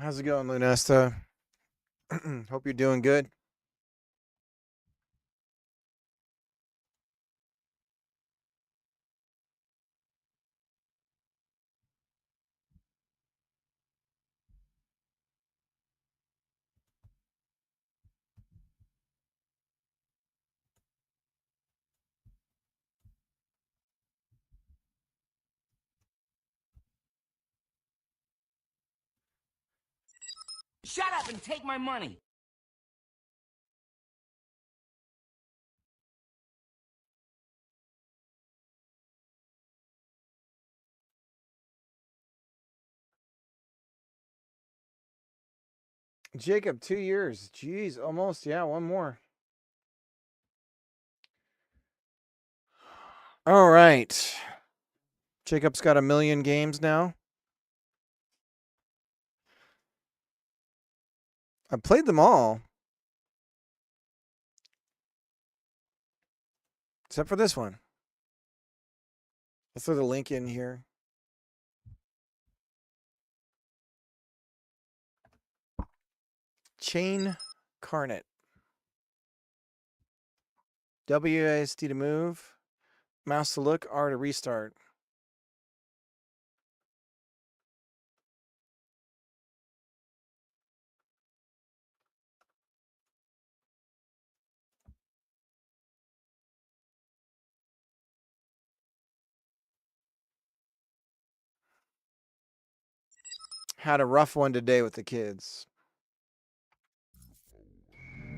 How's it going, Lunesta? Hope you're doing good. Shut up and take my money. Jacob, 2 years. Jeez, almost. Yeah, one more. All right. Jacob's got 1,000,000 games now. I played them all. Except for this one. I'll throw the link in here. Chain Carnet. WASD to move. Mouse to look. R to restart. Had a rough one today with the kids.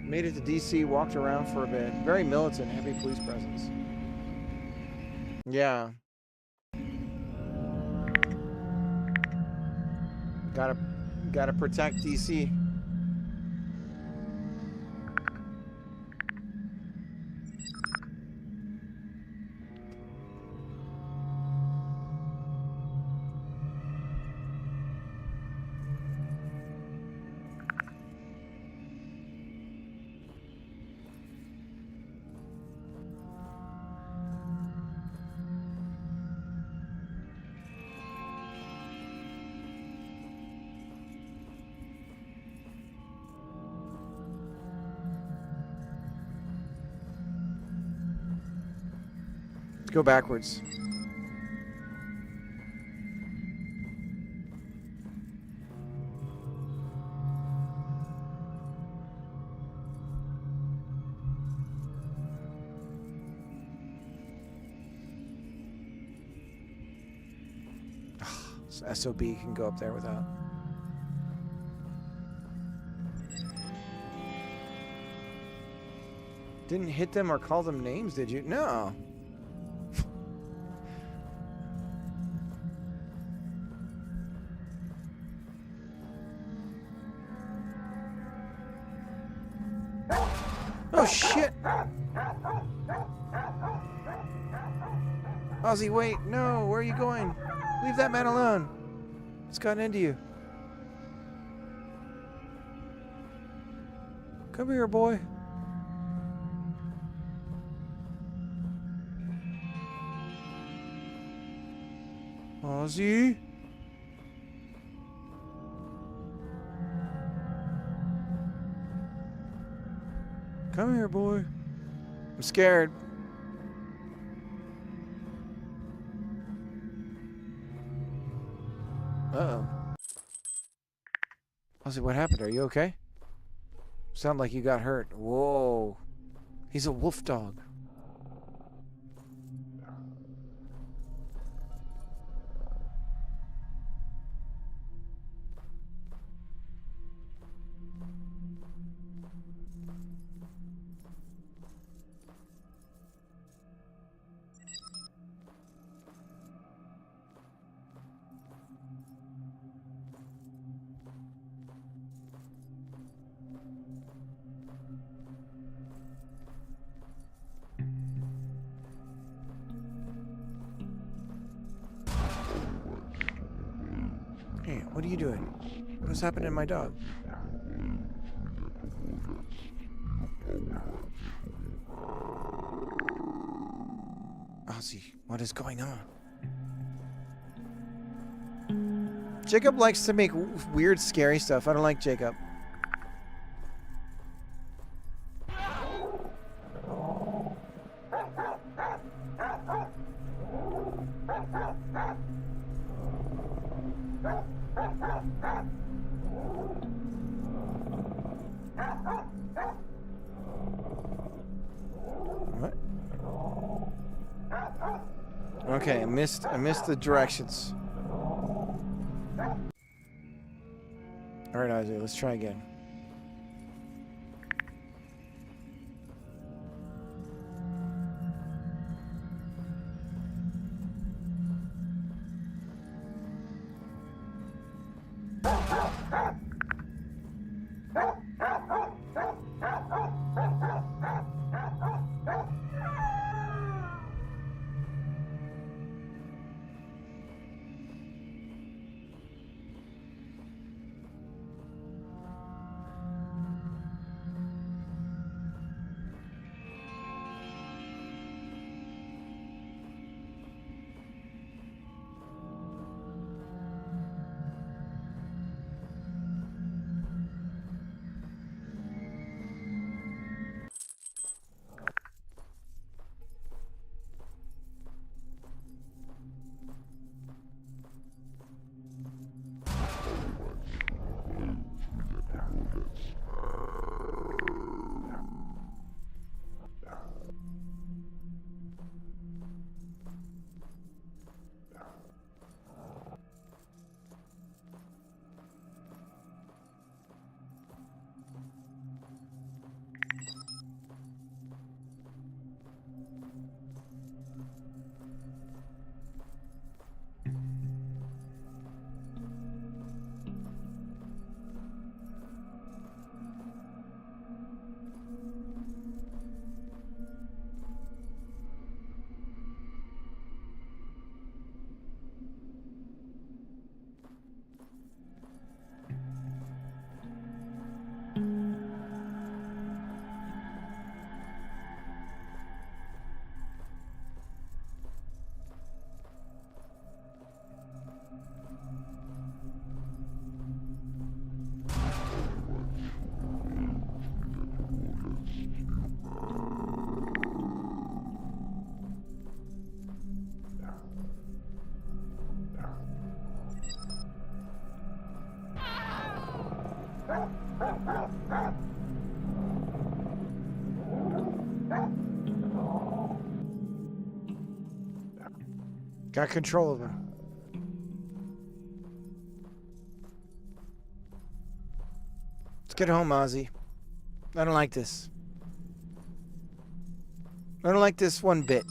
Made it to DC, walked around for a bit. Very militant, heavy police presence. Yeah. Gotta protect DC. Go backwards. So SOB can go up there without. Didn't hit them or call them names, did you? No. Oh, shit. Ozzy, wait. No, where are you going? Leave that man alone. It's gotten into you. Come here, boy. Ozzy? Come here, boy. I'm scared. Uh-oh. Ozzy, what happened? Are you okay? Sound like you got hurt. Whoa. He's a wolf dog. Hey, what are you doing? What's happening to my dog? Ozzy, what is going on? Jacob likes to make weird, scary stuff. I don't like Jacob. What? Okay, I missed the directions. All right, Isaiah, let's try again. Got control of him. Let's get home, Ozzy. I don't like this. I don't like this one bit.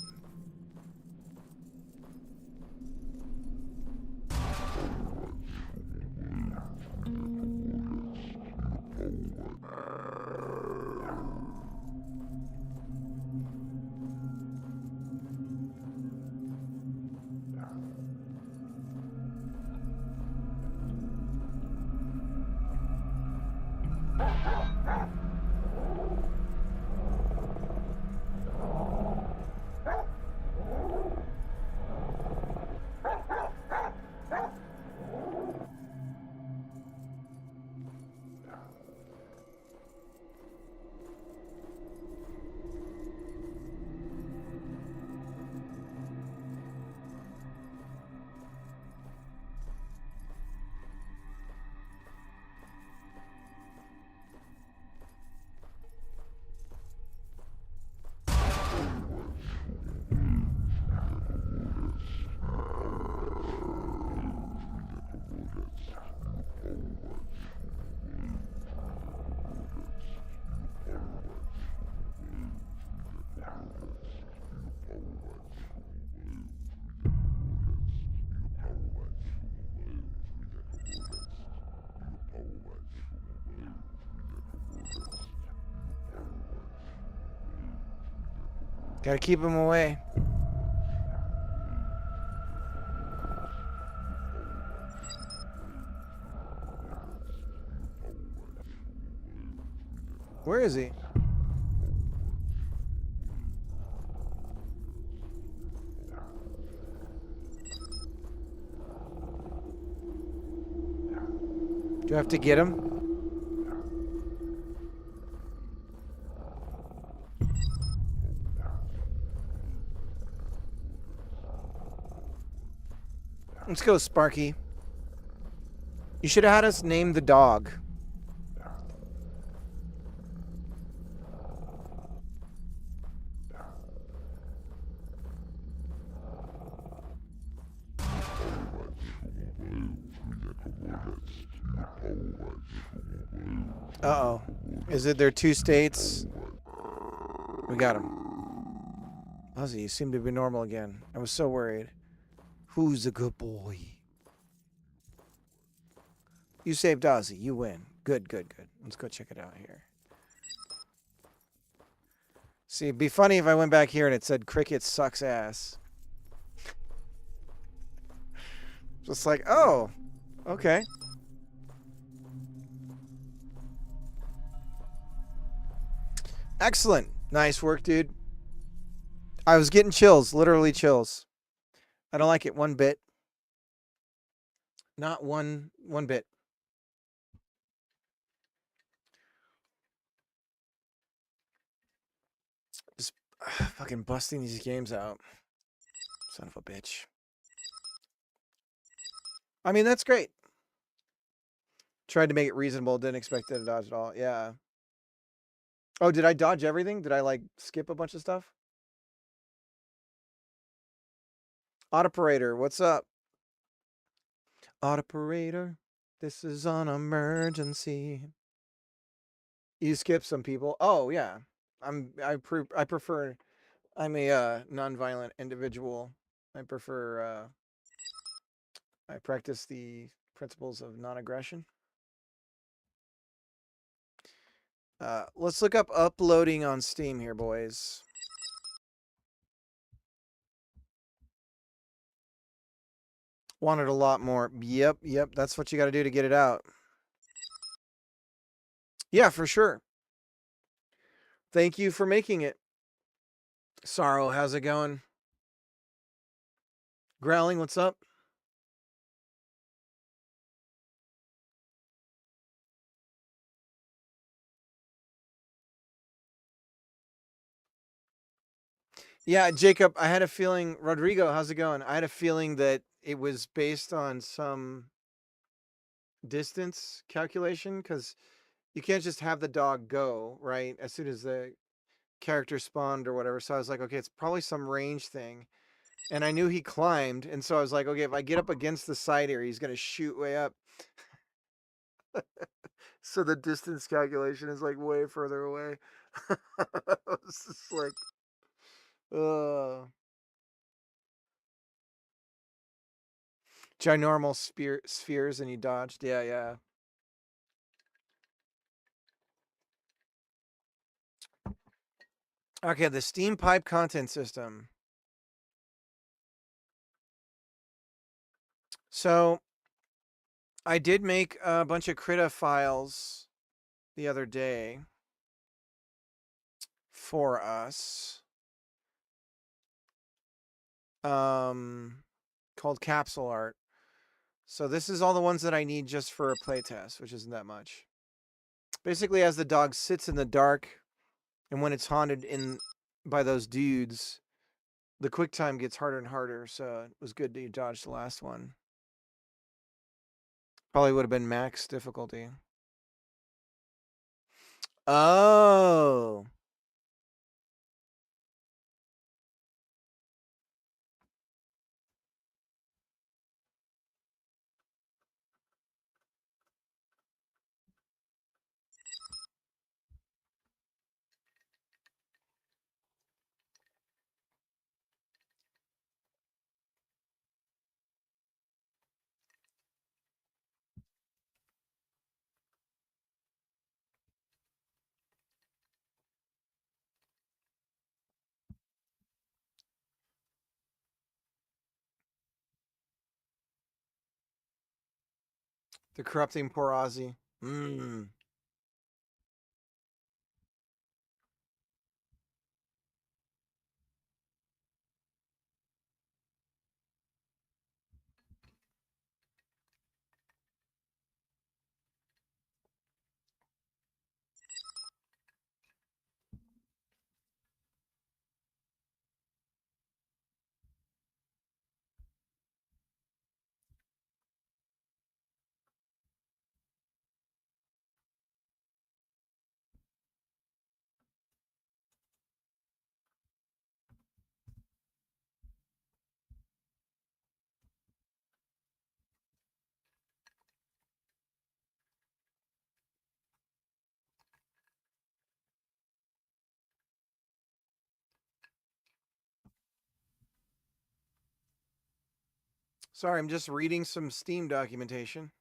Gotta keep him away. Where is he? Do I have to get him? Let's go, Sparky. You should have had us name the dog. Uh-oh. Is it there 2 states? We got him. Ozzy, you seem to be normal again. I was so worried. Who's a good boy? You saved Ozzy. You win. Good, good, good. Let's go check it out here. See, it'd be funny if I went back here and it said Cricket sucks ass. Just like, oh, okay. Excellent. Nice work, dude. I was getting chills, literally chills. I don't like it one bit. Not one bit. Just fucking busting these games out. Son of a bitch. I mean, that's great. Tried to make it reasonable. Didn't expect it to dodge at all. Yeah. Oh, did I dodge everything? Did I, like, skip a bunch of stuff? Operator, what's up? Operator, this is an emergency. You skip some people. Oh, yeah. I prefer... I'm a non-violent individual. I prefer... I practice the principles of non-aggression. Let's look up uploading on Steam here, boys. Wanted a lot more. Yep. That's what you got to do to get it out. Yeah, for sure. Thank you for making it. Sorrow, how's it going? Growling, what's up? Yeah, Jacob, I had a feeling. Rodrigo, how's it going? I had a feeling that it was based on some distance calculation because you can't just have the dog go, right? As soon as the character spawned or whatever. So I was like, okay, it's probably some range thing. And I knew he climbed. And so I was like, okay, if I get up against the side here, he's going to shoot way up. So the distance calculation is like way further away. It's just like, ginormal spheres and you dodged. Yeah. Okay, the Steam Pipe content system. So I did make a bunch of Krita files the other day for us. Called capsule art. So this is all the ones that I need just for a playtest, which isn't that much. Basically, as the dog sits in the dark, and when it's haunted by those dudes, the quick time gets harder and harder. So it was good that you dodged the last one. Probably would have been max difficulty. Oh. The corrupting poor Ozzy. Sorry, I'm just reading some Steam documentation.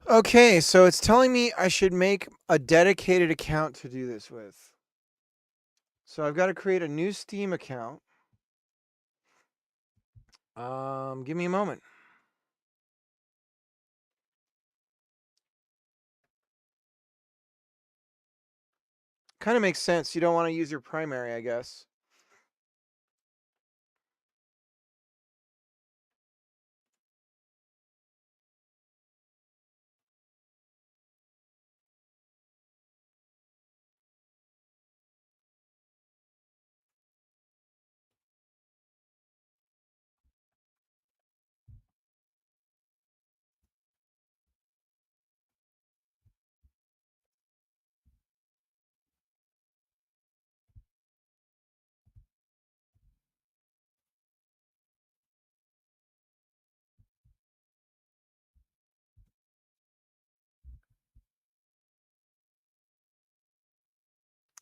Okay, so it's telling me I should make a dedicated account to do this with. So I've got to create a new Steam account. Give me a moment. Kind of makes sense. You don't want to use your primary, I guess.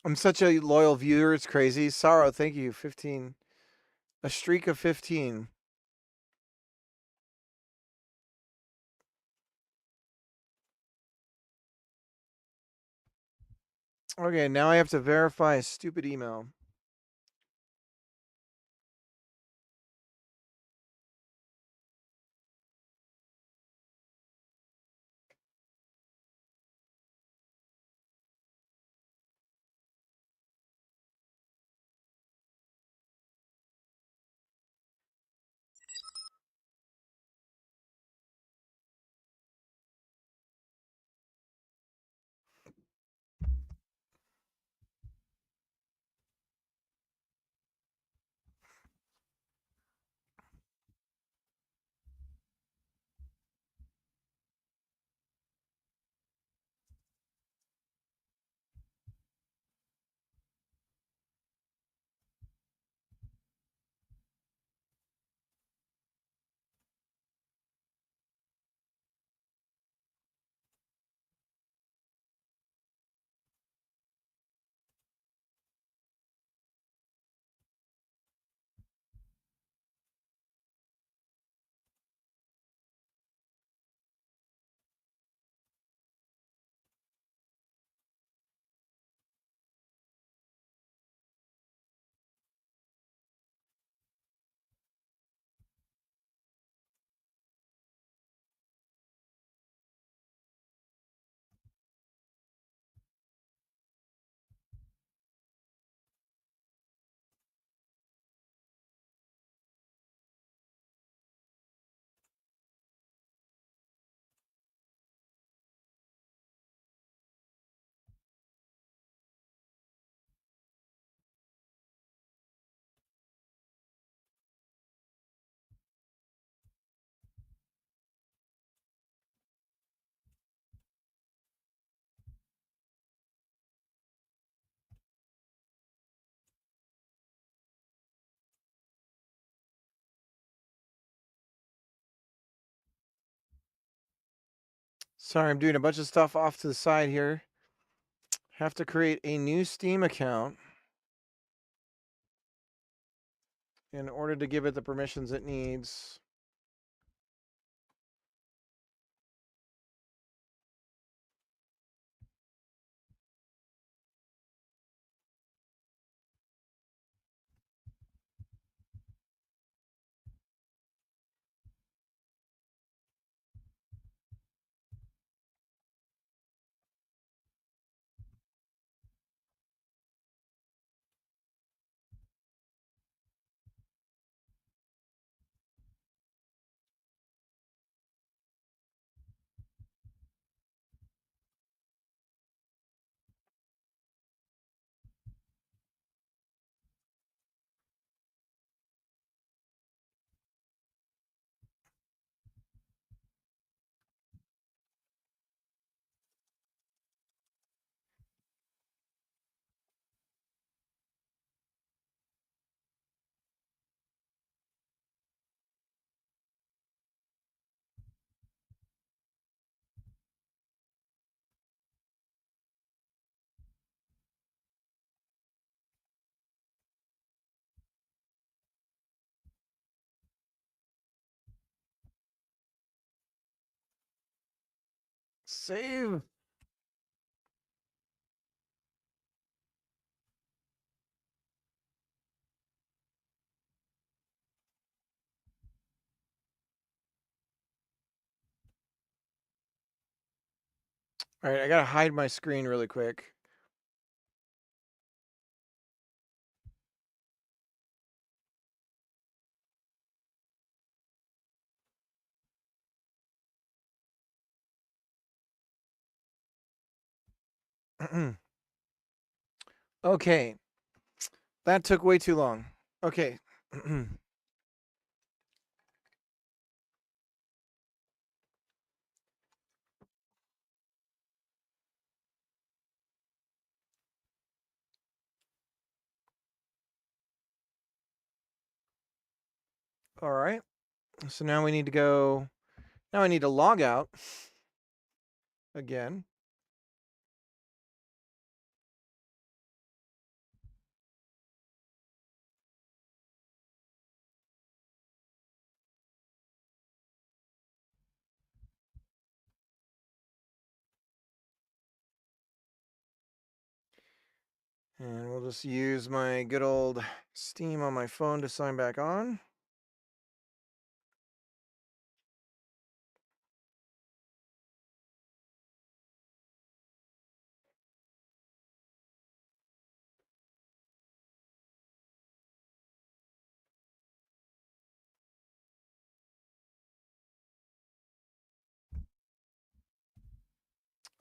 I'm such a loyal viewer. It's crazy. Sorrow, thank you. 15. A streak of 15. Okay, now I have to verify a stupid email. Sorry, I'm doing a bunch of stuff off to the side here. Have to create a new Steam account in order to give it the permissions it needs. Save. All right, I gotta hide my screen really quick. Okay, that took way too long. Okay. All right. So now we need to go. Now I need to log out again. And we'll just use my good old Steam on my phone to sign back on.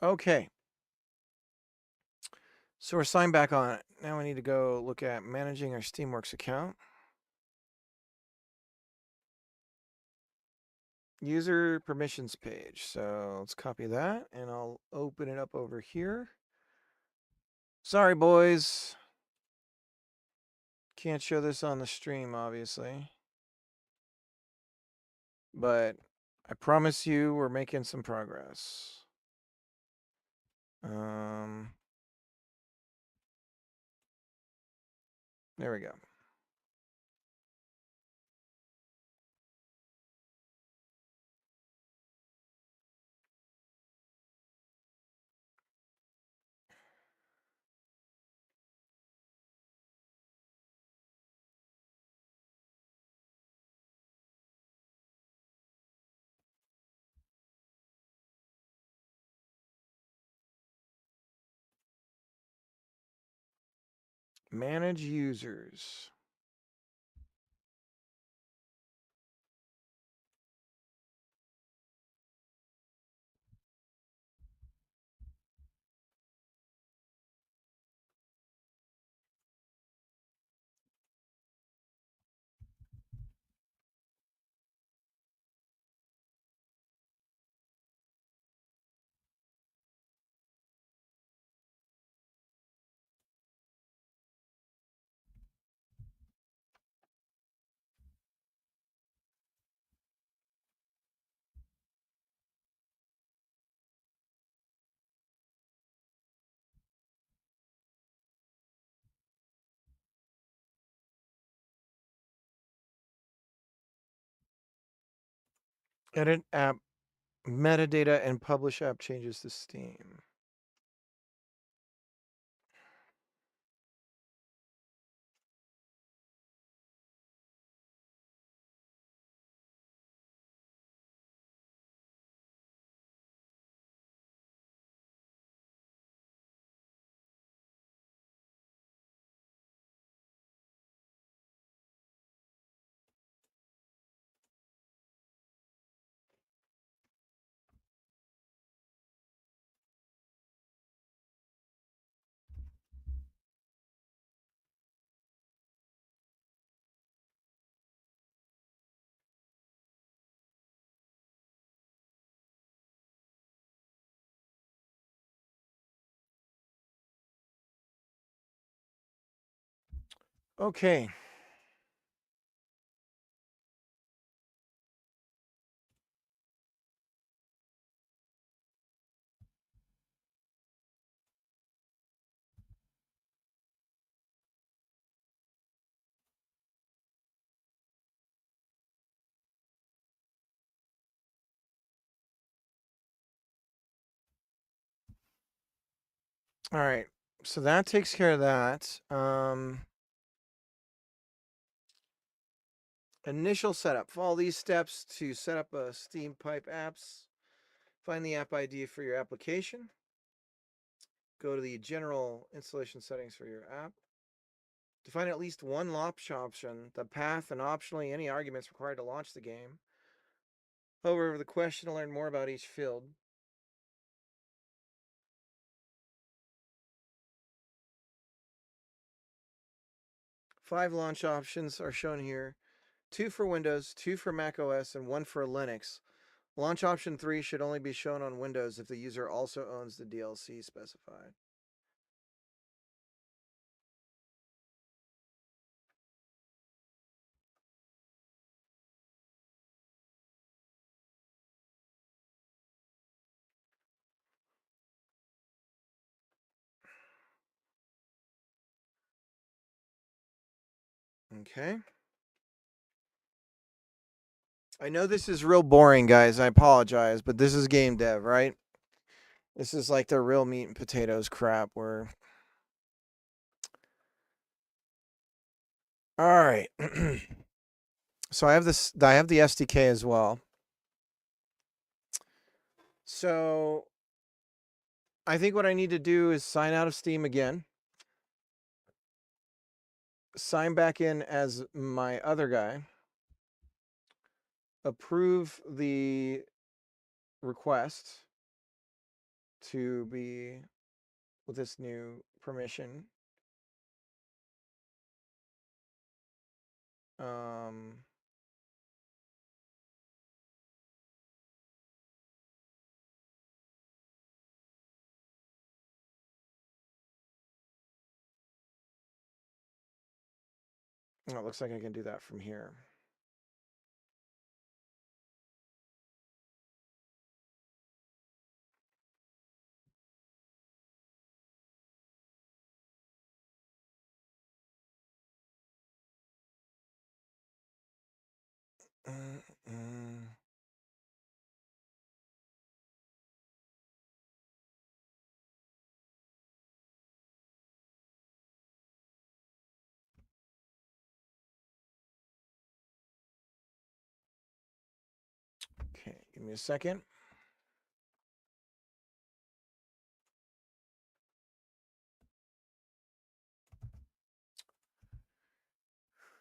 Okay. So we're signed back on. Now we need to go look at managing our Steamworks account. User permissions page. So let's copy that and I'll open it up over here. Sorry, boys. Can't show this on the stream, obviously. But I promise you we're making some progress. There we go. Manage users. Edit app metadata and publish app changes to Steam. Okay. All right. So that takes care of that. Initial setup. Follow these steps to set up a Steam Pipe apps. Find the app ID for your application. Go to the general installation settings for your app. Define at least one launch option, the path, and optionally any arguments required to launch the game. Hover over the question to learn more about each field. 5 launch options are shown here. 2 for Windows, 2 for Mac OS, and 1 for Linux. Launch option 3 should only be shown on Windows if the user also owns the DLC specified. Okay. I know this is real boring, guys. I apologize, but this is game dev, right? This is like the real meat and potatoes crap where. All right. So I have this. I have the SDK as well. So I think what I need to do is sign out of Steam again. Sign back in as my other guy. Approve the request to be with this new permission. Um, oh, it looks like I can do that from here. Okay, give me a second.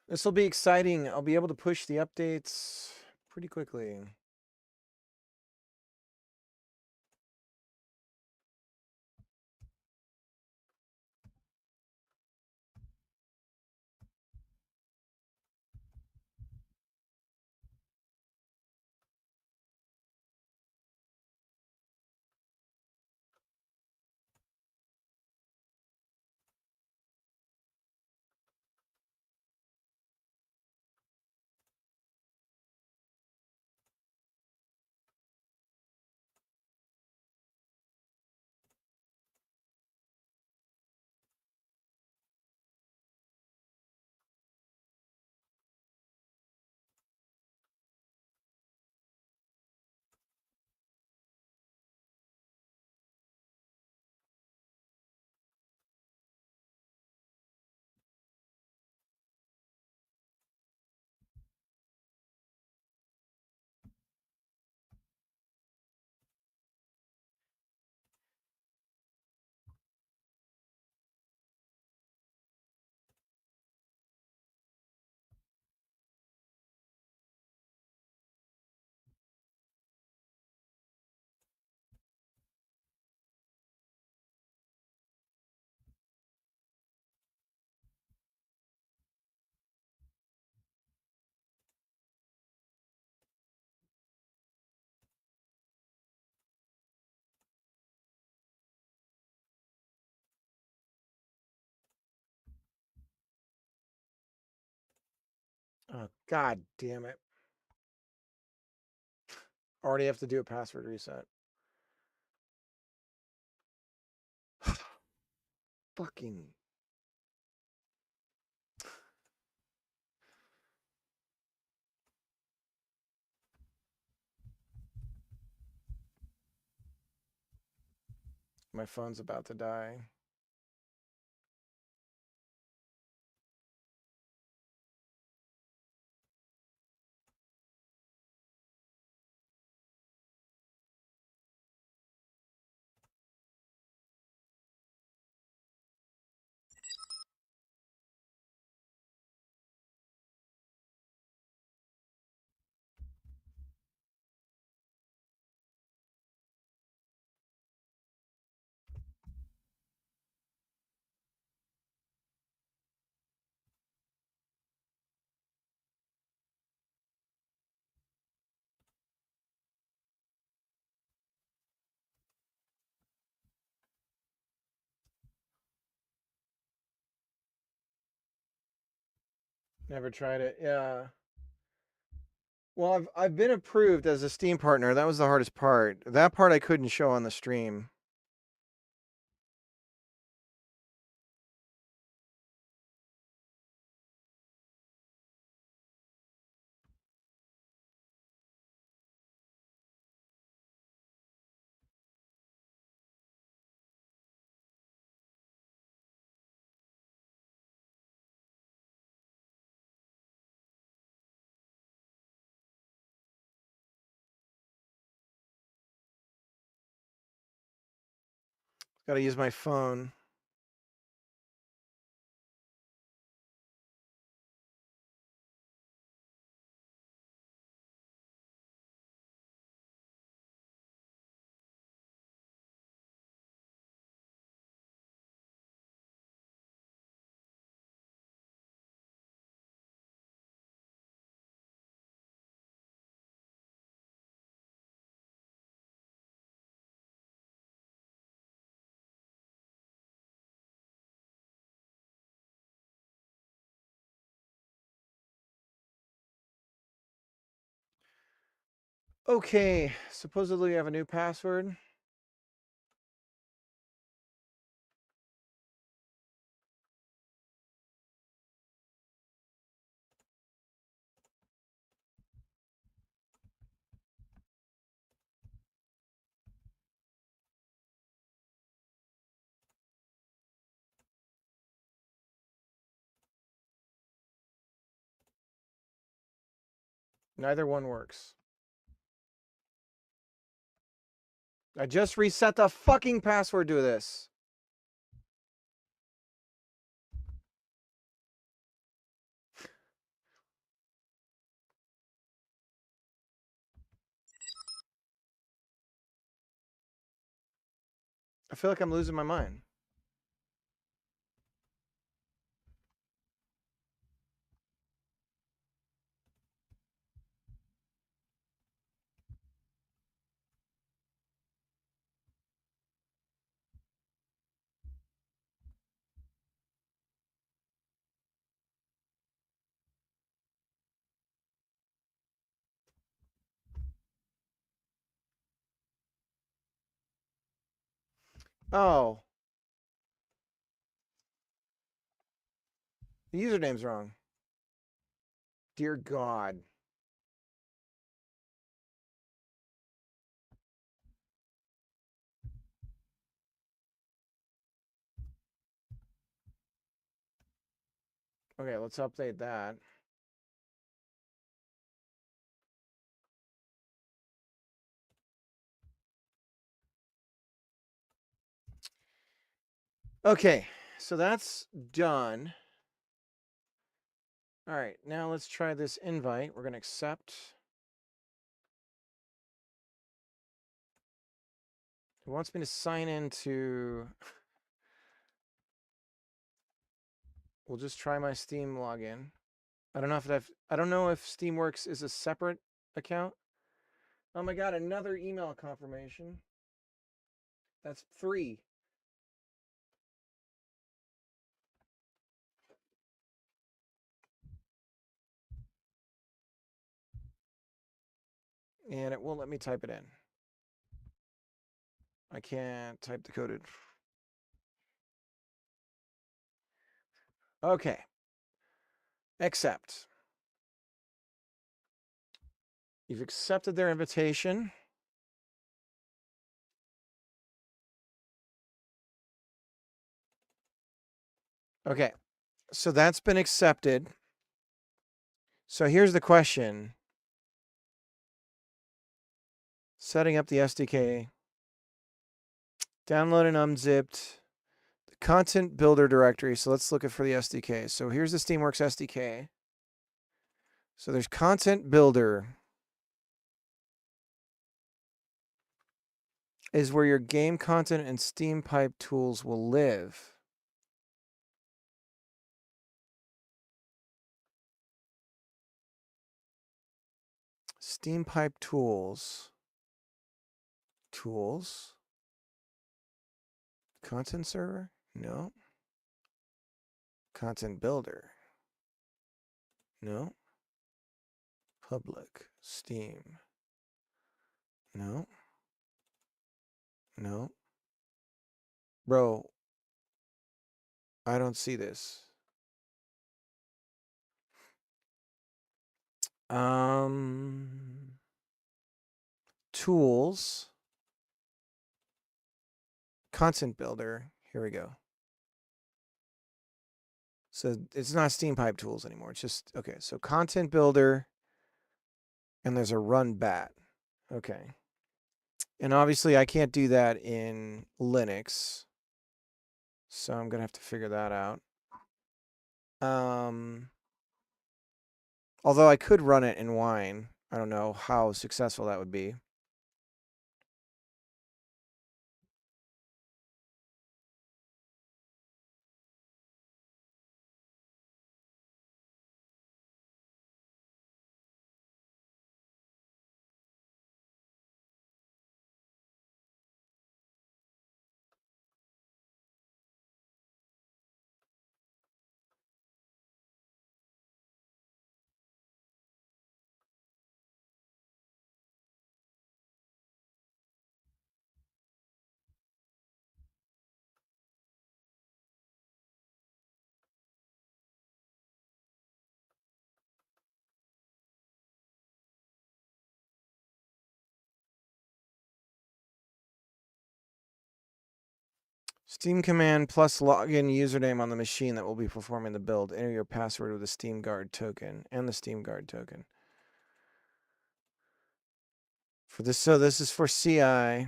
This will be exciting. I'll be able to push the updates pretty quickly. Oh, God damn it. Already have to do a password reset. Fucking. My phone's about to die. Never tried it. Yeah. Well, I've been approved as a Steam partner. That was the hardest part. That part I couldn't show on the stream. Got to use my phone. Okay, supposedly I have a new password. Neither one works. I just reset the fucking password to this. I feel like I'm losing my mind. Oh, the username's wrong. Dear God. Okay, let's update that. Okay, so that's done. All right, now let's try this invite. We're going to accept. It wants me to sign into. We'll just try my Steam login. I don't know if Steamworks is a separate account. Oh my God, another email confirmation. That's 3. And it won't let me type it in. I can't type the coded. Okay. Accept. You've accepted their invitation. Okay. So that's been accepted. So here's the question. Setting up the SDK. Download and unzipped the content builder directory. So let's look for the SDK. So here's the Steamworks SDK. So there's content builder is where your game content and Steam pipe tools will live. Steam pipe tools. Tools. Content server? No. Content builder? No. Public. Steam? No. No. Bro, I don't see this. Tools. Content builder. Here we go. So it's not Steam pipe tools anymore. It's just, okay. So content builder, and there's a run bat. Okay. And obviously I can't do that in Linux. So I'm going to have to figure that out. Although I could run it in Wine. I don't know how successful that would be. Steam command plus login username on the machine that will be performing the build. Enter your password with the Steam Guard token and the Steam Guard token. For this, so this is for CI.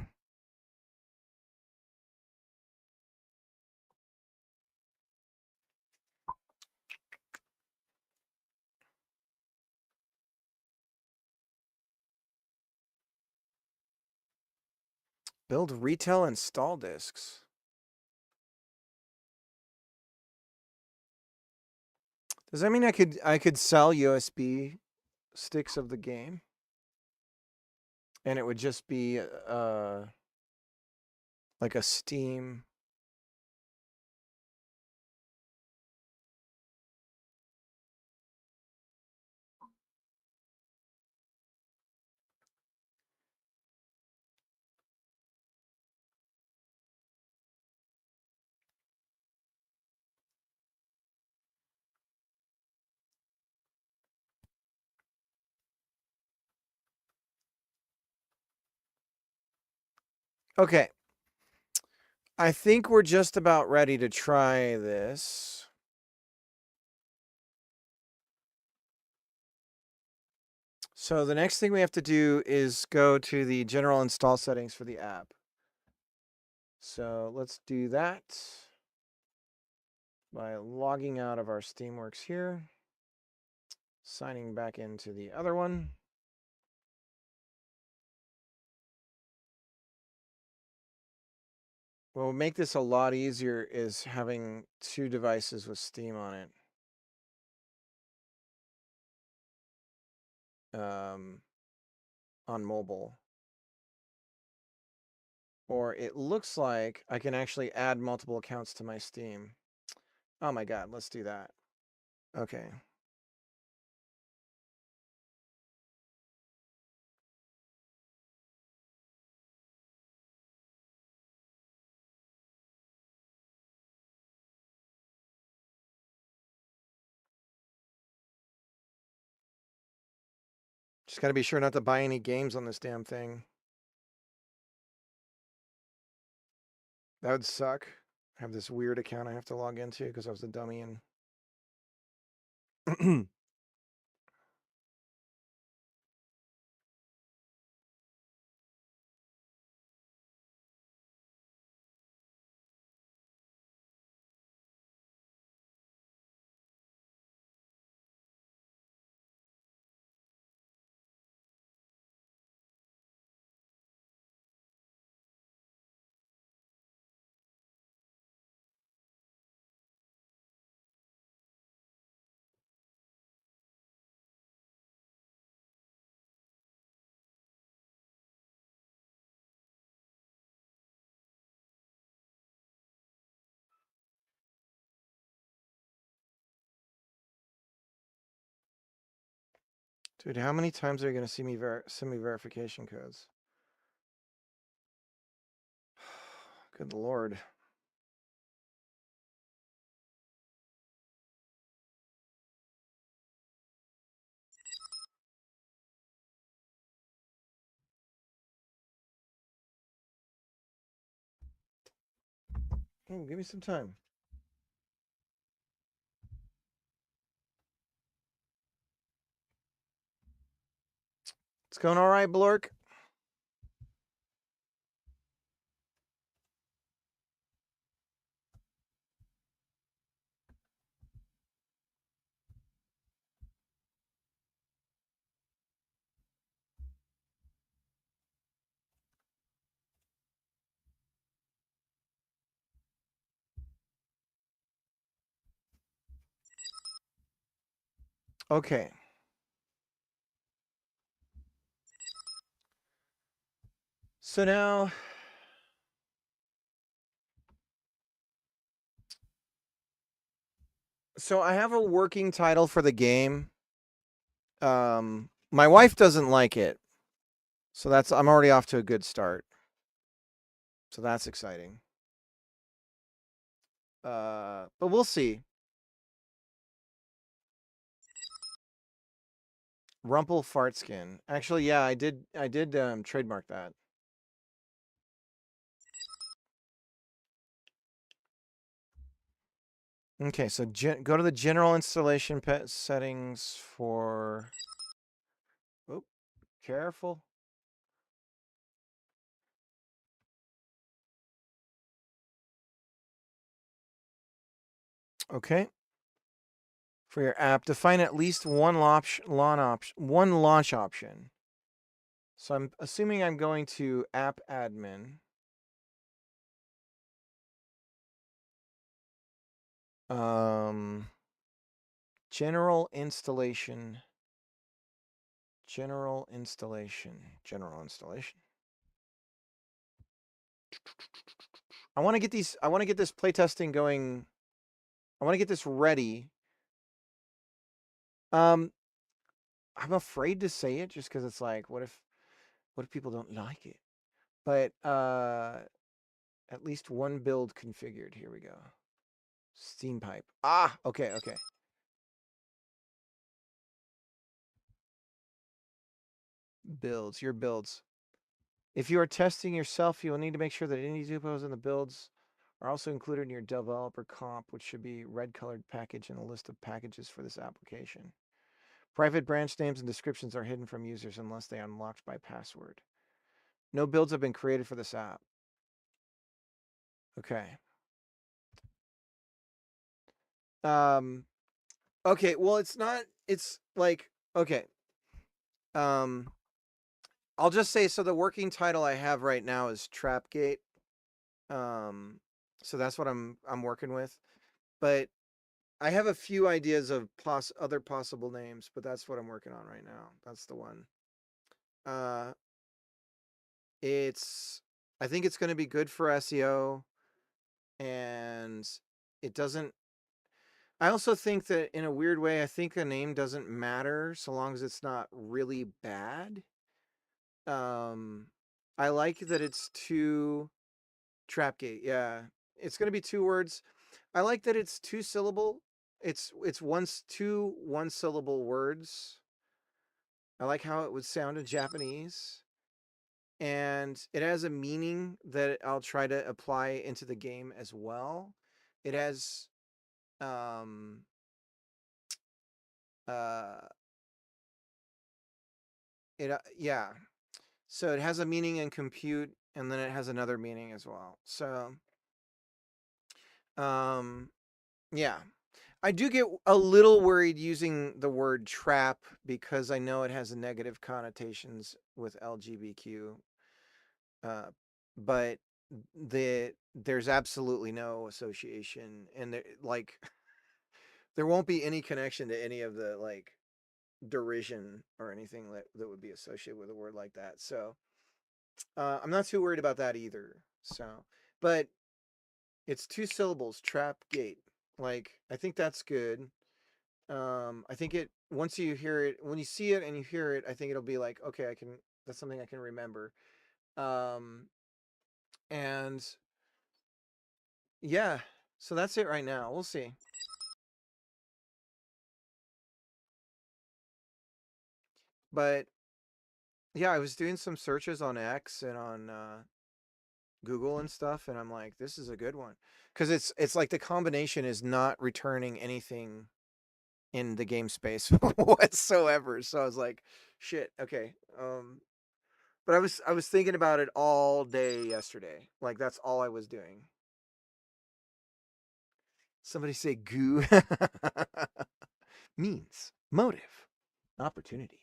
Build retail install disks. Does that mean I could sell USB sticks of the game? And it would just be like a Steam. Okay. I think we're just about ready to try this. So the next thing we have to do is go to the general install settings for the app. So let's do that by logging out of our Steamworks here, signing back into the other one. What will make this a lot easier is having two devices with Steam on it. On mobile. Or it looks like I can actually add multiple accounts to my Steam. Oh my God, let's do that. Okay. Just gotta be sure not to buy any games on this damn thing. That would suck. I have this weird account I have to log into because I was a dummy and dude, how many times are you gonna see me send me verification codes? Good lord. Oh, give me some time. It's going all right, Blork. Okay. So now I have a working title for the game. My wife doesn't like it. So I'm already off to a good start. So that's exciting. But we'll see. Rumple Fartskin. Actually, yeah, I did trademark that. Okay, so go to the general installation pet settings for. Oh, careful. Okay. For your app, define at least one launch option. So I'm assuming I'm going to app admin. General installation. General installation. I want to get this playtesting going. I want to get this ready. I'm afraid to say it just because it's like, what if people don't like it? But at least one build configured. Here we go. Steam pipe. Ah, okay. Builds, your builds. If you are testing yourself, you will need to make sure that any dupos in the builds are also included in your developer comp, which should be red colored package in a list of packages for this application. Private branch names and descriptions are hidden from users unless they are unlocked by password. No builds have been created for this app. Okay. Okay, well it's not it's like okay. Um I'll just say so the working title I have right now is Trapgate. Um so that's what I'm working with. But I have a few ideas of other possible names, but that's what I'm working on right now. That's the one. Uh it's I think it's going to be good for SEO, and it doesn't I also think that in a weird way I think a name doesn't matter so long as it's not really bad. Um I like that it's two Trapgate. Yeah. It's going to be two words. I like that it's two syllable. It's two one syllable words. I like how it would sound in Japanese. And it has a meaning that I'll try to apply into the game as well. It has um uh yeah. So it has a meaning in compute and then it has another meaning as well. So um yeah. I do get a little worried using the word trap because I know it has negative connotations with LGBTQ. Uh, but there's absolutely no association, and like there won't be any connection to any of the like derision or anything that would be associated with a word like that. So I'm not too worried about that either. So, but it's two syllables, trap gate. Like I think that's good. I think it once you hear it, when you see it and you hear it, I think it'll be like, okay, I can. That's something I can remember. Um, and yeah, so that's it right now. We'll see. But yeah, I was doing some searches on X and on Google and stuff, and I'm like, this is a good one because it's like the combination is not returning anything in the game space whatsoever. So I was like, shit, okay. But I was thinking about it all day yesterday. Like that's all I was doing. Somebody say goo means motive, opportunity.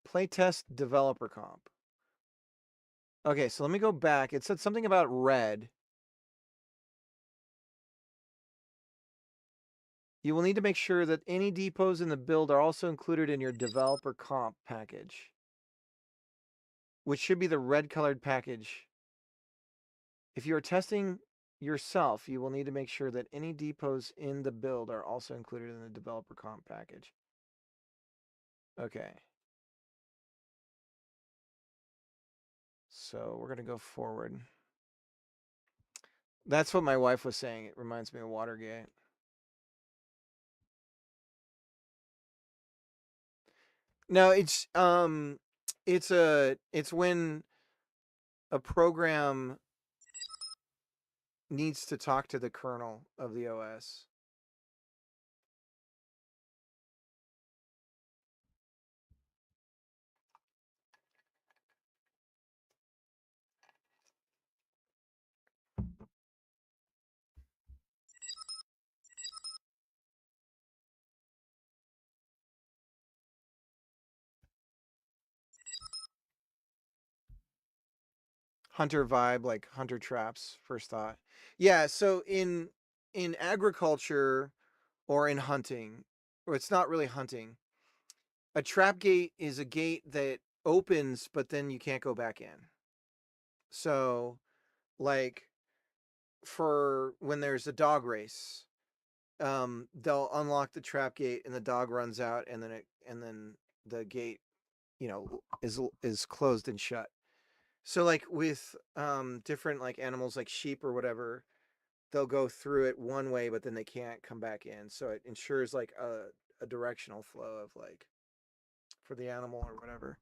Playtest developer comp. Okay, so let me go back. It said something about red. You will need to make sure that any depots in the build are also included in your developer comp package, which should be the red colored package. If you are testing yourself, you will need to make sure that any depots in the build are also included in the developer comp package. Okay. So we're going to go forward. That's what my wife was saying. It reminds me of Watergate. No, it's when a program needs to talk to the kernel of the OS. Hunter vibe, like hunter traps, first thought. Yeah, so in agriculture or in hunting, or it's not really hunting. A trap gate is a gate that opens but then you can't go back in. So like for when there's a dog race, they'll unlock the trap gate and the dog runs out and then the gate, is closed and shut. So like with different like animals like sheep or whatever, they'll go through it one way but then they can't come back in. So it ensures like a directional flow of like for the animal or whatever.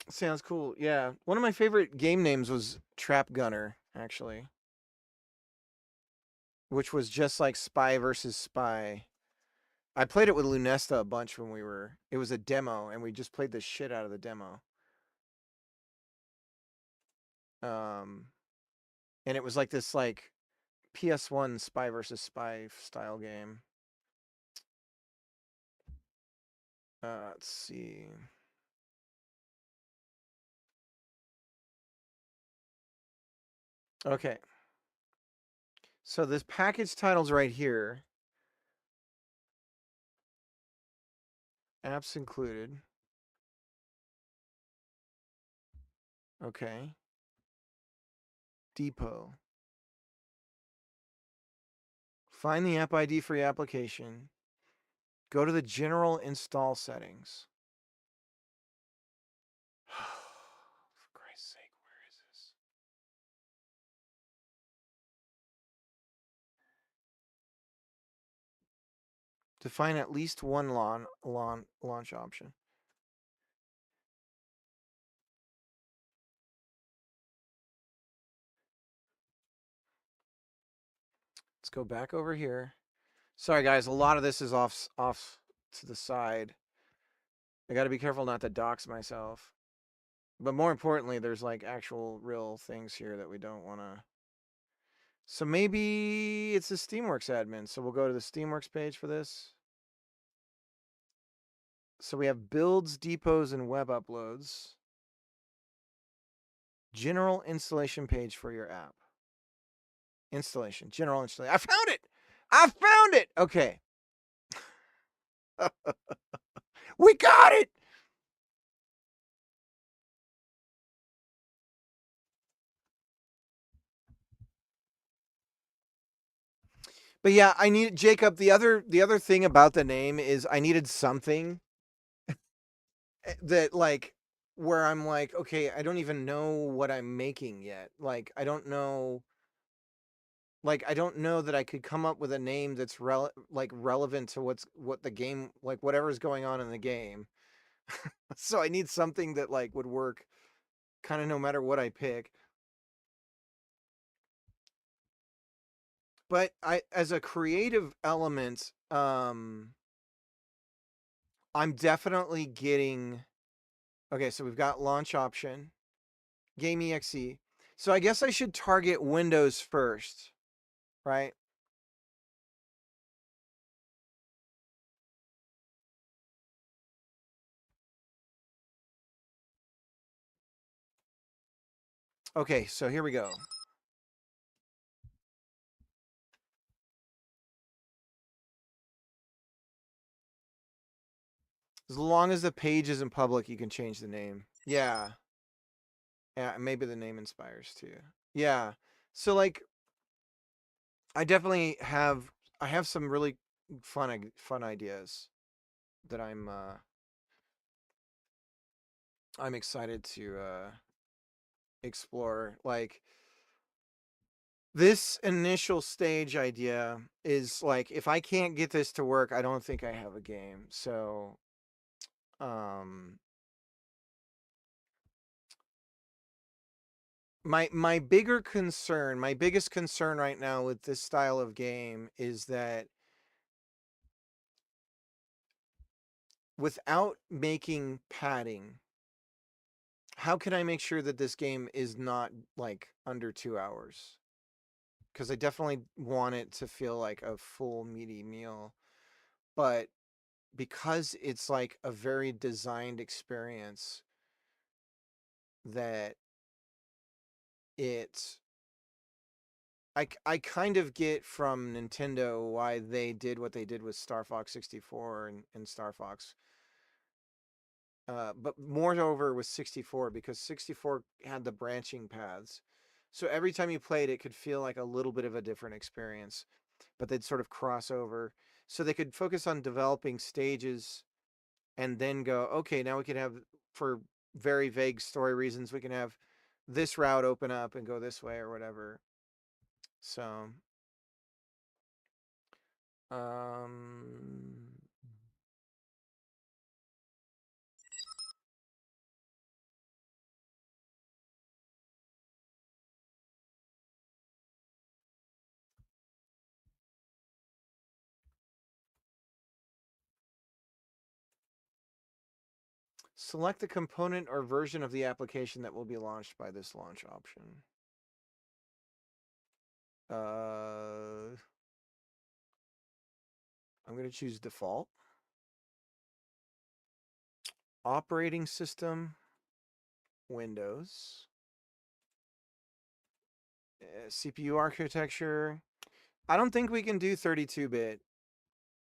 Sounds cool. Yeah. One of my favorite game names was Trap Gunner, actually, which was just like Spy versus Spy. I played it with Lunesta a bunch when it was a demo and we just played the shit out of the demo. Um, and it was like this like PS1 Spy versus Spy style game. Let's see. Okay. So this package title's right here. Apps included. Okay. Depot. Find the app ID for your application. Go to the general install settings. For Christ's sake, where is this? Define at least one launch option. Let's go back over here. Sorry, guys. A lot of this is off to the side. I got to be careful not to dox myself. But more importantly, there's like actual real things here that we don't want to. So maybe it's a Steamworks admin. So we'll go to the Steamworks page for this. So we have builds, depots, and web uploads. General installation page for your app. Installation. General installation. I found it! I found it! Okay. We got it! But yeah, I need Jacob. The other thing about the name is I needed something that like where I'm like, okay, I don't even know what I'm making yet. Like I don't know that I could come up with a name that's relevant to what the game, like whatever's going on in the game. So I need something that like would work kind of no matter what I pick. But I as a creative element, I'm definitely getting okay, so we've got launch option, game exe. So I guess I should target Windows first, right? Okay, so here we go. As long as the page isn't public, you can change the name. Yeah. Yeah, maybe the name inspires too. Yeah. So like I have some really fun ideas that I'm excited to explore. Like this initial stage idea is like if I can't get this to work, I don't think I have a game. So um my my biggest concern right now with this style of game is that without making padding, how can I make sure that this game is not like under 2 hours? Because I definitely want it to feel like a full meaty meal, but because it's like a very designed experience that it I kind of get from Nintendo why they did what they did with Star Fox 64 and Star Fox. But moreover with 64 because 64 had the branching paths. So every time you played it could feel like a little bit of a different experience, but they'd sort of cross over. So they could focus on developing stages and then go, okay, now we can have, for very vague story reasons, we can have this route open up and go this way or whatever. So, um, select the component or version of the application that will be launched by this launch option. I'm going to choose default. Operating system, Windows. CPU architecture. I don't think we can do 32-bit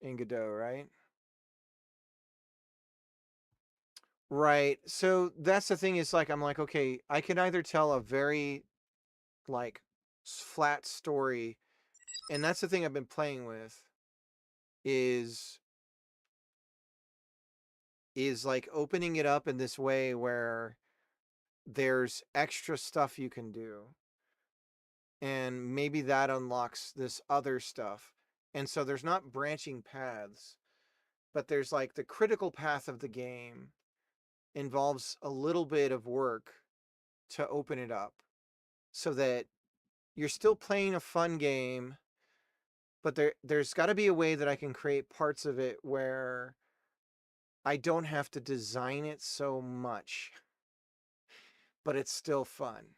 in Godot, right? Right. So that's the thing is like I'm like, okay, I can either tell a very like flat story, and that's the thing I've been playing with is like opening it up in this way where there's extra stuff you can do, and maybe that unlocks this other stuff. And so there's not branching paths, but there's like the critical path of the game involves a little bit of work to open it up so that you're still playing a fun game, but there's got to be a way that I can create parts of it where I don't have to design it so much, but it's still fun.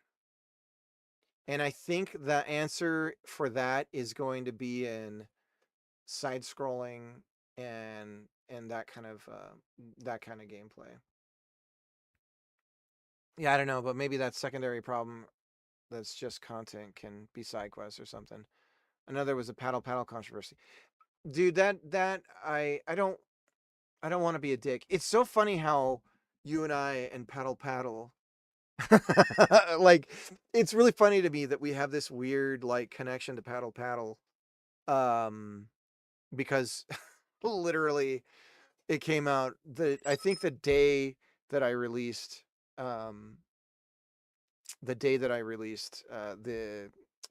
And I think the answer for that is going to be in side scrolling and that kind of gameplay. Yeah, I don't know, but maybe that secondary problem that's just content can be side quests or something. Another was a paddle controversy. Dude, that I don't want to be a dick. It's so funny how you and I and paddle like it's really funny to me that we have this weird like connection to paddle um because literally it came out I think that I released um the day that I released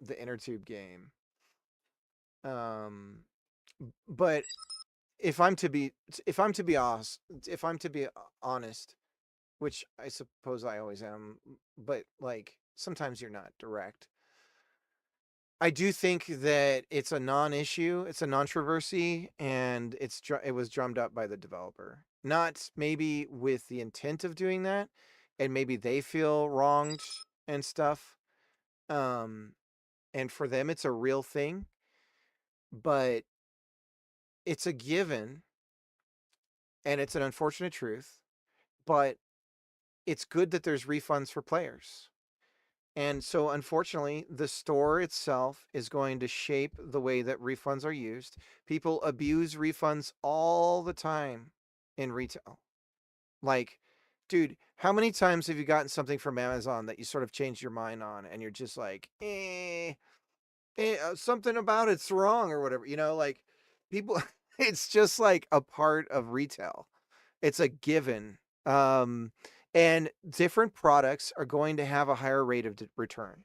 the inner tube game. Um but if I'm to be if I'm to be honest, if I'm to be honest, which I suppose I always am, but like sometimes you're not direct. I do think that it's a non-issue, it's a controversy, and it was drummed up by the developer, not maybe with the intent of doing that, and maybe they feel wronged and stuff. Um, and for them, it's a real thing, but it's a given, and it's an unfortunate truth. But it's good that there's refunds for players. And so, unfortunately, the store itself is going to shape the way that refunds are used. People abuse refunds all the time in retail. Like, dude, how many times have you gotten something from Amazon that you sort of changed your mind on and you're just like, something about it's wrong or whatever? Like people, it's just like a part of retail. It's a given. Um, and different products are going to have a higher rate of return.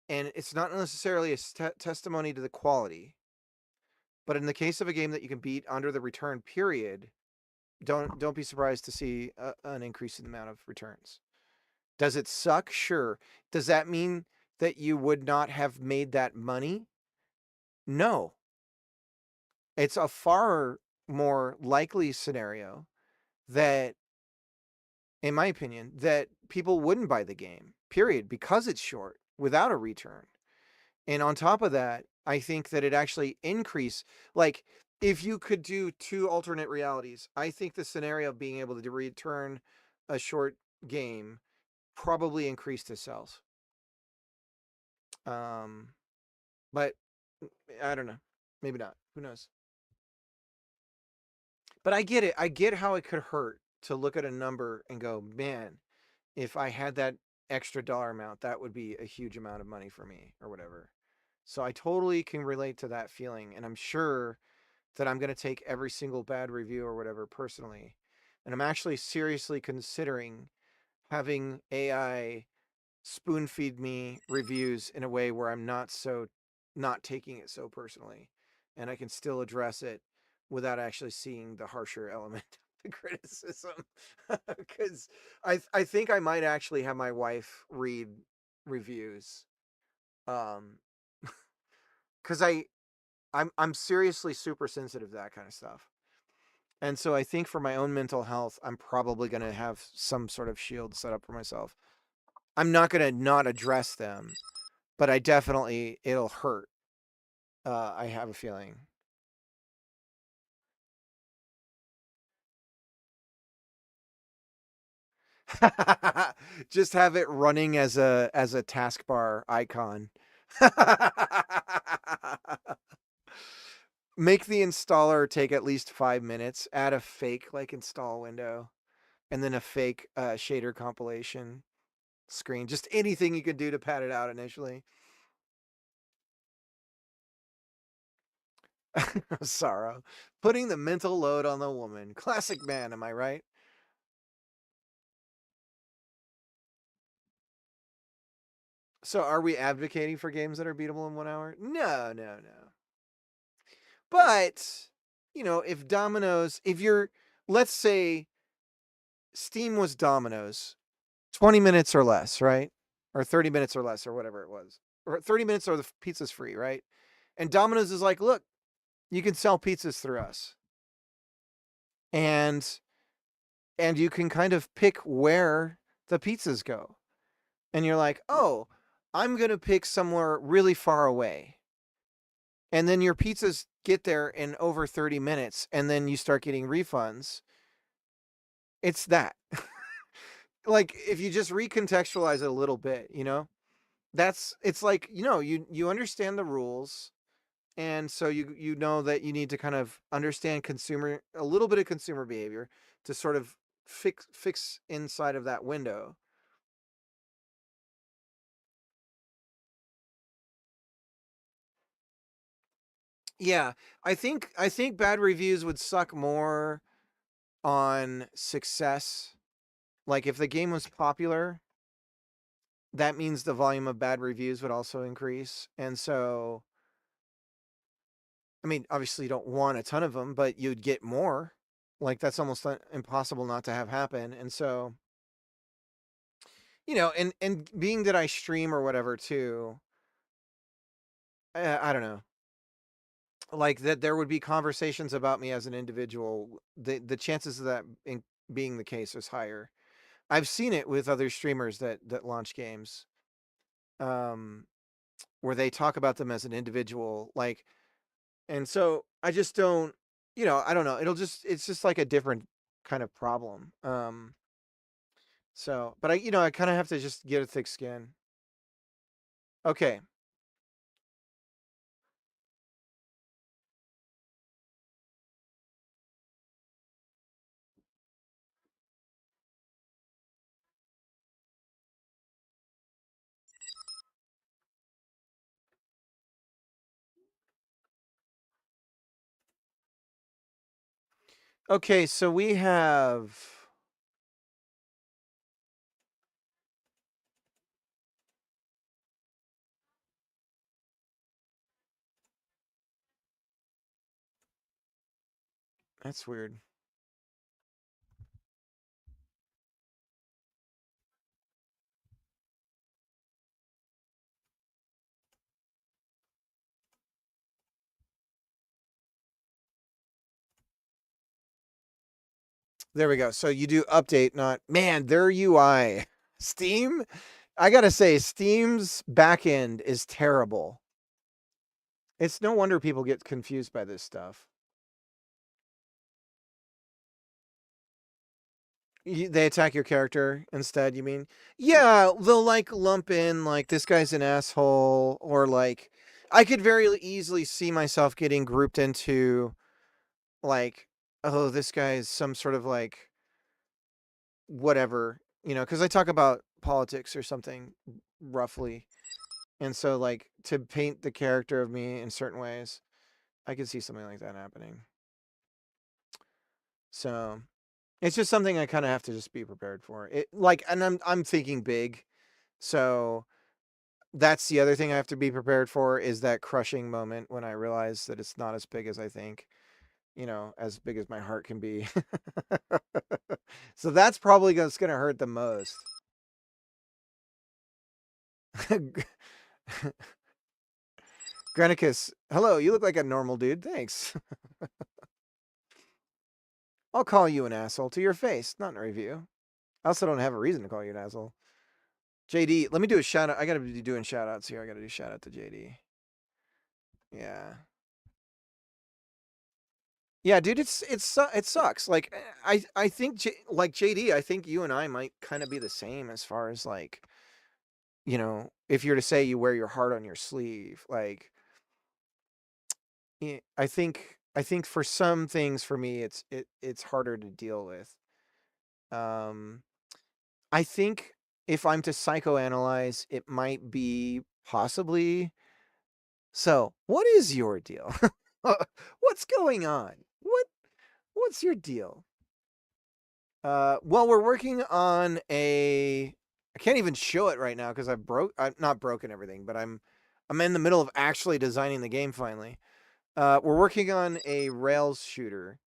And it's not necessarily a testimony to the quality, but in the case of a game that you can beat under the return period, don't be surprised to see an increase in the amount of returns. Does it suck? Sure. Does that mean that you would not have made that money? No. It's a far more likely scenario that, in my opinion, that people wouldn't buy the game, period, because it's short without a return. And on top of that, I think that it actually increase like if you could do two alternate realities, I think the scenario of being able to return a short game probably increased the sales. Um, but I don't know. Maybe not. Who knows? But I get it. I get how it could hurt to look at a number and go, man, if I had that extra dollar amount, that would be a huge amount of money for me or whatever. So I totally can relate to that feeling. And I'm sure that I'm going to take every single bad review or whatever personally. And I'm actually seriously considering having AI spoon feed me reviews in a way where I'm not taking it so personally and I can still address it without actually seeing the harsher element of the criticism. Cuz I think I might actually have my wife read reviews um cuz I'm seriously super sensitive to that kind of stuff. And so I think for my own mental health, I'm probably going to have some sort of shield set up for myself. I'm not going to not address them, but I definitely, it'll hurt. I have a feeling. Just have it running as a taskbar icon. Make the installer take at least 5 minutes. Add a fake like install window, and then a fake shader compilation screen. Just anything you could do to pad it out initially. Sorrow. Putting the mental load on the woman. Classic man, am I right? So are we advocating for games that are beatable in 1 hour? No, no, no. But, if Domino's, if you're, let's say Steam was Domino's, 20 minutes or less, right? Or 30 minutes or less, or whatever it was. Or 30 minutes or the pizza's free, right? And Domino's is like, look, you can sell pizzas through us. And you can kind of pick where the pizzas go. And you're like, oh, I'm going to pick somewhere really far away. And then your pizzas get there in over 30 minutes, and then you start getting refunds. It's that. Like, if you just recontextualize it a little bit, it's like, you understand the rules. And so you know that you need to kind of understand a little bit of consumer behavior to sort of fix inside of that window. Yeah, I think bad reviews would suck more on success. Like if the game was popular, that means the volume of bad reviews would also increase. And so, I mean, obviously you don't want a ton of them, but you'd get more. Like that's almost impossible not to have happen. And so, and being that I stream or whatever too, I don't know. Like that there would be conversations about me as an individual. The chances of that being the case is higher. I've seen it with other streamers that launch games, um, where they talk about them as an individual, like, and so I just don't, I don't know. It's just like a different kind of problem. So, but I kind of have to just get a thick skin. Okay, okay. So we have. That's weird. There we go. So you do update, not man. Their UI, Steam. I gotta say, Steam's backend is terrible. It's no wonder people get confused by this stuff. They attack your character instead, you mean? Yeah, they'll like lump in like this guy's an asshole, or like I could very easily see myself getting grouped into like, oh, this guy is some sort of like whatever, because I talk about politics or something roughly. And so like to paint the character of me in certain ways, I could see something like that happening. So it's just something I kind of have to just be prepared for. It like, and I'm thinking big. So that's the other thing I have to be prepared for is that crushing moment when I realize that it's not as big as I think, as big as my heart can be. So that's probably what's going to hurt the most. Granicus, hello, you look like a normal dude. Thanks. I'll call you an asshole to your face, not in a review. I also don't have a reason to call you an asshole. JD, let me do a shout out. I gotta be doing shout outs here. I gotta do shout out to JD. Yeah. Yeah, dude, it sucks. Like I think like JD, I think you and I might kind of be the same as far as like you know, if you're to say you wear your heart on your sleeve, like I think for some things for me it's harder to deal with. Um I think if I'm to psychoanalyze, it might be possibly. So, what is your deal? What's going on? What's your deal? Well, we're working on a. I can't even show it right now because I'm not broken everything, but I'm in the middle of actually designing the game finally. We're working on a Rails shooter.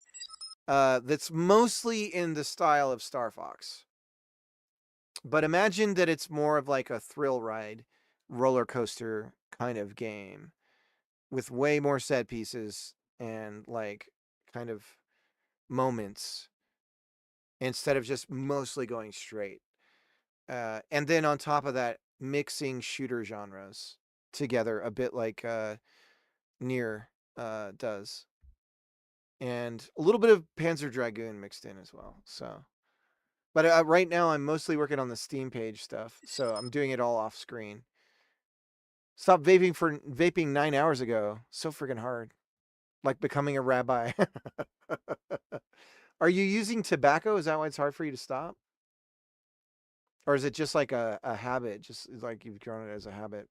That's mostly in the style of Star Fox. But imagine that it's more of like a thrill ride, roller coaster kind of game with way more set pieces and like kind of moments instead of just mostly going straight. And then on top of that, mixing shooter genres together a bit like Nier does. And a little bit of Panzer Dragoon mixed in as well. So, but right now I'm mostly working on the Steam page stuff, so I'm doing it all off screen. Stop vaping 9 hours ago. So freaking hard. Like becoming a rabbi. Are you using tobacco? Is that why it's hard for you to stop? Or is it just like a habit? Just like you've grown it as a habit?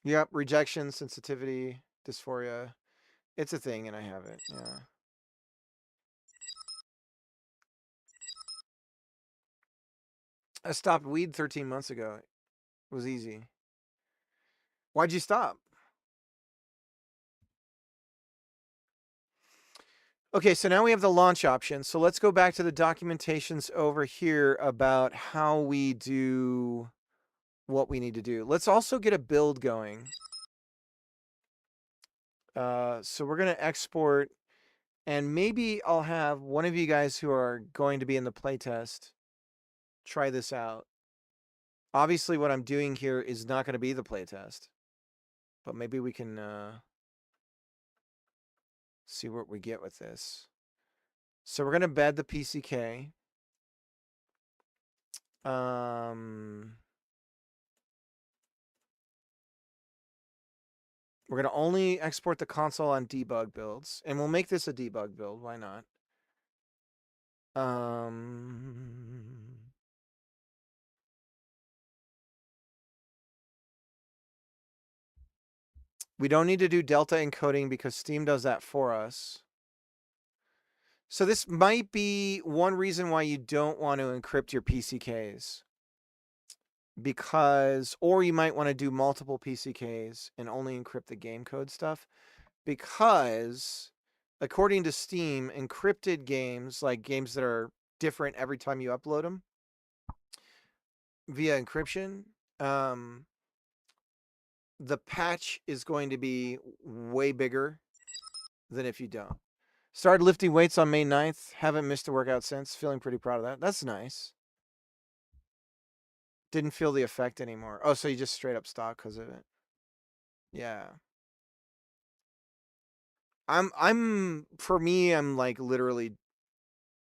Yep, rejection, sensitivity, dysphoria. It's a thing and I have it. Yeah. I stopped weed 13 months ago. It was easy. Why'd you stop? Okay, so now we have the launch option. So let's go back to the documentations over here about how we do what we need to do. Let's also get a build going. So we're going to export, and maybe I'll have one of you guys who are going to be in the playtest try this out. Obviously, what I'm doing here is not going to be the playtest, but maybe we can see what we get with this. So we're going to bed the PCK. We're going to only export the console on debug builds, and we'll make this a debug build. Why not? We don't need to do delta encoding because Steam does that for us. So this might be one reason why you don't want to encrypt your PCKs. Because, or you might want to do multiple PCKs and only encrypt the game code stuff. Because, according to Steam, encrypted games, like games that are different every time you upload them via encryption, the patch is going to be way bigger than if you don't. Started lifting weights on May 9th. Haven't missed a workout since. Feeling pretty proud of that. That's nice. Didn't feel the effect anymore. Oh, so you just straight up stopped because of it. Yeah. For me, I'm like literally,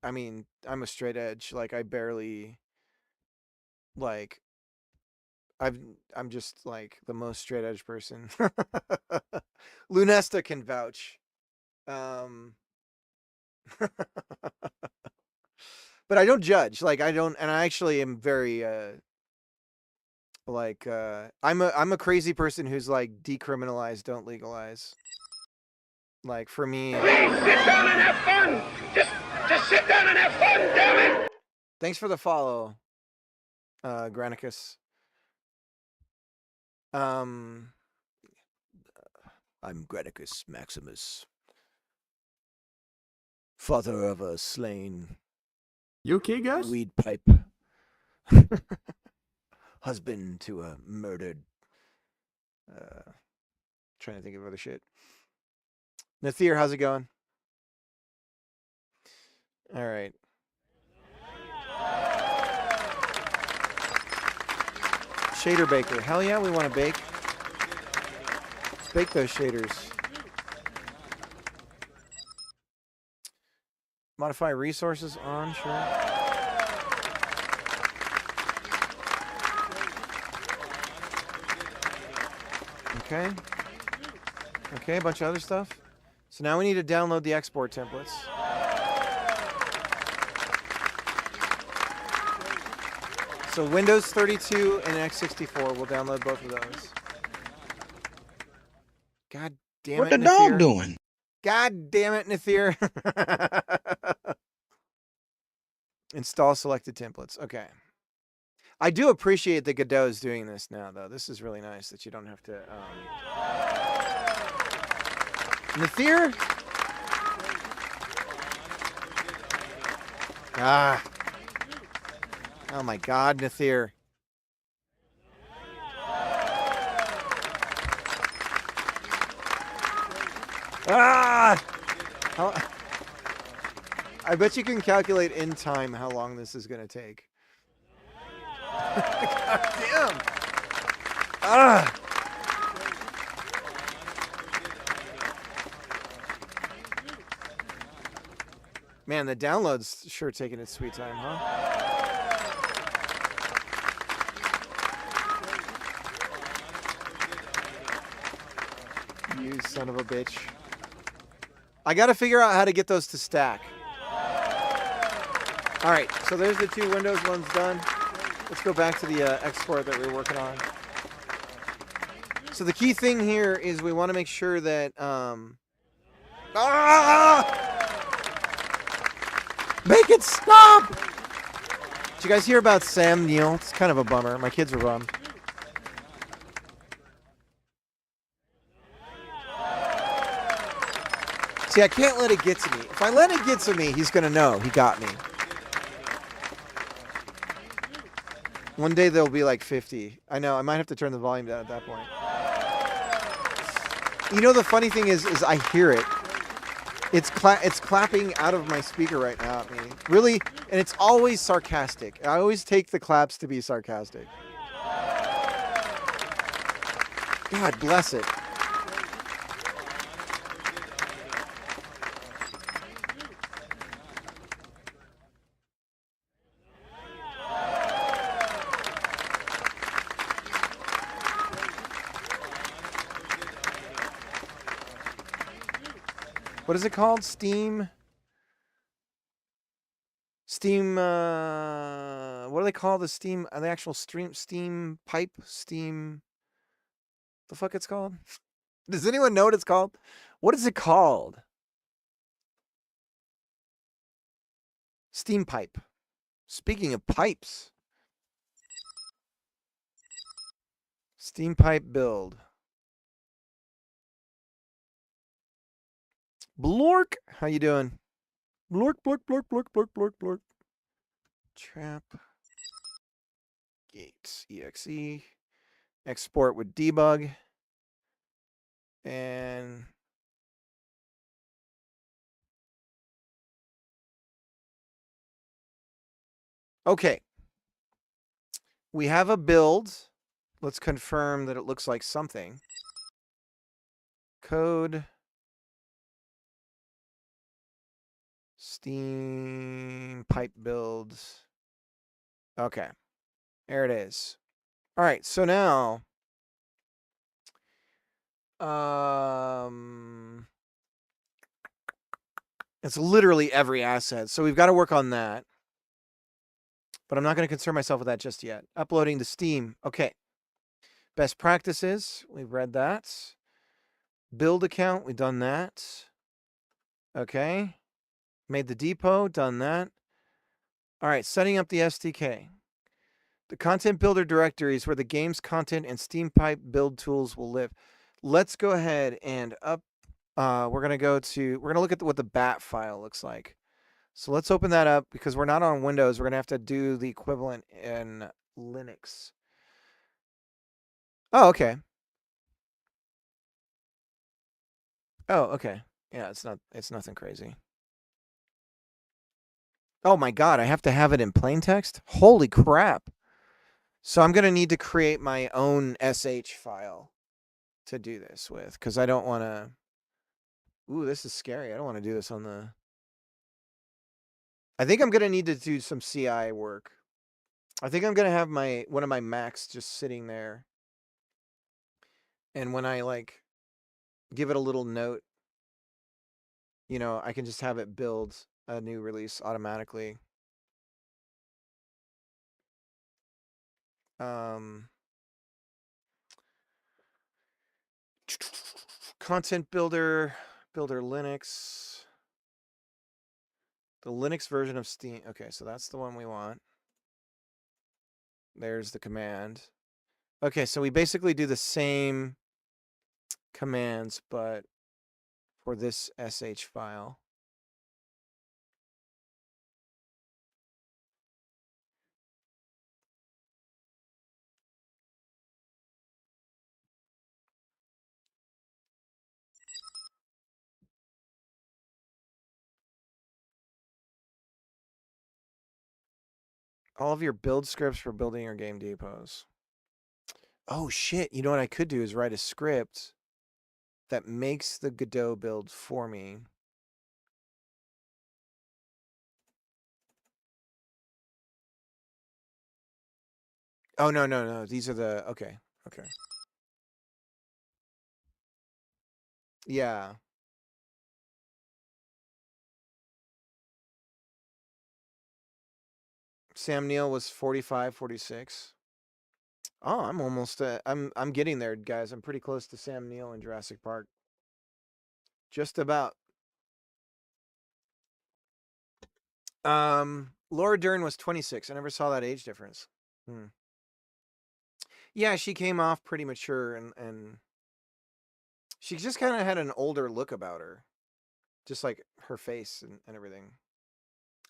I mean, I'm a straight edge. Like I barely, like, I'm just like the most straight edge person. Lunesta can vouch. But I don't judge. Like I don't, and I actually am very, I'm a crazy person who's like decriminalize, don't legalize. Like for me, please sit down and have fun. Just sit down and have fun, damn it. Thanks for the follow, Granicus. I'm Granicus Maximus, father of a slain. You okay, guys? Weed pipe. Husband to a murdered. Trying to think of other shit. Nathir, how's it going? All right. Shader baker. Hell yeah, we want to bake. Let's bake those shaders. Modify resources on, sure. Okay. Okay, a bunch of other stuff. So now we need to download the export templates. So Windows 32 and x64, we'll download both of those. God damn What it, the dog Nathir. doing? God damn it, Nathir. Install selected templates. Okay. I do appreciate that Godot is doing this now, though. This is really nice that you don't have to... Nathir? Ah. Oh my god, Nathir. Ah! How... I bet you can calculate in time how long this is going to take. God damn! Ah! Man, the download's sure taking its sweet time, huh? You son of a bitch. I gotta figure out how to get those to stack. Alright, so there's the two Windows ones done. Let's go back to the export that we were working on. So the key thing here is we want to make sure that... Make it stop! Did you guys hear about Sam Neill? It's kind of a bummer. My kids are bummed. See, I can't let it get to me. If I let it get to me, he's going to know he got me. One day there'll be like 50. I know, I might have to turn the volume down at that point. You know, the funny thing is I hear it. It's clapping out of my speaker right now at me. Really, and it's always sarcastic. I always take the claps to be sarcastic. God bless it. What is it called? Steam, what do they call the Steam, the actual Steam pipe? Steam, the fuck it's called? Does anyone know what it's called? What is it called? Steam pipe. Speaking of pipes. Steam pipe build. Blork, how you doing? Blork, blork, blork, blork, blork, blork, blork. Trap. Gates, exe. Export with debug. And okay. We have a build. Let's confirm that it looks like something. Code. Steam pipe builds. Okay. There it is. All right. So now, it's literally every asset. So we've got to work on that. But I'm not going to concern myself with that just yet. Uploading to Steam. Okay. Best practices. We've read that. Build account. We've done that. Okay. Made the depot. Done that. All right. Setting up the SDK. The content builder directory is where the game's content and Steam pipe build tools will live. Let's go ahead and we're going to look at what the bat file looks like. So let's open that up because we're not on Windows. We're going to have to do the equivalent in Linux. Oh, okay. Oh, okay. Yeah, it's nothing crazy. Oh my God, I have to have it in plain text? Holy crap. So I'm going to need to create my own SH file to do this with because I don't want to... Ooh, this is scary. I don't want to do this on the... I think I'm going to need to do some CI work. I think I'm going to have one of my Macs just sitting there And when I like give it a little note, I can just have it build a new release automatically. Content builder Linux. The Linux version of Steam. Okay, so that's the one we want. There's the command. Okay, so we basically do the same commands, but for this sh file. All of your build scripts for building your game depots. Oh shit, you know what I could do is write a script that makes the Godot build for me. Oh, no. These are the... Okay. Yeah. Sam Neill was 45, 46. Oh, I'm almost... I'm getting there, guys. I'm pretty close to Sam Neill in Jurassic Park. Just about. Laura Dern was 26. I never saw that age difference. Yeah, she came off pretty mature and she just kind of had an older look about her. Just like her face and everything.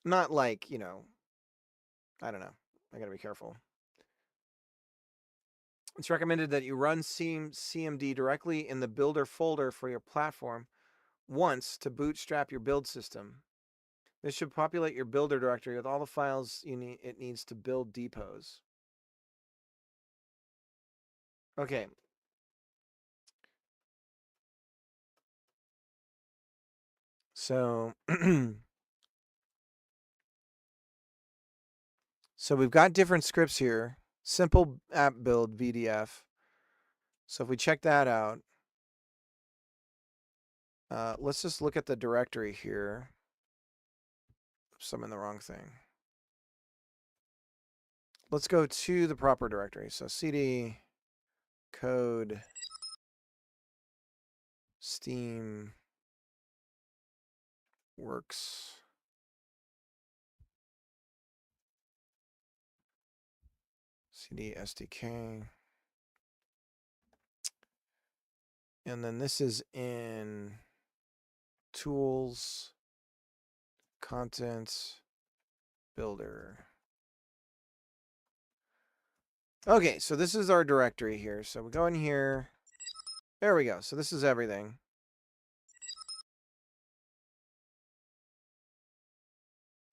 Not like, I don't know. I gotta be careful. It's recommended that you run CMD directly in the builder folder for your platform once to bootstrap your build system. This should populate your builder directory with all the files it needs to build depots. Okay. So so we've got different scripts here. Simple app build VDF. So if we check that out, let's just look at the directory here. Oops, I'm in the wrong thing. Let's go to the proper directory. So cd code Steam works. cd SDK. And then this is in tools, content, builder. Okay, so this is our directory here. So we go in here. There we go. So this is everything.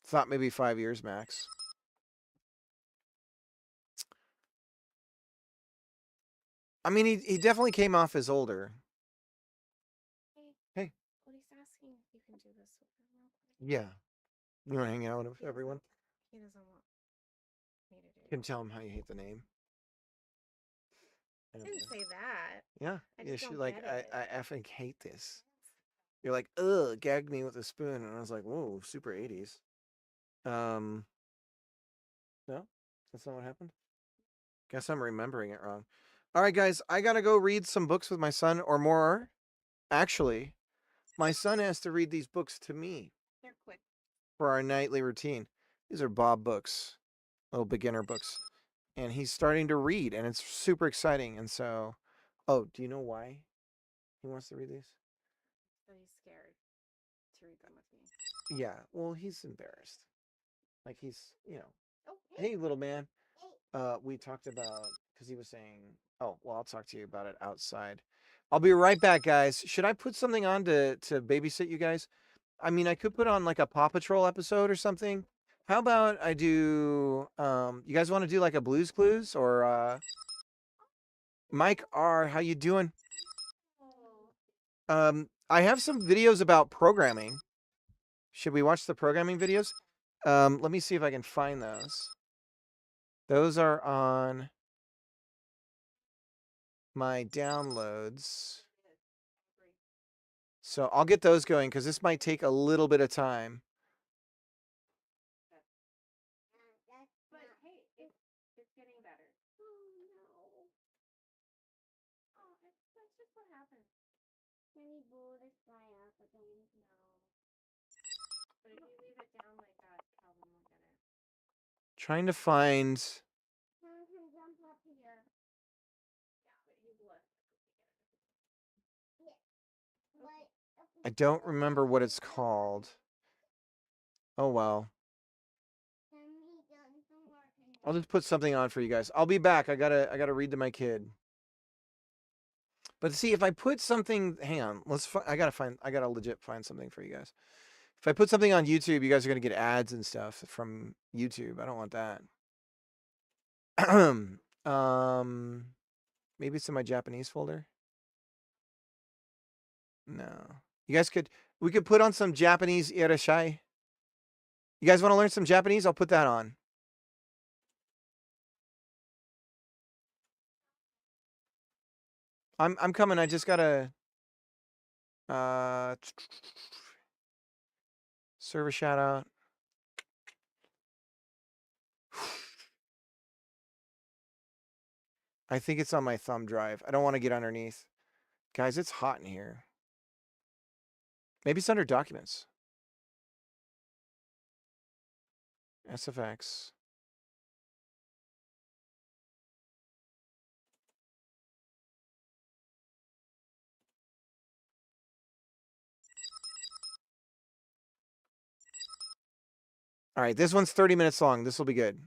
Thought maybe 5 years max. I mean, he definitely came off as older. Hey. What he's asking if you can do this with him real quick. Yeah. You want to hang out with everyone? He doesn't want me to do You can tell him how you hate the name. I didn't say that. Yeah. I Yeah, just she's don't like, get it. I effing hate this. You're like, ugh, gagged me with a spoon. And I was like, whoa, super 80s. No? That's not what happened? Guess I'm remembering it wrong. All right, guys, I got to go read some books with my son or more. Actually, my son has to read these books to me. They're quick. For our nightly routine. These are Bob books, little beginner books. And he's starting to read, and it's super exciting. And so, oh, do you know why he wants to read these? So he's scared to read them with me. Yeah, well, he's embarrassed. Like he's, Oh, hey, little man. We talked about, because he was saying, oh, well, I'll talk to you about it outside. I'll be right back, guys. Should I put something on to babysit you guys? I mean, I could put on like a Paw Patrol episode or something. How about I do, you guys want to do like a Blues Clues or, Mike R, how you doing? I have some videos about programming. Should we watch the programming videos? Let me see if I can find those. Those are on my downloads. So I'll get those going because this might take a little bit of time. But hey, it's getting better. Oh no. Oh, that's just what happens. Many bullets fly out, but then no. But if you leave it down like that, Calvin will get it. Trying to find. Jump up here. Yeah, but he's left. I don't remember what it's called. Oh well. I'll just put something on for you guys. I'll be back. I gotta read to my kid. But see, if I put something, hang on. I gotta legit find something for you guys. If I put something on YouTube, you guys are gonna get ads and stuff from YouTube. I don't want that. Maybe it's in my Japanese folder. No. You guys we could put on some Japanese irashai. You guys want to learn some Japanese? I'll put that on. I'm coming. I just gotta server shout out. I think it's on my thumb drive. I don't want to get underneath. Guys, it's hot in here. Maybe it's under documents. SFX. All right, this one's 30 minutes long. This will be good.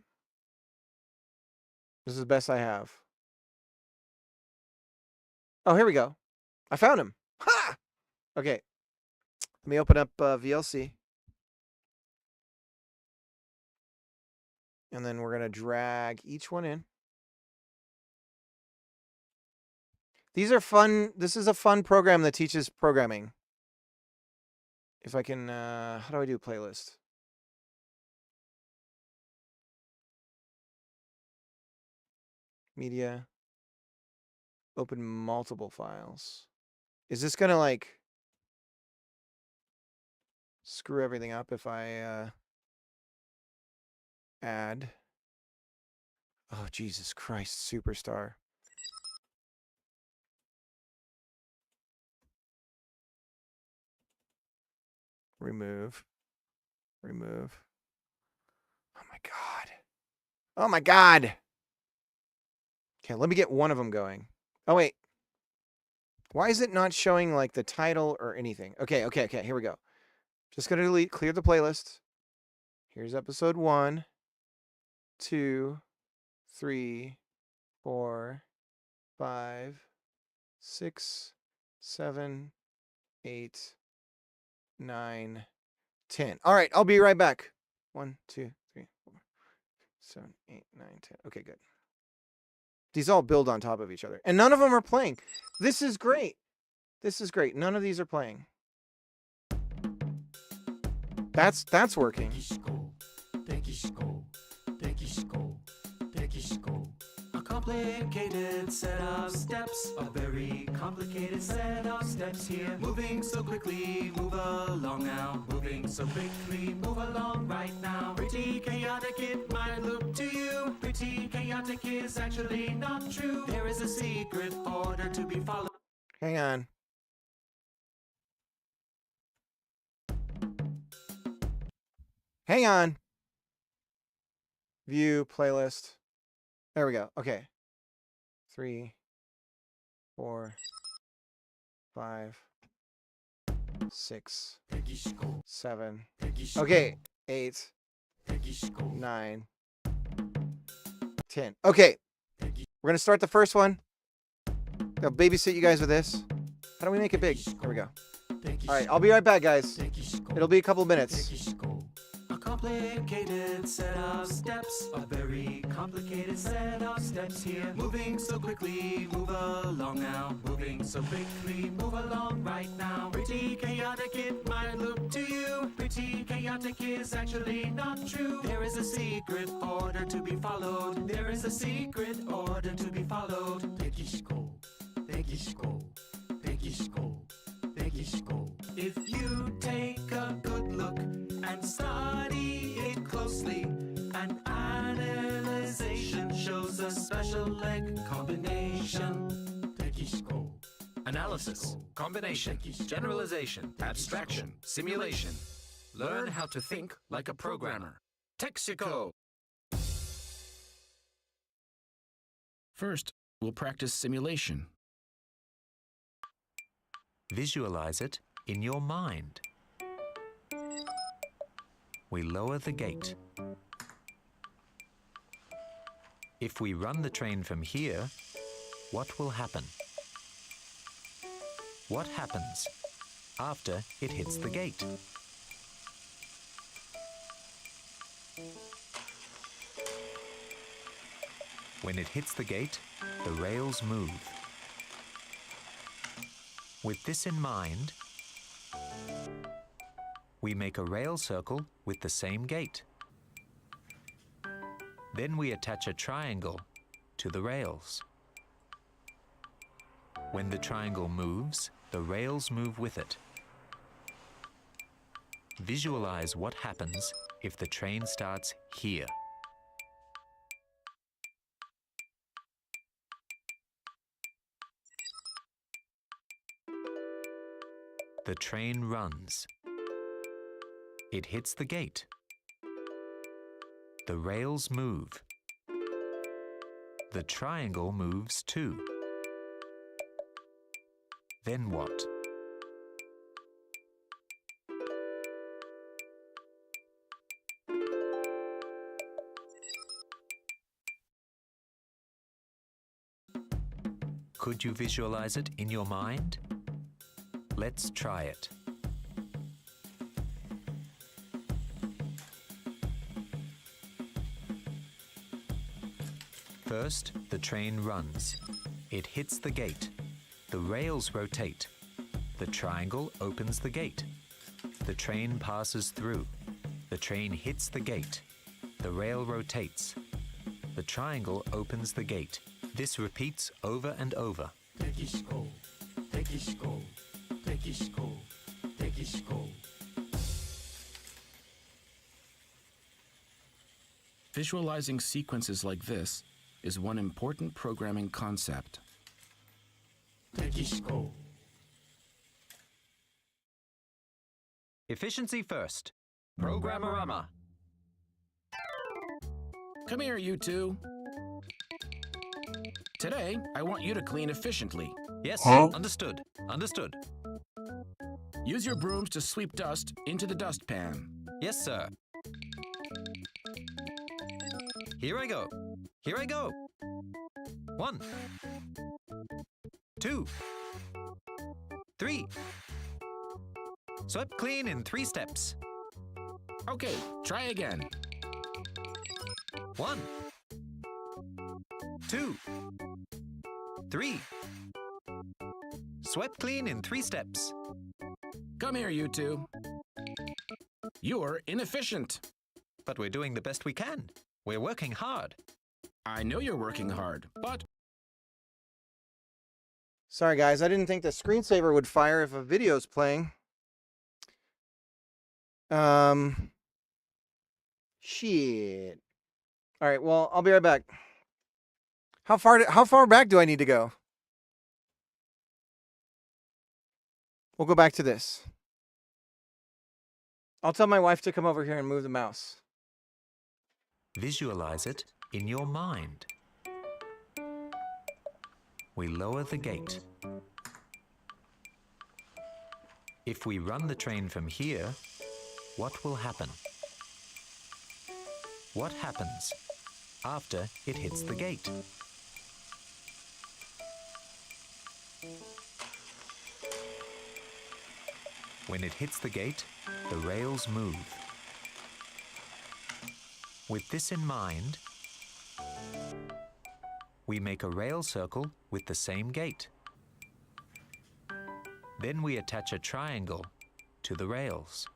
This is the best I have. Oh, here we go. I found him. Ha! Okay. Let me open up VLC. And then we're going to drag each one in. These are fun. This is a fun program that teaches programming. If I can, how do I do playlist? Media. Open multiple files. Is this going to like screw everything up if I add? Oh, Jesus Christ, Superstar. Remove. Remove. Oh my God. Oh my God. Okay, let me get one of them going. Oh, wait. Why is it not showing like the title or anything? Okay, here we go. Just going to delete, clear the playlist. Here's episode 1, 2, 3, 4, 5, 6, 7, 8, 9, 10. All right, I'll be right back. 1, 2, 3, 4, 7, 8, 9, 10. Okay, good. These all build on top of each other. And none of them are playing. This is great. This is great. None of these are playing. That's working. A complicated set of steps, a very complicated set of steps here. Moving so quickly, move along now. Moving so quickly, move along right now. Pretty chaotic it might look to you. Pretty chaotic is actually not true. There is a secret order to be followed. Hang on. Hang on. View playlist. There we go. Okay. 3, 4, 5, 6, 7. Okay. 8, 9, 10. Okay. We're going to start the first one. I'll babysit you guys with this. How do we make it big? There we go. All right. I'll be right back, guys. It'll be a couple minutes. A complicated set of steps, a very complicated set of steps here. Moving so quickly, move along now. Moving so quickly, move along right now. Pretty chaotic it might look to you. Pretty chaotic is actually not true. There is a secret order to be followed. There is a secret order to be followed. If you take a good look and study it closely, an analyzation shows a special leg combination. Analysis, combination, generalization, abstraction, simulation. Learn how to think like a programmer. Texico! First, we'll practice simulation. Visualize it in your mind. We lower the gate. If we run the train from here, what will happen? What happens after it hits the gate? When it hits the gate, the rails move. With this in mind, we make a rail circle with the same gate. Then we attach a triangle to the rails. When the triangle moves, the rails move with it. Visualize what happens if the train starts here. The train runs. It hits the gate. The rails move. The triangle moves too. Then what? Could you visualize it in your mind? Let's try it. First, the train runs. It hits the gate. The rails rotate. The triangle opens the gate. The train passes through. The train hits the gate. The rail rotates. The triangle opens the gate. This repeats over and over. Visualizing sequences like this is one important programming concept. Efficiency first. Programmerama. Come here, you two. Today, I want you to clean efficiently. Yes, understood. Understood. Use your brooms to sweep dust into the dustpan. Yes, sir. Here I go. Here I go. 1, 2, 3. Swept clean in 3 steps. Okay, try again. 1, 2, 3. Swept clean in 3 steps. Come here, you two. You're inefficient. But we're doing the best we can. We're working hard. I know you're working hard, but... Sorry, guys. I didn't think the screensaver would fire if a video's playing. Shit. All right. Well, I'll be right back. How far back do I need to go? We'll go back to this. I'll tell my wife to come over here and move the mouse. Visualize it in your mind. We lower the gate. If we run the train from here, what will happen? What happens after it hits the gate? When it hits the gate, the rails move. With this in mind, we make a rail circle with the same gate. Then we attach a triangle to the rails.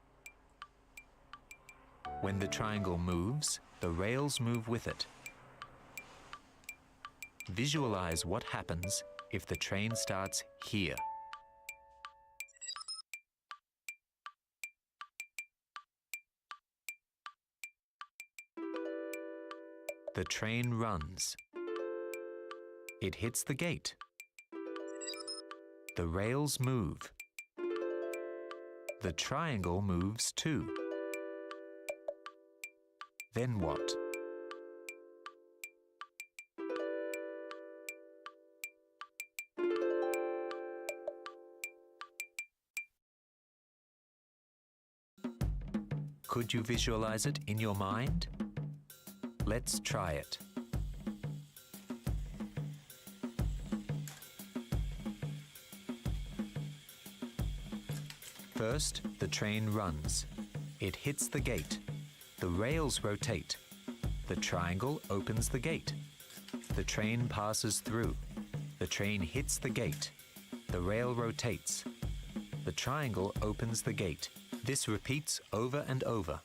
When the triangle moves, the rails move with it. Visualize what happens if the train starts here. The train runs. It hits the gate. The rails move. The triangle moves too. Then what? Could you visualize it in your mind? Let's try it. First, the train runs. It hits the gate. The rails rotate. The triangle opens the gate. The train passes through. The train hits the gate. The rail rotates. The triangle opens the gate. This repeats over and over.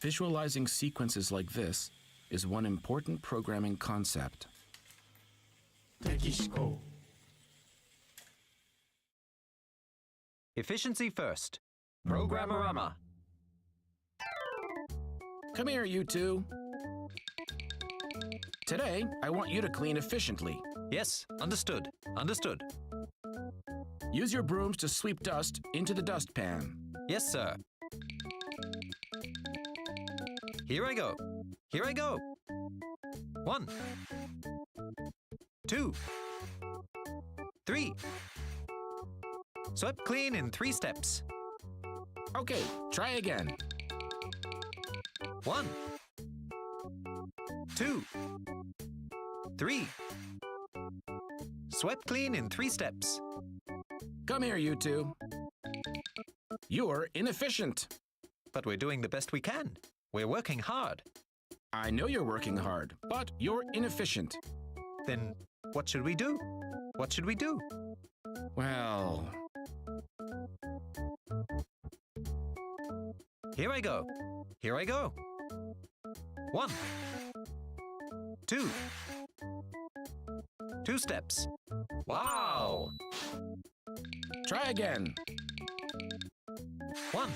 Visualizing sequences like this is one important programming concept. Efficiency first. Programmerama. Come here, you two. Today, I want you to clean efficiently. Yes, understood. Understood. Use your brooms to sweep dust into the dustpan. Yes, sir. Here I go. Here I go. 1, 2, 3. Swept clean in 3 steps. Okay, try again. 1, 2, 3. Swept clean in 3 steps. Come here, you two. You're inefficient. But we're doing the best we can. We're working hard. I know you're working hard, but you're inefficient. Then what should we do? What should we do? Well... Here I go. Here I go. 1, 2. 2 steps. Wow! Try again. 1,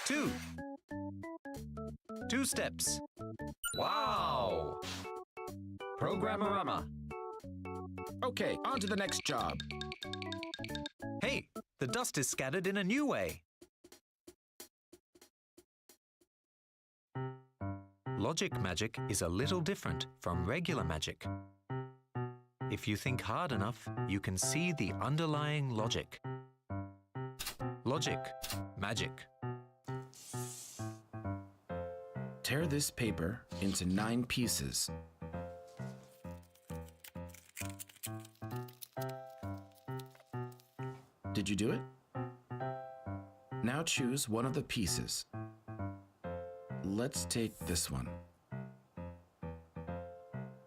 2. 2 steps. Wow! Programmerama. Okay, on to the next job. Hey, the dust is scattered in a new way. Logic magic is a little different from regular magic. If you think hard enough, you can see the underlying logic. Logic, magic. Tear this paper into 9 pieces. Did you do it? Now choose one of the pieces. Let's take this one.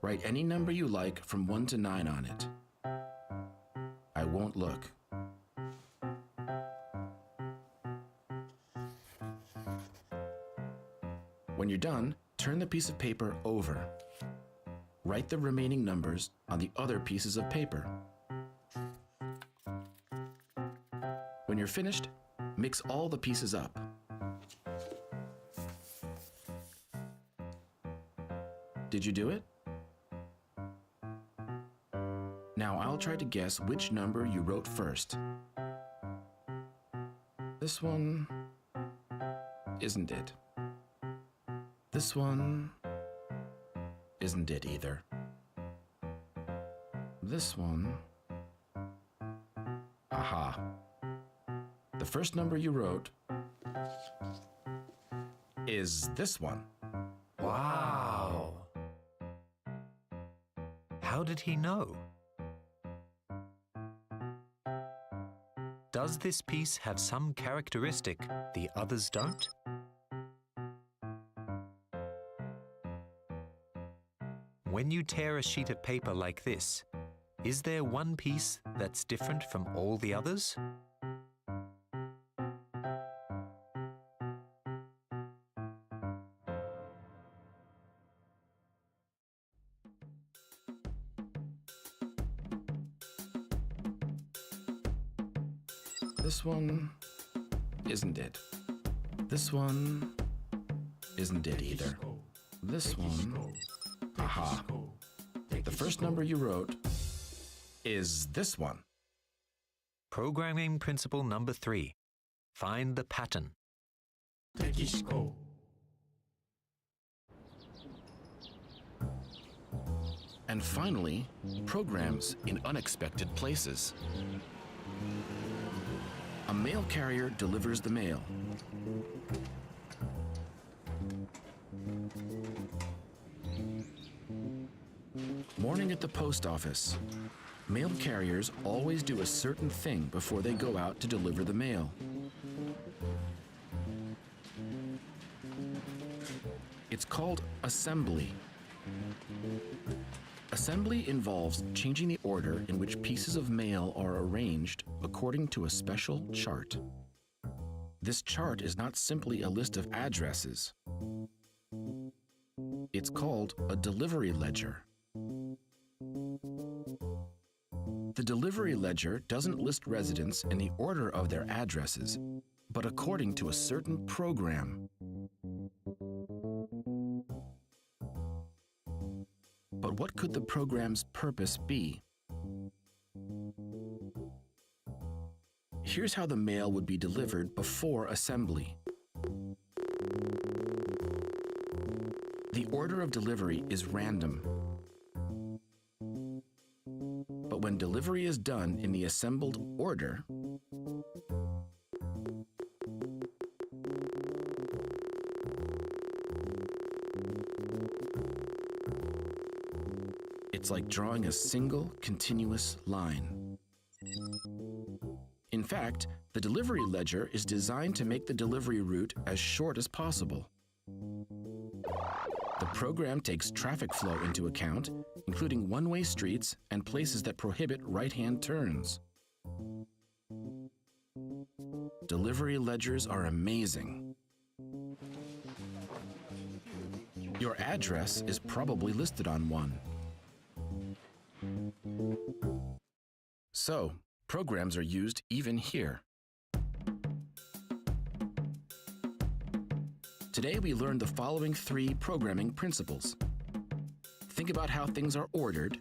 Write any number you like from 1 to 9 on it. I won't look. When you're done, turn the piece of paper over. Write the remaining numbers on the other pieces of paper. When you're finished, mix all the pieces up. Did you do it? Now I'll try to guess which number you wrote first. This one isn't it. This one isn't it either. This one... Aha. The first number you wrote is this one. Wow! How did he know? Does this piece have some characteristic the others don't? When you tear a sheet of paper like this, is there one piece that's different from all the others? This one isn't it. This one isn't it either. This one, aha. The first number you wrote is this one. Programming principle number 3. Find the pattern. And finally, programs in unexpected places. A mail carrier delivers the mail. Morning at the post office. Mail carriers always do a certain thing before they go out to deliver the mail. It's called assembly. Assembly involves changing the order in which pieces of mail are arranged according to a special chart. This chart is not simply a list of addresses. It's called a delivery ledger. The delivery ledger doesn't list residents in the order of their addresses, but according to a certain program. But what could the program's purpose be? Here's how the mail would be delivered before assembly. The order of delivery is random. But when delivery is done in the assembled order, it's like drawing a single continuous line. In fact, the delivery ledger is designed to make the delivery route as short as possible. The program takes traffic flow into account, including one-way streets and places that prohibit right-hand turns. Delivery ledgers are amazing. Your address is probably listed on one. So, programs are used even here. Today we learned the following 3 programming principles. Think about how things are ordered,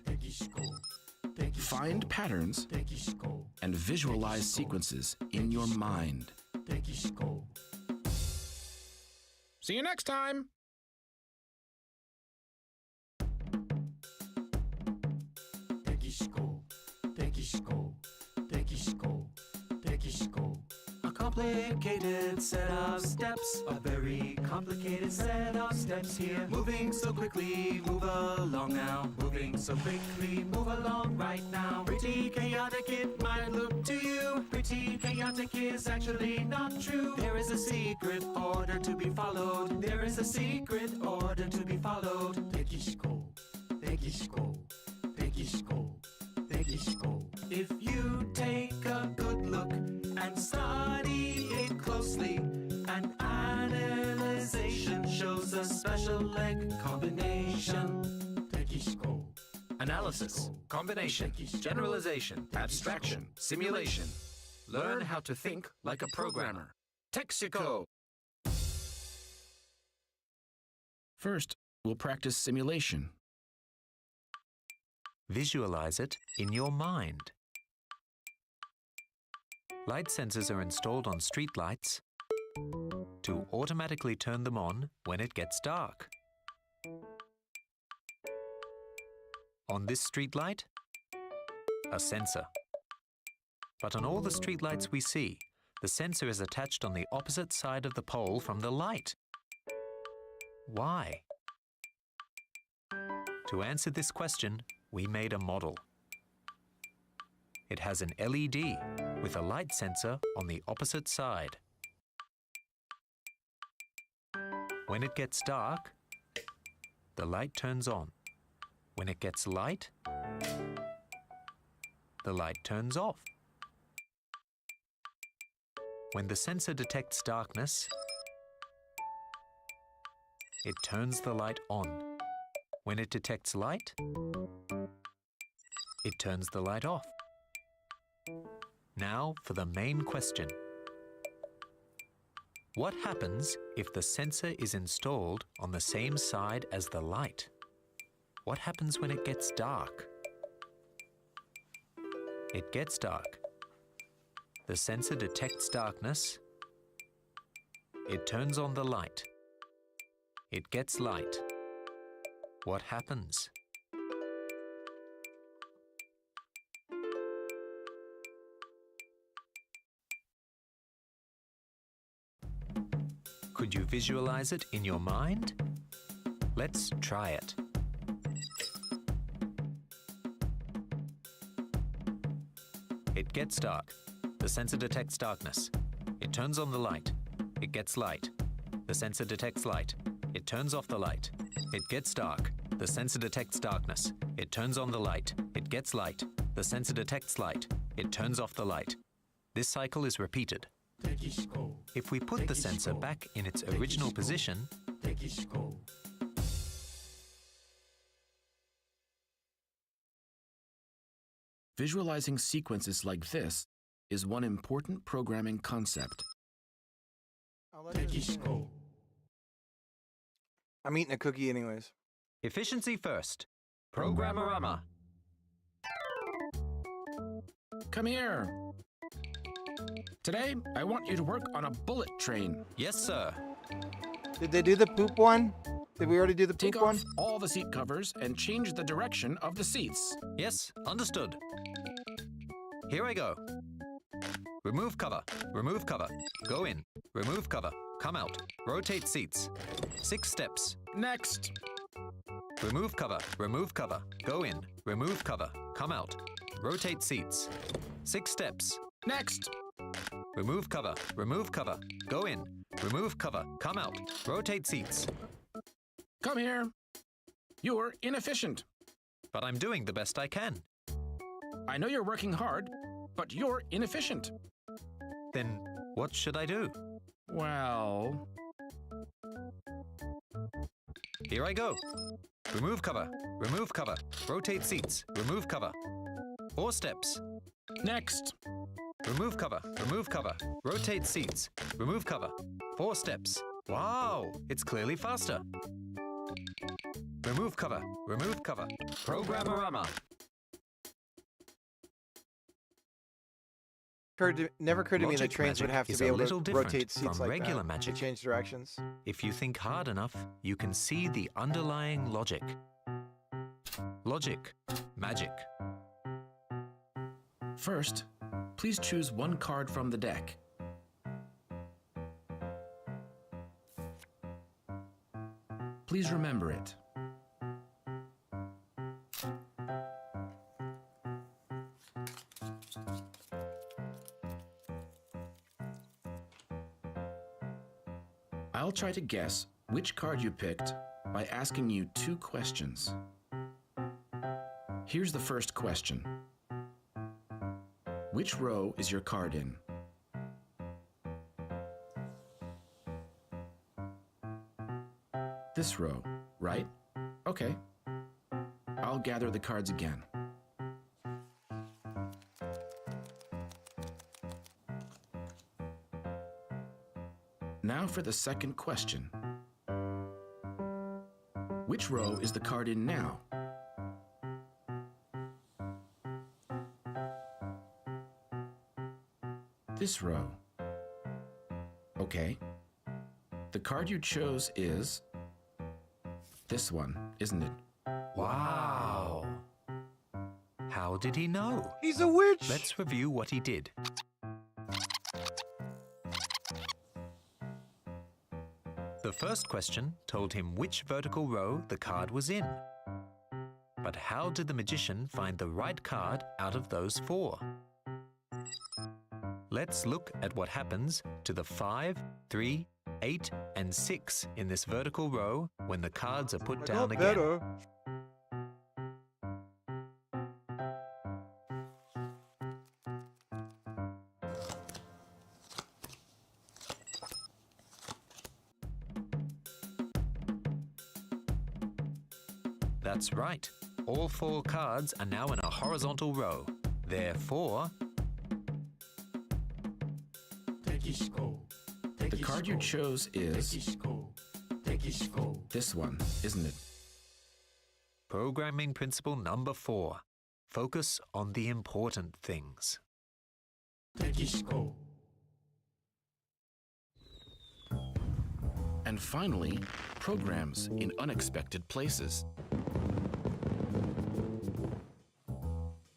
find patterns, and visualize sequences in your mind. See you next time! A complicated set of steps, a very complicated set of steps here. Moving so quickly, move along now. Moving so quickly, move along right now. Pretty chaotic it might look to you. Pretty chaotic is actually not true. There is a secret order to be followed. There is a secret order to be followed. If you take a good look and study it closely, an analyzation shows a special leg combination. Analysis, combination, generalization, abstraction, simulation. Learn how to think like a programmer. Texico! First, we'll practice simulation. Visualize it in your mind. Light sensors are installed on street lights to automatically turn them on when it gets dark. On this street light, a sensor. But on all the street lights we see, the sensor is attached on the opposite side of the pole from the light. Why? To answer this question, we made a model. It has an LED with a light sensor on the opposite side. When it gets dark, the light turns on. When it gets light, the light turns off. When the sensor detects darkness, it turns the light on. When it detects light, it turns the light off. Now for the main question. What happens if the sensor is installed on the same side as the light? What happens when it gets dark? It gets dark. The sensor detects darkness. It turns on the light. It gets light. What happens? Could you visualize it in your mind? Let's try it. It gets dark. The sensor detects darkness. It turns on the light. It gets light. The sensor detects light. It turns off the light. It gets dark. The sensor detects darkness. It turns on the light. It gets light. The sensor detects light. It turns off the light. This cycle is repeated. If we put the sensor back in its original position, Visualizing sequences like this is one important programming concept. I'm eating a cookie anyways. efficiency first. Programmerama. Come here. Today, I want you to work on a bullet train. Yes, sir. Did they do the poop one? Did we already do the poop Take one? off all the seat covers and change the direction of the seats. Yes, understood. Here I go. Remove cover. Remove cover. Go in. Remove cover. Come out. Rotate seats. 6 steps. Next. Remove cover. Remove cover. Go in. Remove cover. Come out. Rotate seats. 6 steps. Next. Remove cover. Remove cover. Go in. Remove cover. Come out. Rotate seats. Come here. You're inefficient. But I'm doing the best I can. I know you're working hard, but you're inefficient. Then what should I do? Well, Here I go. Remove cover. Remove cover. Rotate seats. Remove cover. 4 steps. next. Remove cover. Remove cover. Rotate seats. Remove cover. 4 steps. Wow, it's clearly faster. Remove cover. Remove cover. Programmerama. Never occurred to me that Logic trains would magic have to is be a able little to different rotate seats from like regular that magic. to change directions. If you think hard enough, you can see the underlying logic. Logic. Magic. First, please choose one card from the deck. Please remember it. I'll try to guess which card you picked by asking you 2 questions. Here's the first question. Which row is your card in? This row, right? Okay. I'll gather the cards again. Now for the second question. Which row is the card in now? This row. Okay. The card you chose is this one, isn't it? Wow. How did he know? He's a witch! Let's review what he did. The first question told him which vertical row the card was in. But how did the magician find the right card out of those 4? Let's look at what happens to the 5, 3, 8, and 6 in this vertical row when the cards are put down again. Better. That's right. All 4 cards are now in a horizontal row. Therefore, The card you chose is this one, isn't it? Programming principle number 4. Focus on the important things. And finally, programs in unexpected places.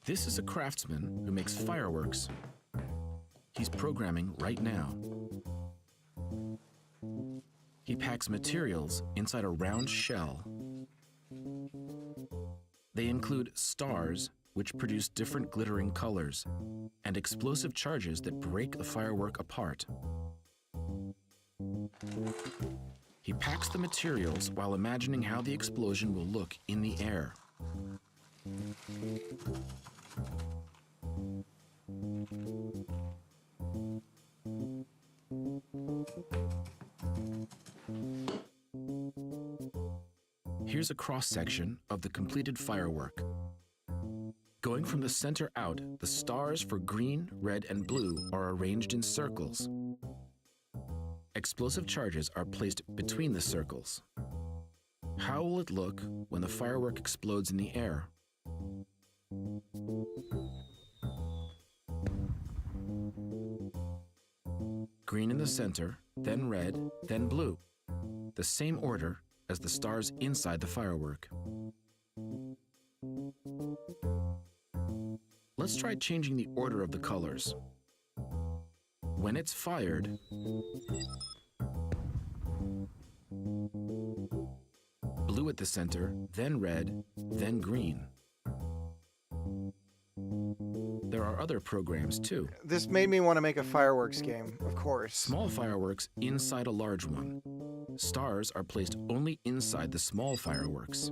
This is a craftsman who makes fireworks. He's programming right now. He packs materials inside a round shell. They include stars, which produce different glittering colors, and explosive charges that break the firework apart. He packs the materials while imagining how the explosion will look in the air. Here's a cross-section of the completed firework. Going from the center out, the stars for green, red, and blue are arranged in circles. Explosive charges are placed between the circles. How will it look when the firework explodes in the air? Green in the center, then red, then blue. The same order as the stars inside the firework. Let's try changing the order of the colors. When it's fired, blue at the center, then red, then green. There are other programs too. This made me want to make a fireworks game, of course. Small fireworks inside a large one. Stars are placed only inside the small fireworks.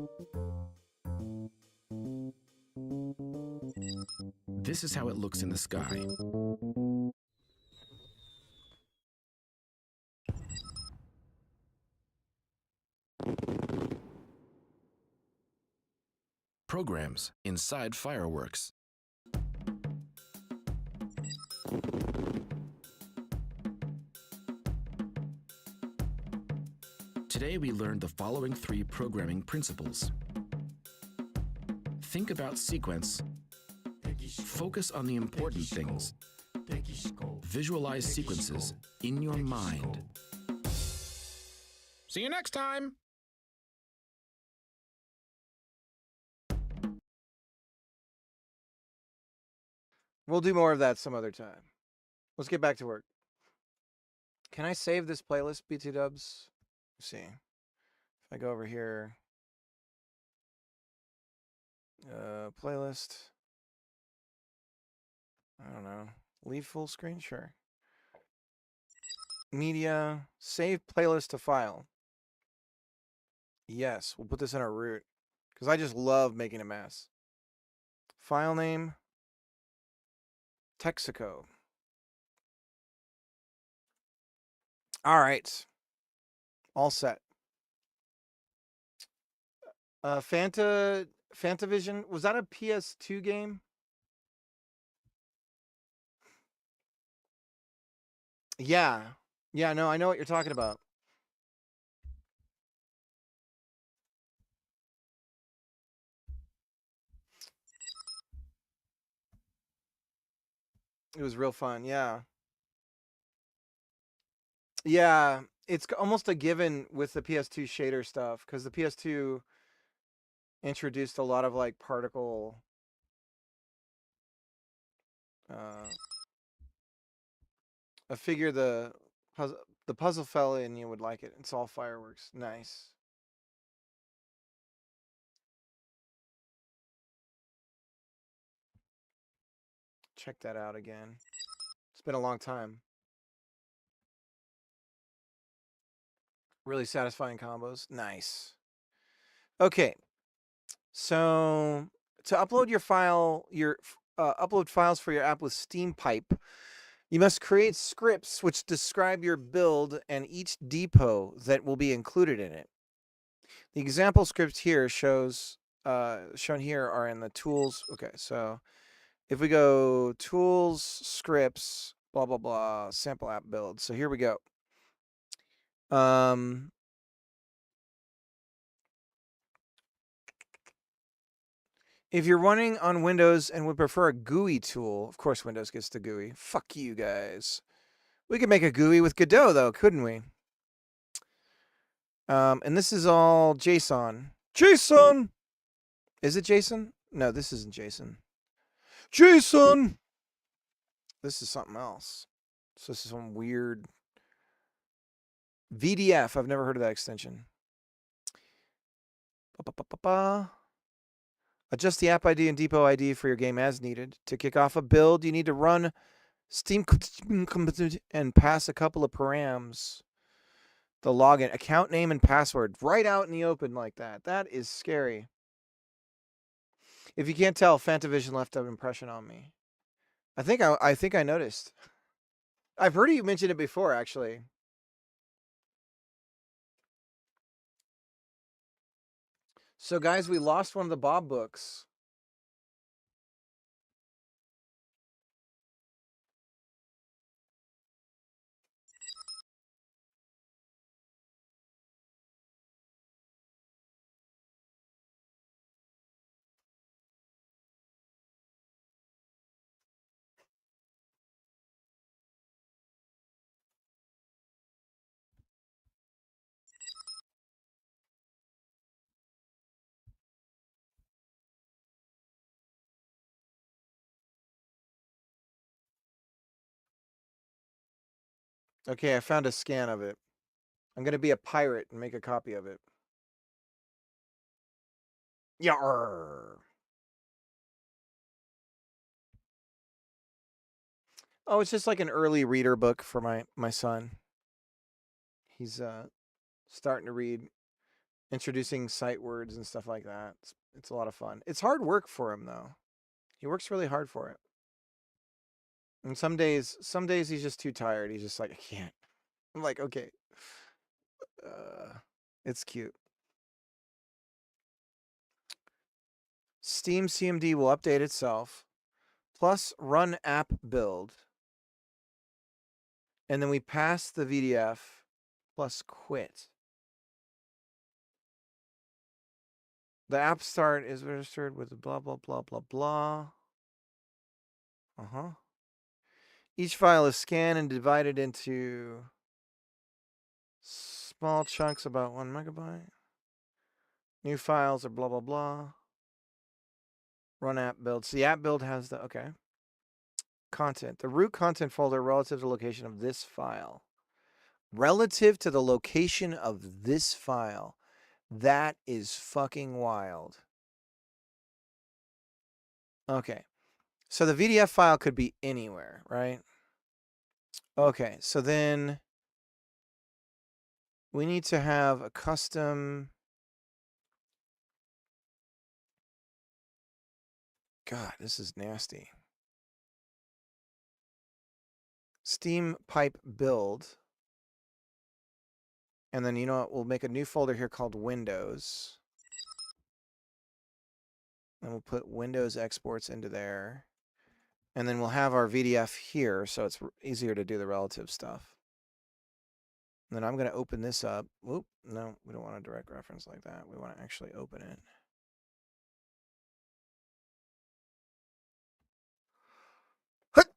This is how it looks in the sky. Programs inside fireworks. Today we learned the following 3 programming principles. Think about sequence. Focus on the important things. Visualize sequences in your mind. See you next time! We'll do more of that some other time. Let's get back to work. Can I save this playlist, BT Dubs? Let's see. If I go over here, playlist. I don't know. Leave full screen? Sure. Media. Save playlist to file. Yes, we'll put this in our root. Because I just love making a mess. File name. Texaco. All right. All set. Fantavision, was that a PS2 game? Yeah. Yeah, no, I know what you're talking about. It was real fun, yeah. Yeah, it's almost a given with the PS2 shader stuff, because the PS2 introduced a lot of like particle I figure the puzzle fella in you would like it. It's all fireworks. Nice. Check that out again. It's been a long time. Really satisfying combos. Nice. Okay. So to upload your file, upload files for your app with SteamPipe, you must create scripts which describe your build and each depot that will be included in it. The example script here shown here are in the tools. Okay, so if we go tools, scripts, blah, blah, blah, sample app build. So here we go. If you're running on Windows and would prefer a GUI tool, of course Windows gets the GUI. Fuck you guys. We could make a GUI with Godot, though, couldn't we? And this is all JSON. JSON! Is it JSON? No, this isn't JSON. JSON! This is something else. So this is some weird VDF. I've never heard of that extension. Adjust the app ID and depot ID for your game as needed. To kick off a build, you need to run Steam and pass a couple of params. The login, account name, and password right out in the open like that. That is scary. If you can't tell, Fantavision left an impression on me. I think I noticed. I've heard you mention it before, actually. So, guys, we lost one of the Bob books. Okay, I found a scan of it. I'm going to be a pirate and make a copy of it. Yarr. Oh, it's just like an early reader book for my son. He's starting to read, introducing sight words and stuff like that. It's a lot of fun. It's hard work for him, though. He works really hard for it. And some days he's just too tired. He's just like, I can't. I'm like, okay. It's cute. Steam CMD will update itself. Plus run app build. And then we pass the VDF plus quit. The app start is registered with blah, blah, blah, blah, blah. Each file is scanned and divided into small chunks about 1 megabyte. New files are blah, blah, blah. Run app build. So the app build has the, okay. Content. The root content folder relative to the location of this file. Relative to the location of this file. That is fucking wild. Okay. So the VDF file could be anywhere, right? Okay. So then we need to have a custom. God, this is nasty. Steam pipe build. And then, you know what? We'll make a new folder here called Windows. And we'll put Windows exports into there. And then we'll have our VDF here, so it's easier to do the relative stuff. And then I'm going to open this up. Whoop, no, we don't want a direct reference like that. We want to actually open it.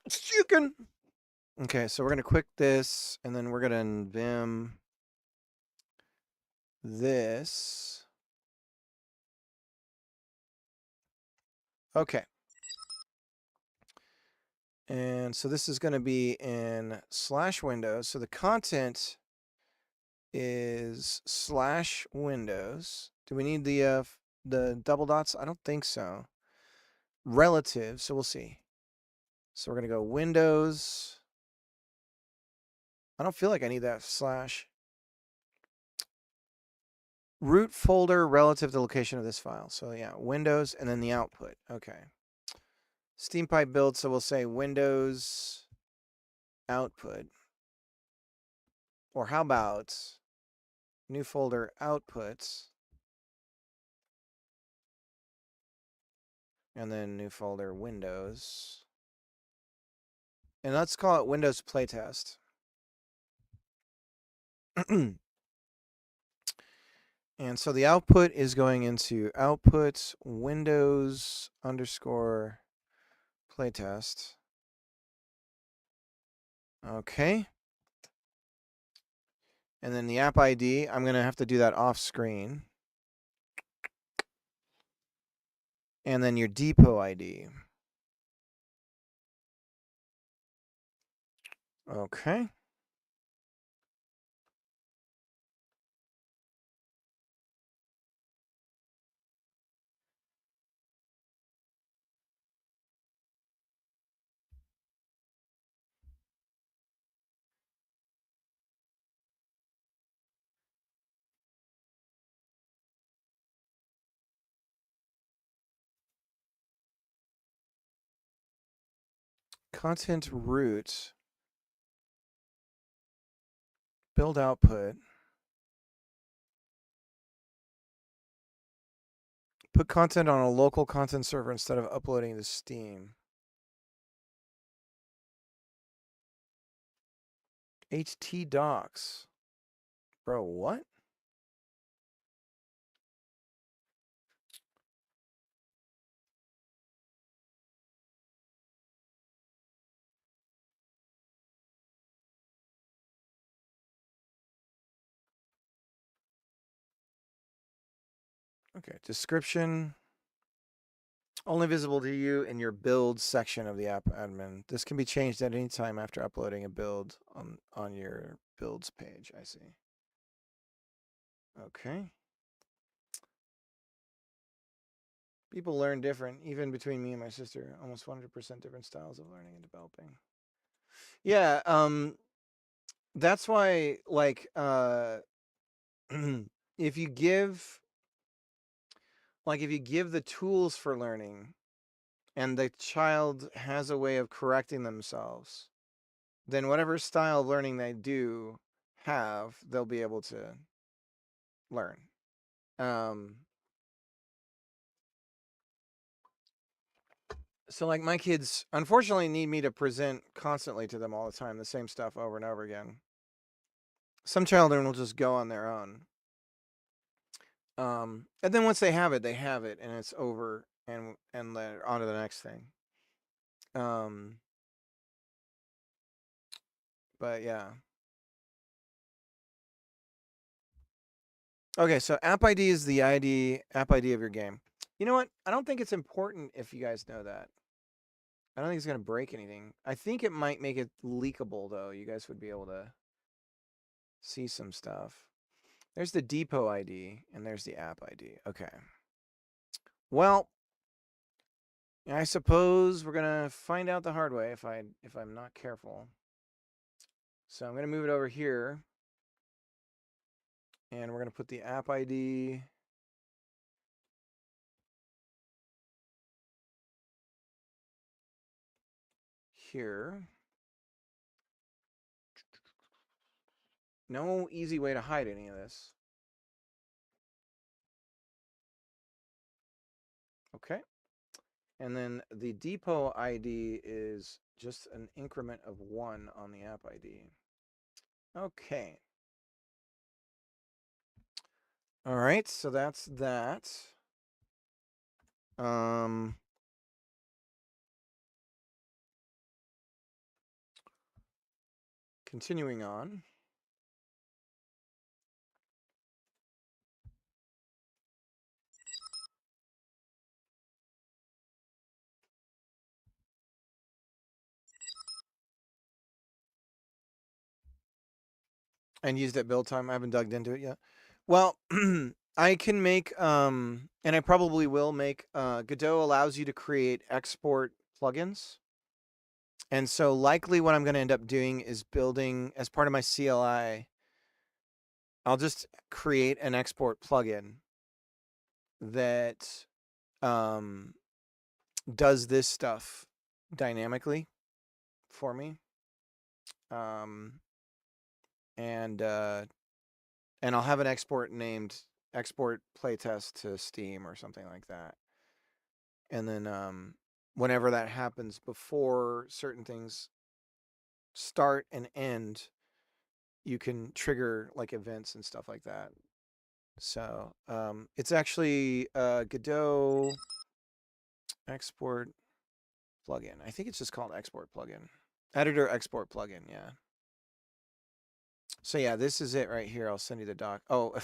Chicken. Okay, so we're going to quick this, and then we're going to vim this. Okay. And so this is going to be in /Windows. So the content is /Windows. Do we need the double dots? I don't think so. Relative. So we'll see. So we're going to go Windows. I don't feel like I need that / root folder relative to the location of this file. So yeah, Windows and then the output. Okay. Steam pipe build. So we'll say Windows output. Or how about new folder outputs. And then new folder Windows. And let's call it Windows Playtest. And so the output is going into output Windows _ playtest. Okay. And then the app ID, I'm going to have to do that off screen. And then your depot ID. Okay. Content root. Build output. Put content on a local content server instead of uploading to Steam. HT docs. Bro, what? Okay, description. Only visible to you in your build section of the app admin. This can be changed at any time after uploading a build on your builds page. I see. Okay. People learn different, even between me and my sister. Almost 100% different styles of learning and developing. Yeah, that's why, like, if you give the tools for learning and the child has a way of correcting themselves, then whatever style of learning they do have, they'll be able to learn. So like my kids unfortunately need me to present constantly to them all the time the same stuff over and over again. Some children will just go on their own. And then once they have it and it's over, and they're on to the next thing. But yeah. Okay, so app ID is the app ID of your game. You know what? I don't think it's important if you guys know that. I don't think it's going to break anything. I think it might make it leakable, though. You guys would be able to see some stuff. There's the depot ID, and there's the app ID. Okay. Well, I suppose we're going to find out the hard way if I'm not careful. So I'm going to move it over here. And we're going to put the app ID here. No easy way to hide any of this. Okay. And then the depot ID is just an increment of 1 on the app ID. Okay. All right, so that's that. Continuing on. And used at build time. I haven't dug into it yet. Well, I can make, and I probably will make, Godot allows you to create export plugins. And so likely what I'm going to end up doing is building, as part of my CLI, I'll just create an export plugin that does this stuff dynamically for me. And I'll have an export named export playtest to Steam or something like that. And then whenever that happens, before certain things start and end, you can trigger like events and stuff like that. So it's actually Godot export plugin. I think it's just called export plugin. Editor export plugin, yeah. So yeah, this is it right here. I'll send you the doc. Oh,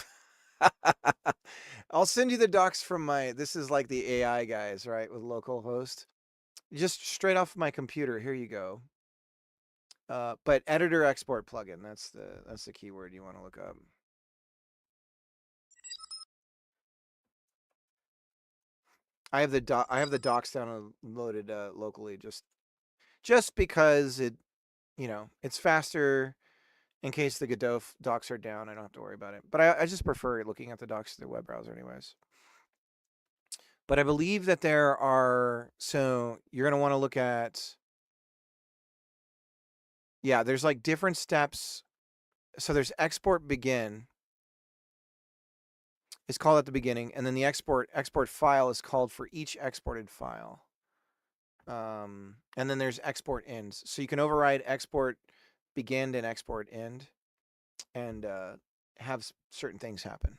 I'll send you the docs from my, this is like the AI guys, right? With localhost. Just straight off my computer. Here you go. But editor export plugin, that's the keyword you want to look up. I have the docs downloaded locally just because it, it's faster in case the Godot docs are down. I don't have to worry about it. But I just prefer looking at the docs through the web browser anyways. But I believe that there are, so you're going to want to look at, yeah, there's like different steps. So there's export begin. It's called at the beginning, and then the export file is called for each exported file. And then there's export ends. So you can override export begin and export end, and have certain things happen.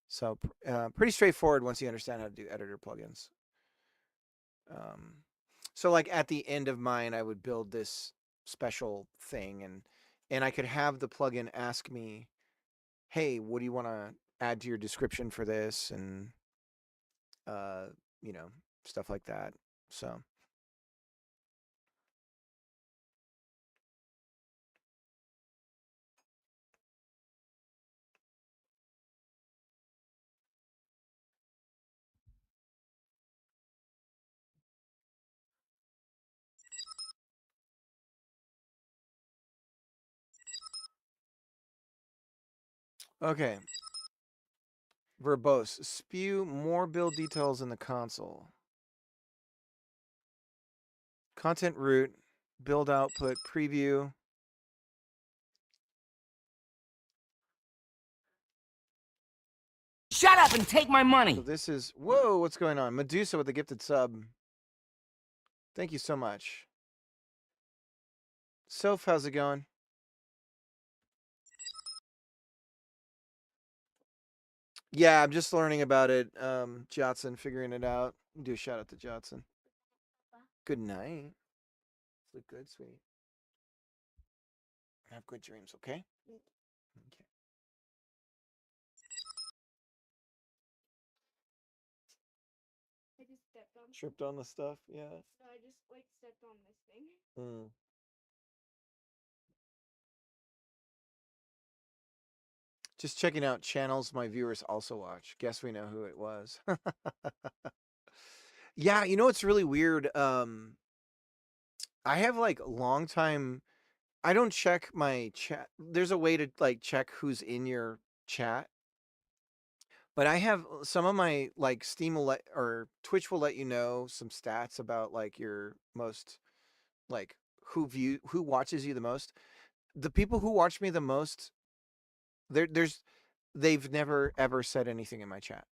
So pretty straightforward once you understand how to do editor plugins. So like at the end of mine, I would build this special thing, and I could have the plugin ask me, hey, what do you want to add to your description for this? And, stuff like that. So. Okay. Verbose. Spew more build details in the console. Content root, build output, preview. Shut up and take my money. So this is, whoa, what's going on? Medusa with the gifted sub. Thank you so much. Soph, how's it going? Yeah, I'm just learning about it. Jotson, figuring it out. Do a shout out to Jotson. Good night. Sleep good, sweetie. Have good dreams, okay? Okay. I just stepped on. Tripped on the stuff, yeah. No, I just like stepped on this thing. Just checking out channels my viewers also watch. Guess we know who it was. Yeah, it's really weird. I have like long time. I don't check my chat. There's a way to like check who's in your chat. But I have some of my like Steam will let, or Twitch will let you know some stats about like your most, like who watches you the most. The people who watch me the most, they've never ever said anything in my chat.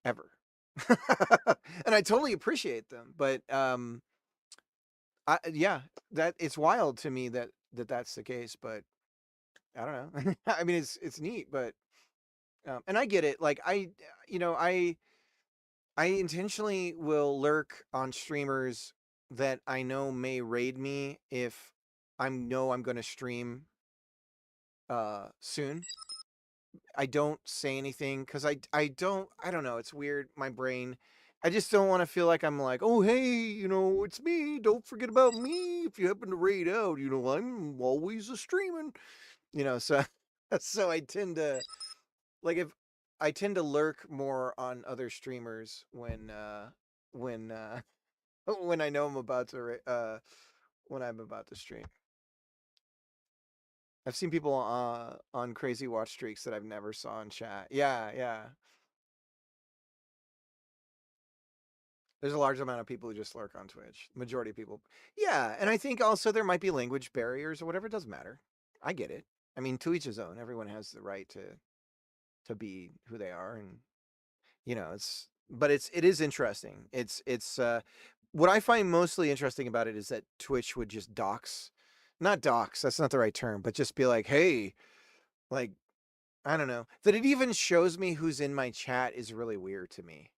Ever. And I totally appreciate them, but yeah, that it's wild to me that's the case, but I don't know. I mean, it's neat, but and I get it. Like I intentionally will lurk on streamers that I know may raid me if I'm going to stream soon. I don't say anything because I don't know. It's weird. My brain. I just don't want to feel like I'm like, oh hey, it's me. Don't forget about me if you happen to raid out. I'm always a streaming. So so I tend to like if I tend to lurk more on other streamers when when I know I'm about to when I'm about to stream. I've seen people on crazy watch streaks that I've never saw in chat. Yeah, yeah. There's a large amount of people who just lurk on Twitch. Majority of people. Yeah, and I think also there might be language barriers or whatever. It doesn't matter. I get it. I mean, to each his own. Everyone has the right to be who they are, and it's. But it is interesting. It's what I find mostly interesting about it is that Twitch would just not dox, that's not the right term, but just be like, hey, like, I don't know. That it even shows me who's in my chat is really weird to me.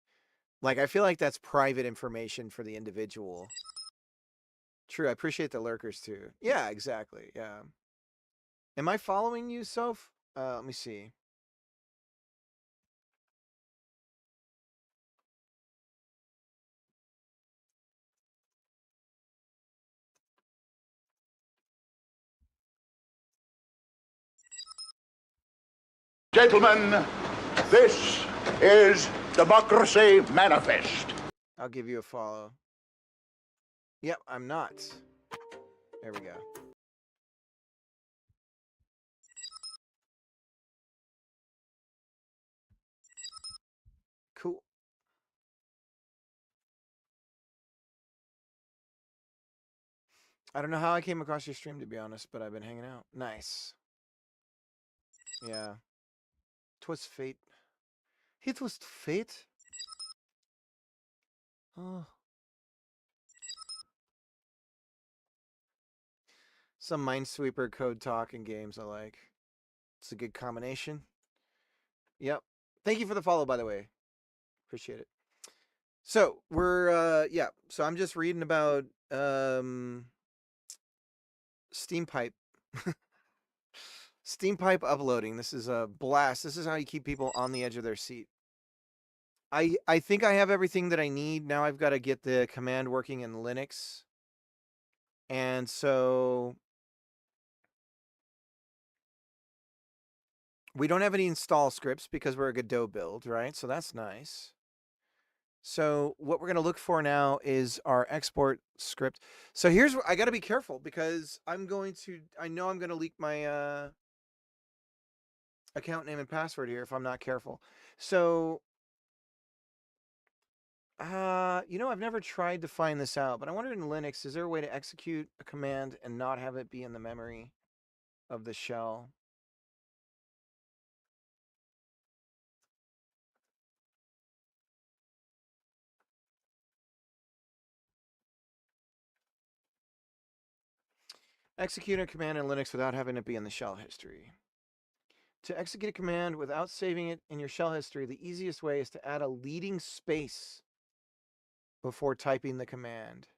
Like, I feel like that's private information for the individual. True, I appreciate the lurkers too. Yeah, exactly. Yeah. Am I following you, Soph? Let me see. Gentlemen, this is Democracy Manifest. I'll give you a follow. Yep, I'm not. There we go. Cool. I don't know how I came across your stream, to be honest, but I've been hanging out. Nice. Yeah. 'Twas fate. It was fate? Oh. Some Minesweeper code talk in games I like. It's a good combination. Yep. Thank you for the follow, by the way. Appreciate it. So we're yeah. So I'm just reading about Steam Pipe. Steam Pipe uploading. This is a blast. This is how you keep people on the edge of their seat. I think I have everything that I need. Now I've got to get the command working in Linux. And so we don't have any install scripts because we're a Godot build, right? So that's nice. So what we're going to look for now is our export script. So here's where I got to be careful because I know I'm going to leak my account name and password here if I'm not careful. So I've never tried to find this out, but I wonder in Linux, is there a way to execute a command and not have it be in the memory of the shell? Execute a command in Linux without having it be in the shell history. To execute a command without saving it in your shell history, the easiest way is to add a leading space before typing the command.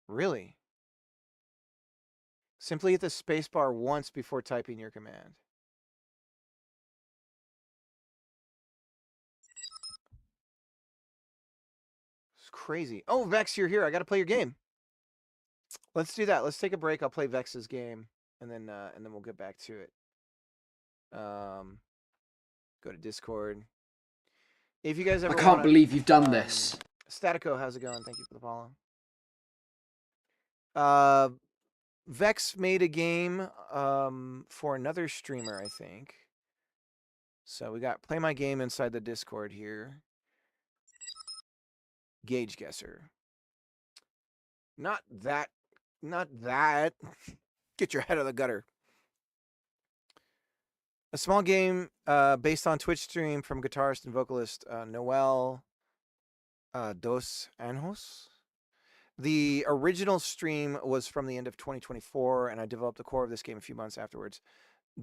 Really? Simply hit the spacebar once before typing your command. It's crazy. Oh, Vex, you're here. I got to play your game. Let's do that. Let's take a break. I'll play Vex's game, and then we'll get back to it. Go to Discord. If you guys ever I can't believe you've done this. Statico, how's it going? Thank you for the follow. Vex made a game for another streamer, I think. So we got play my game inside the Discord here. Gauge guesser. Not that. Get your head out of the gutter. A small game based on Twitch stream from guitarist and vocalist Noel Dos Anjos. The original stream was from the end of 2024, and I developed the core of this game a few months afterwards.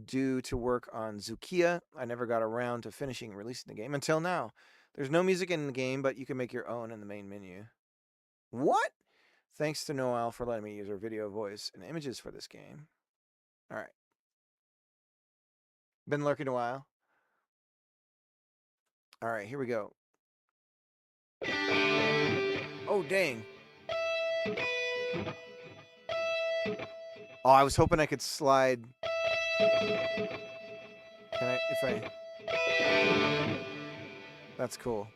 Due to work on Zukia, I never got around to finishing and releasing the game until now. There's no music in the game, but you can make your own in the main menu. What? Thanks to Noel for letting me use her video, voice, and images for this game. All right. Been lurking a while. All right, here we go. Oh, dang. Oh, I was hoping I could slide. Can I, that's cool.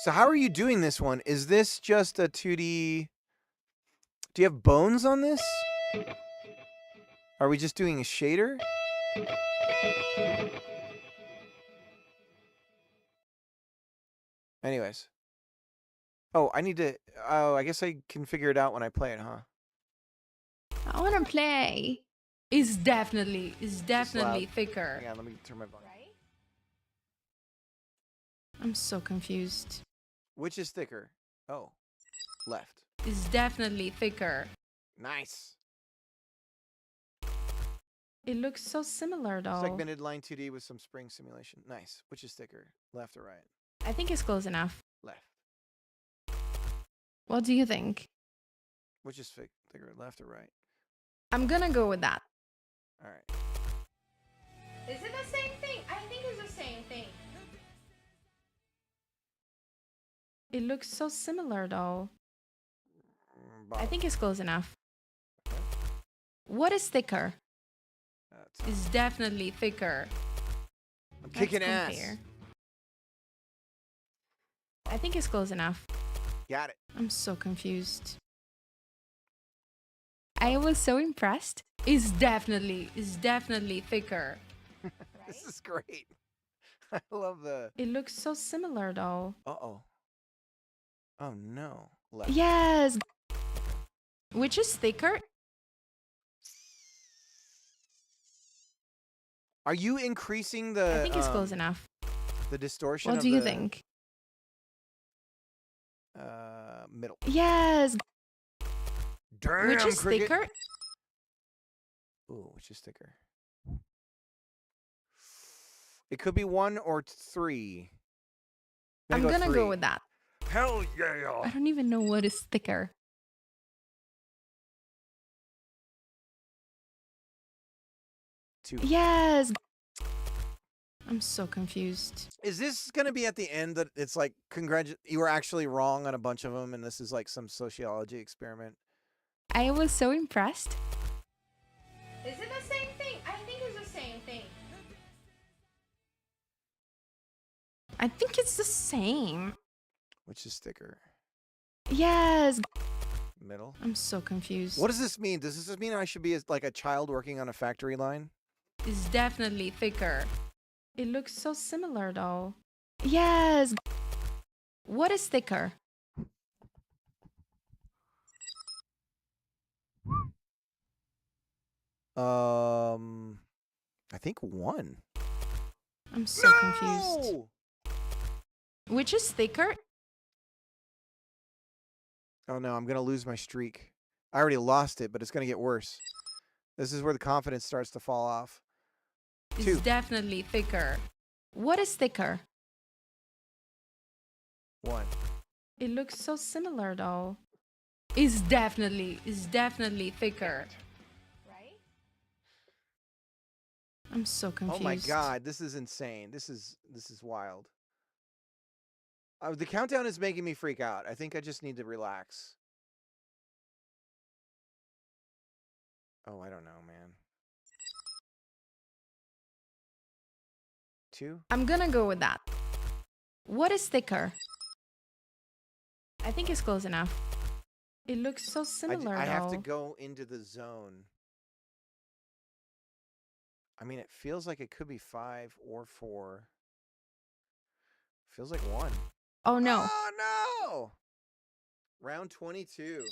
So how are you doing this one? Is this just a 2D? Do you have bones on this? Are we just doing a shader? Anyways. Oh, I need to... Oh, I guess I can figure it out when I play it, huh? I want to play. Is definitely loud. thicker. Yeah, let me turn my volume. I'm so confused. Which is thicker? Oh, left. Is definitely thicker. Nice. It looks so similar though. Segmented line 2D with some spring simulation. Nice. Which is thicker? Left or right? I think it's close enough. Left. What do you think? Which is thicker? Left or right? I'm gonna go with that. All right. Is it the same thing? I think it's the same thing. It looks so similar though. I think it's close enough. Okay. What is thicker? That's It's definitely thicker. I'm kicking ass. Compare. I think it's close enough. Got it. I'm so confused. I was so impressed. It's definitely thicker. This is great. I love the. It looks so similar though. Uh-oh. Oh no. Left. Yes. Which is thicker? Are you increasing the? I think it's close enough. The distortion. What do you think? Middle. Yes. Damn, Which is cricket. thicker? Ooh, which is thicker? It could be 1 or 3. I'm gonna three. go with that. Hell yeah! I don't even know what is thicker. 2. Yes. I'm so confused. Is this gonna be at the end that it's like you were actually wrong on a bunch of them, and this is like some sociology experiment? I was so impressed. Is it the same thing? I think it's the same thing. I think it's the same. Which is thicker? Yes. Middle. I'm so confused. What does this mean? Does this mean I should be like a child working on a factory line? It's definitely thicker. It looks so similar though. Yes. What is thicker? I think 1. I'm so confused. Which is thicker? Oh no, I'm gonna lose my streak. I already lost it, but it's gonna get worse. This is where the confidence starts to fall off. It's 2. definitely thicker. What is thicker? 1. It looks so similar though. It's definitely thicker. Right? I'm so confused. Oh my god, this is insane. This is wild. The countdown is making me freak out. I think I just need to relax. Oh, I don't know, man. 2? I'm gonna go with that. What is thicker? I think it's close enough. It looks so similar I have to though. go into the zone. I mean, it feels like it could be 5 or 4. Feels like 1. Oh no. Oh no! Round 22.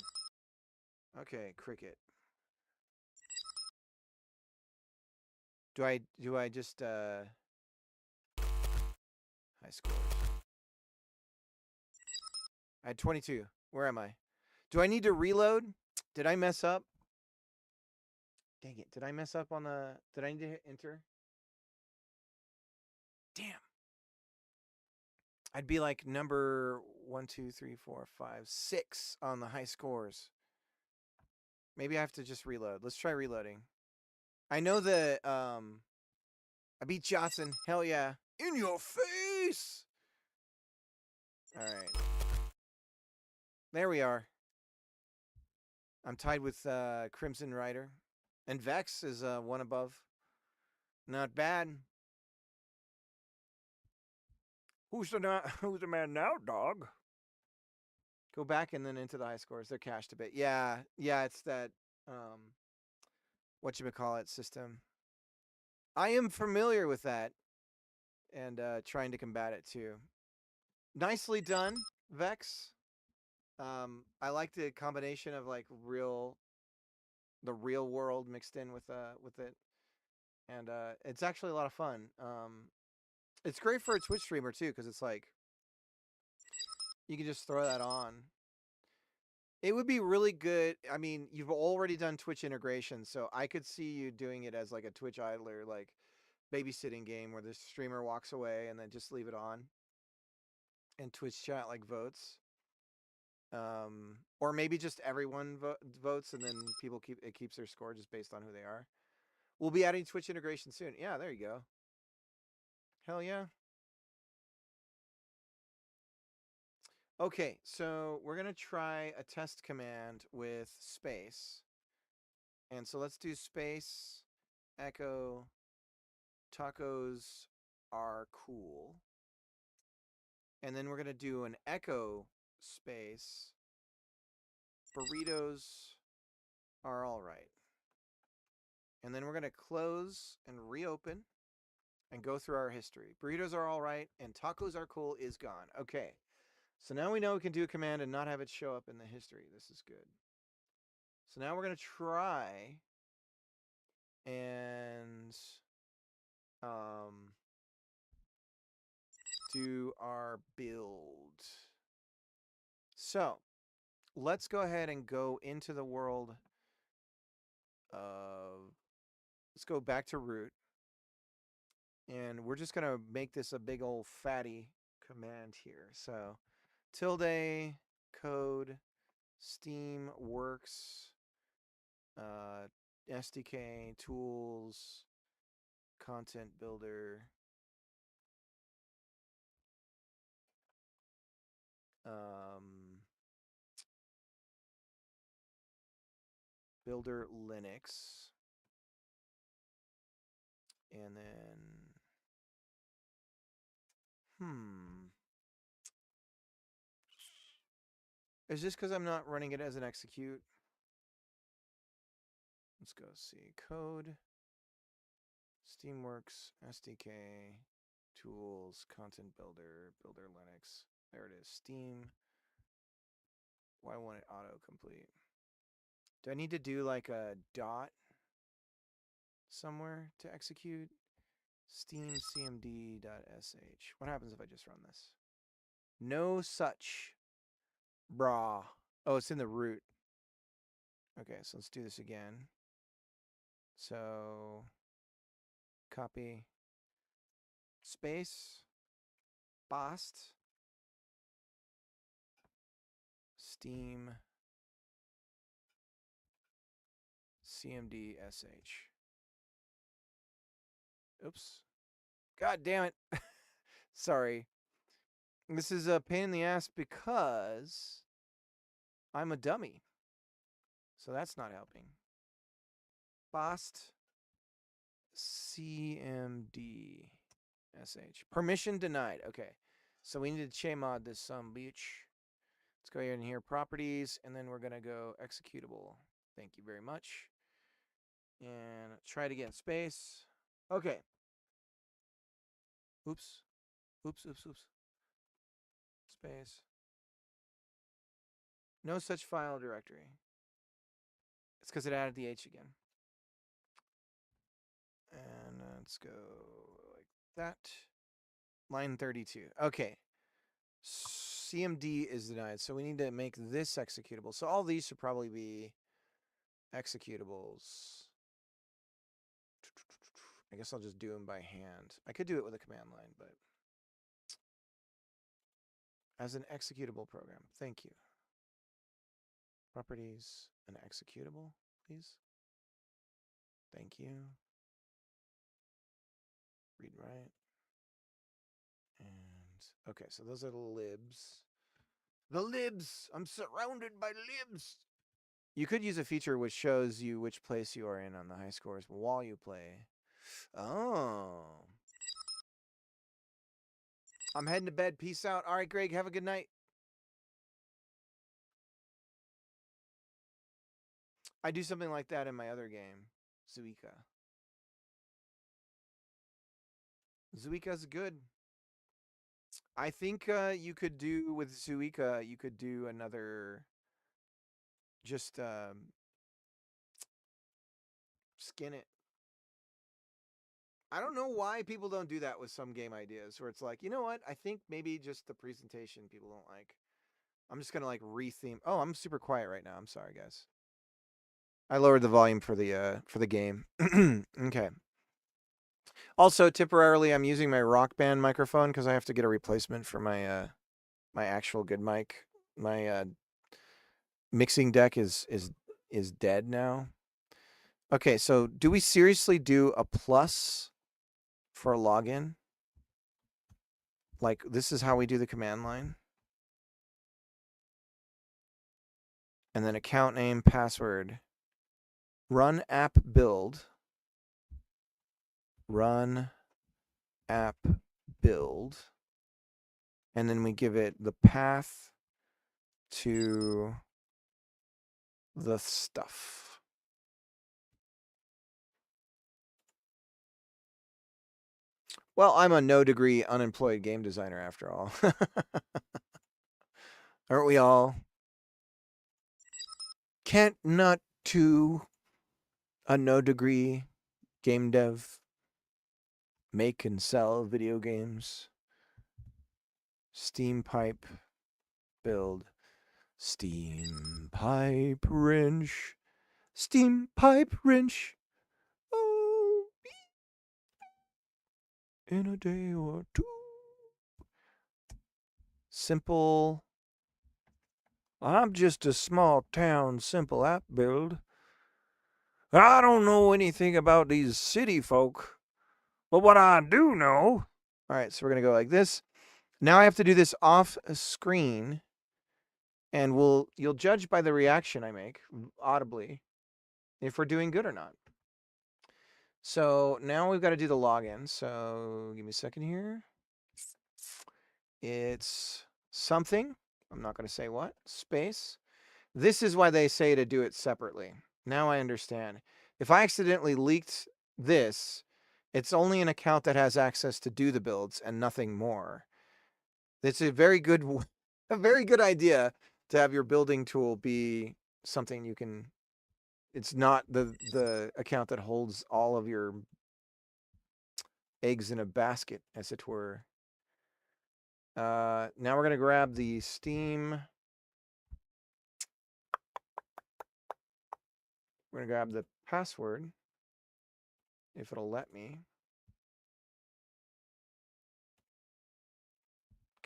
Okay, cricket. Do I just high scores? I had 22. Where am I? Do I need to reload? Did I mess up? Dang it. Did I mess up on the... Did I need to hit enter? Damn. I'd be like number 1, 2, 3, 4, 5, 6 on the high scores. Maybe I have to just reload. Let's try reloading. I know that I beat Johnson. Hell yeah. In your face! Alright. There we are. I'm tied with Crimson Rider. And Vex is 1 above. Not bad. Who's the man now, dog? Go back and then into the high scores. They're cached a bit. Yeah, it's that whatchamacallit system. I am familiar with that and trying to combat it too. Nicely done, Vex. I like the combination of like real the real world mixed in with it, and it's actually a lot of fun. It's great for a Twitch streamer too, because it's like you can just throw that on. It would be really good. I mean, you've already done Twitch integration, so I could see you doing it as like a Twitch idler, like babysitting game where the streamer walks away and then just leave it on, and Twitch chat like votes. Or maybe just everyone votes, and then people keeps their score just based on who they are. We'll be adding Twitch integration soon. Yeah, there you go. Hell yeah. Okay, so we're gonna try a test command with space. And so let's do space echo tacos are cool. And then we're gonna do an echo space burritos are all right. And then we're gonna close and reopen and go through our history. Burritos are all right and tacos are cool is gone. Okay. So now we know we can do a command and not have it show up in the history. This is good. So now we're going to try and do our build. So let's go ahead and go into the world of, let's go back to root. And we're just going to make this a big old fatty command here. So tilde code Steam works SDK tools content builder builder Linux, and then is this because I'm not running it as an execute? Let's go see code Steamworks SDK tools content builder builder Linux. There it is. Steam. Why won't it autocomplete? Do I need to do like a dot somewhere to execute? Steam cmd.sh. What happens if I just run this? No such. Brah. Oh, it's in the root. Okay, so let's do this again. So copy space bast steam cmd.sh. Oops. God damn it. Sorry. This is a pain in the ass because I'm a dummy. So that's not helping. Bast cmd.sh. Permission denied. Okay. So we need to chmod this some bitch. Let's go here and here properties, and then we're going to go executable. Thank you very much. And try it again. Space. Okay. Oops. Oops. Space. No such file directory. It's because it added the H again. And let's go like that. Line 32. Okay. CMD is denied, so we need to make this executable. So all these should probably be executables. I guess I'll just do them by hand. I could do it with a command line, but as an executable program. Thank you. Properties, an executable, please. Thank you. Read write. And okay, so those are the libs. The libs! I'm surrounded by libs! You could use a feature which shows you which place you are in on the high scores while you play. Oh. I'm heading to bed. Peace out. All right, Greg, have a good night. I do something like that in my other game, Zuika. Zuika's good. I think you could do with Zuika, you could do another just Skin it. I don't know why people don't do that with some game ideas where it's like, you know what? I think maybe just the presentation people don't like. I'm just gonna like retheme. Oh, I'm super quiet right now. I'm sorry, guys. I lowered the volume for the game. Okay. Also, temporarily, I'm using my Rock Band microphone because I have to get a replacement for my my actual good mic. My mixing deck is dead now. Okay, so do we seriously do a plus for a login? Like, this is how we do the command line. And then account name, password. Run app build. Run app build. And then we give it the path to the stuff. Well, I'm a no-degree unemployed game designer after all. Aren't we all? Can't not to a no-degree game dev make and sell video games? Steam pipe build. Steam pipe wrench. Steam pipe wrench. Oh, in a day or two. Simple. I'm just a small town simple app build. I don't know anything about these city folk, but what I do know. All right, so we're going to go like this. Now I have to do this off screen, and you'll judge by the reaction I make audibly if we're doing good or not. So now we've got to do the login. So give me a second here. It's something. I'm not going to say what. Space. This is why they say to do it separately. Now I understand. If I accidentally leaked this, it's only an account that has access to do the builds and nothing more. It's a very good idea to have your building tool be something you can. It's not the account that holds all of your eggs in a basket, as it were. Now we're going to grab the Steam. We're going to grab the password, if it'll let me.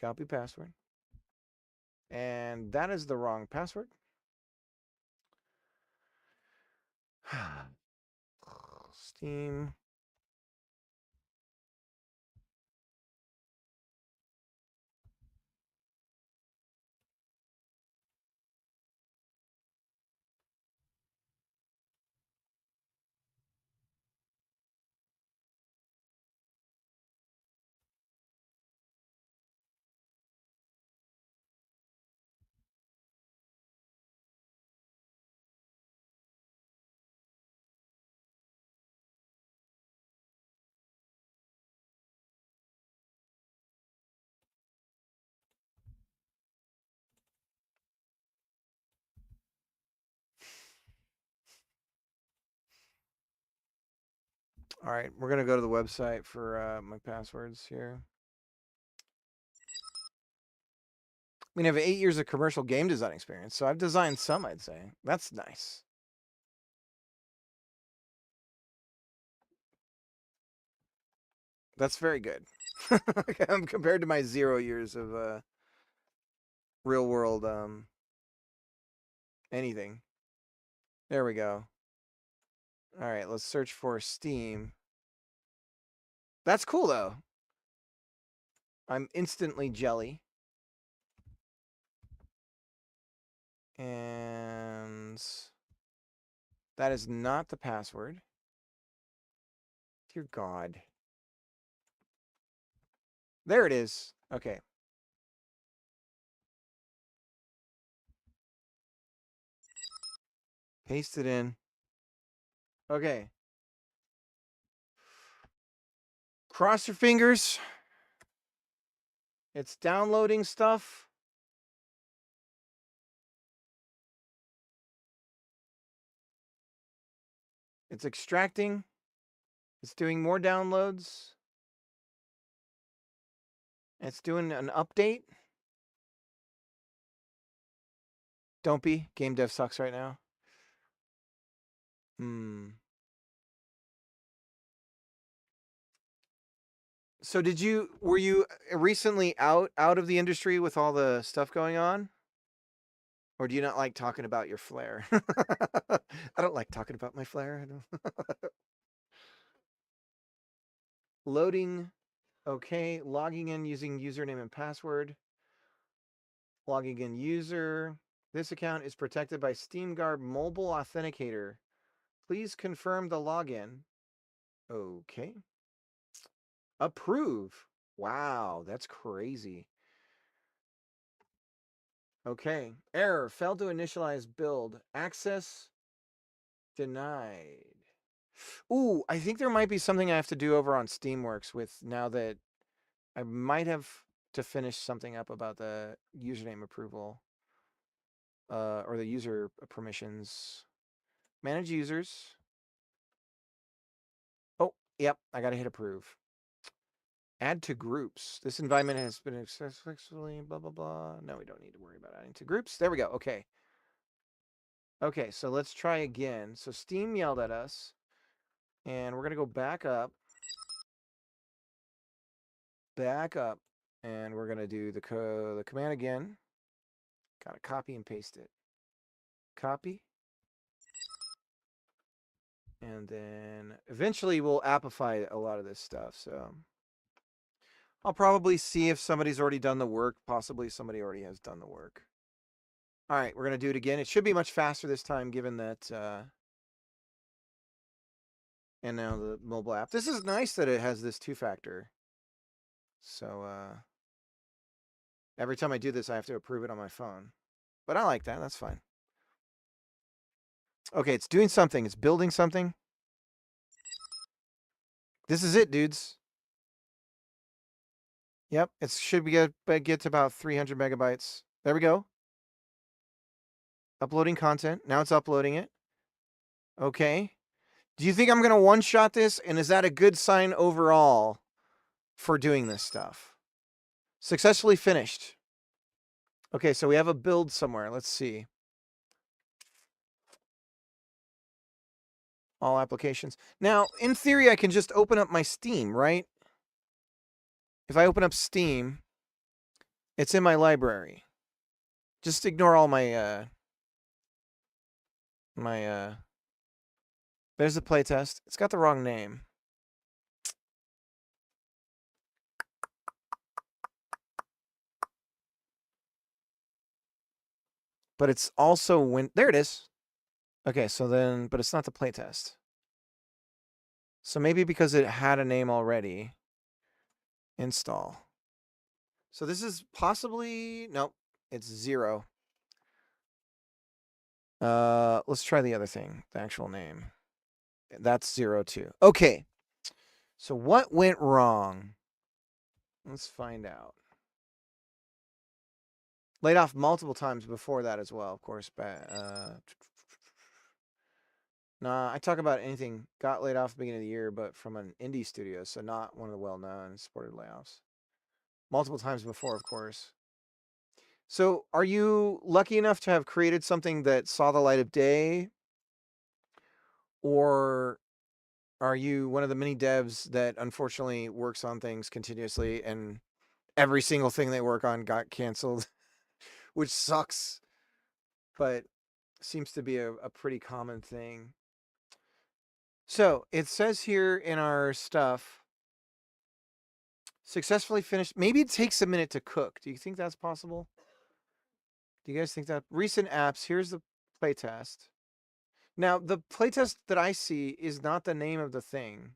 Copy password. And that is the wrong password. Steam. All right, we're going to go to the website for my passwords here. I mean, I have 8 years of commercial game design experience, so I've designed some, I'd say. That's nice. That's very good. Compared to my 0 years of real world anything. There we go. All right, let's search for Steam. That's cool, though. I'm instantly jelly. And that is not the password. Dear God. There it is. Okay. Paste it in. Okay. Cross your fingers. It's downloading stuff. It's extracting. It's doing more downloads. It's doing an update. Don't be. Game dev sucks right now. So were you recently out of the industry with all the stuff going on? Or do you not like talking about your flair? I don't like talking about my flair. Loading. Okay. Logging in using username and password. Logging in user. This account is protected by SteamGuard Mobile Authenticator. Please confirm the login. Okay. Approve. Wow, that's crazy. Okay. Error. Failed to initialize build. Access denied. Ooh, I think there might be something I have to do over on Steamworks with now that I might have to finish something up about the username approval. Or the user permissions. Manage users. Oh, yep. I got to hit approve. Add to groups. This environment has been successfully blah, blah, blah. No, we don't need to worry about adding to groups. There we go. Okay. Okay, so let's try again. So Steam yelled at us. And we're going to go back up. Back up. And we're going to do the command again. Got to copy and paste it. Copy. And then eventually we'll appify a lot of this stuff. So I'll probably see if somebody's already done the work. Possibly somebody already has done the work. All right, we're going to do it again. It should be much faster this time given that... and now the mobile app. This is nice that it has this two-factor. So every time I do this, I have to approve it on my phone. But I like that. That's fine. Okay, it's doing something. It's building something. This is it, dudes. Yep, it should get to about 300 megabytes. There we go. Uploading content. Now it's uploading it. Okay. Do you think I'm going to one-shot this? And is that a good sign overall for doing this stuff? Successfully finished. Okay, so we have a build somewhere. Let's see. All applications. Now, in theory, I can just open up my Steam, right? If I open up Steam, it's in my library. Just ignore all my, there's the playtest. It's got the wrong name. But it's also there it is. Okay, so then, but it's not the playtest. So maybe because it had a name already. Install. So this is possibly, nope, it's 0. Let's try the other thing, the actual name. That's 0 too. Okay. So what went wrong? Let's find out. Laid off multiple times before that as well, of course. But, nah, I talk about anything. Got laid off at the beginning of the year, but from an indie studio, so not one of the well-known supported layoffs. Multiple times before, of course. So are you lucky enough to have created something that saw the light of day? Or are you one of the many devs that unfortunately works on things continuously and every single thing they work on got canceled, which sucks, but seems to be a pretty common thing. So it says here in our stuff, successfully finished. Maybe it takes a minute to cook. Do you think that's possible? Do you guys think that? Recent apps, here's the playtest. Now, the playtest that I see is not the name of the thing.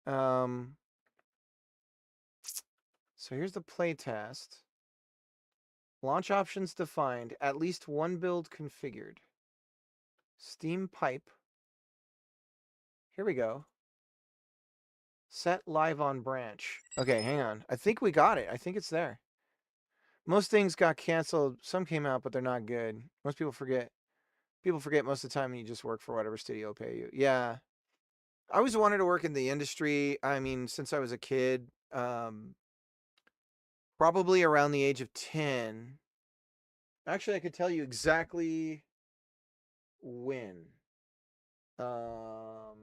So here's the playtest. Launch options defined. At least one build configured. Steam pipe. Here we go. Set live on branch. Okay, hang on. I think we got it. I think it's there. Most things got canceled. Some came out, but they're not good. Most people forget. People forget most of the time you just work for whatever studio will pay you. Yeah. I always wanted to work in the industry. I mean, since I was a kid, probably around the age of 10. Actually, I could tell you exactly when. I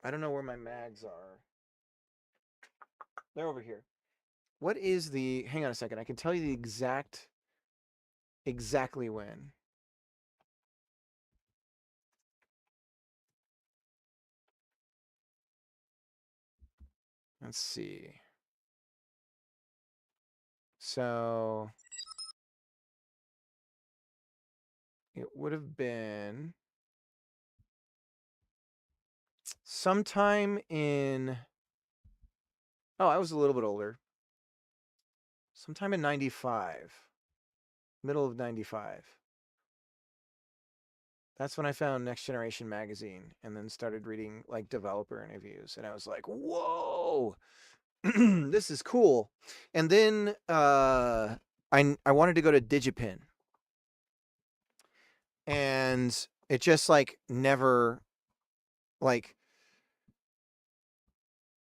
don't know where my mags are. They're over here. What is the... Hang on a second. I can tell you the exactly when. Let's see. So it would have been sometime in... Oh, I was a little bit older. Sometime in 95. Middle of 95. That's when I found Next Generation magazine and then started reading like developer interviews. And I was like, whoa, this is cool. And then I wanted to go to Digipin. And it just like never, like,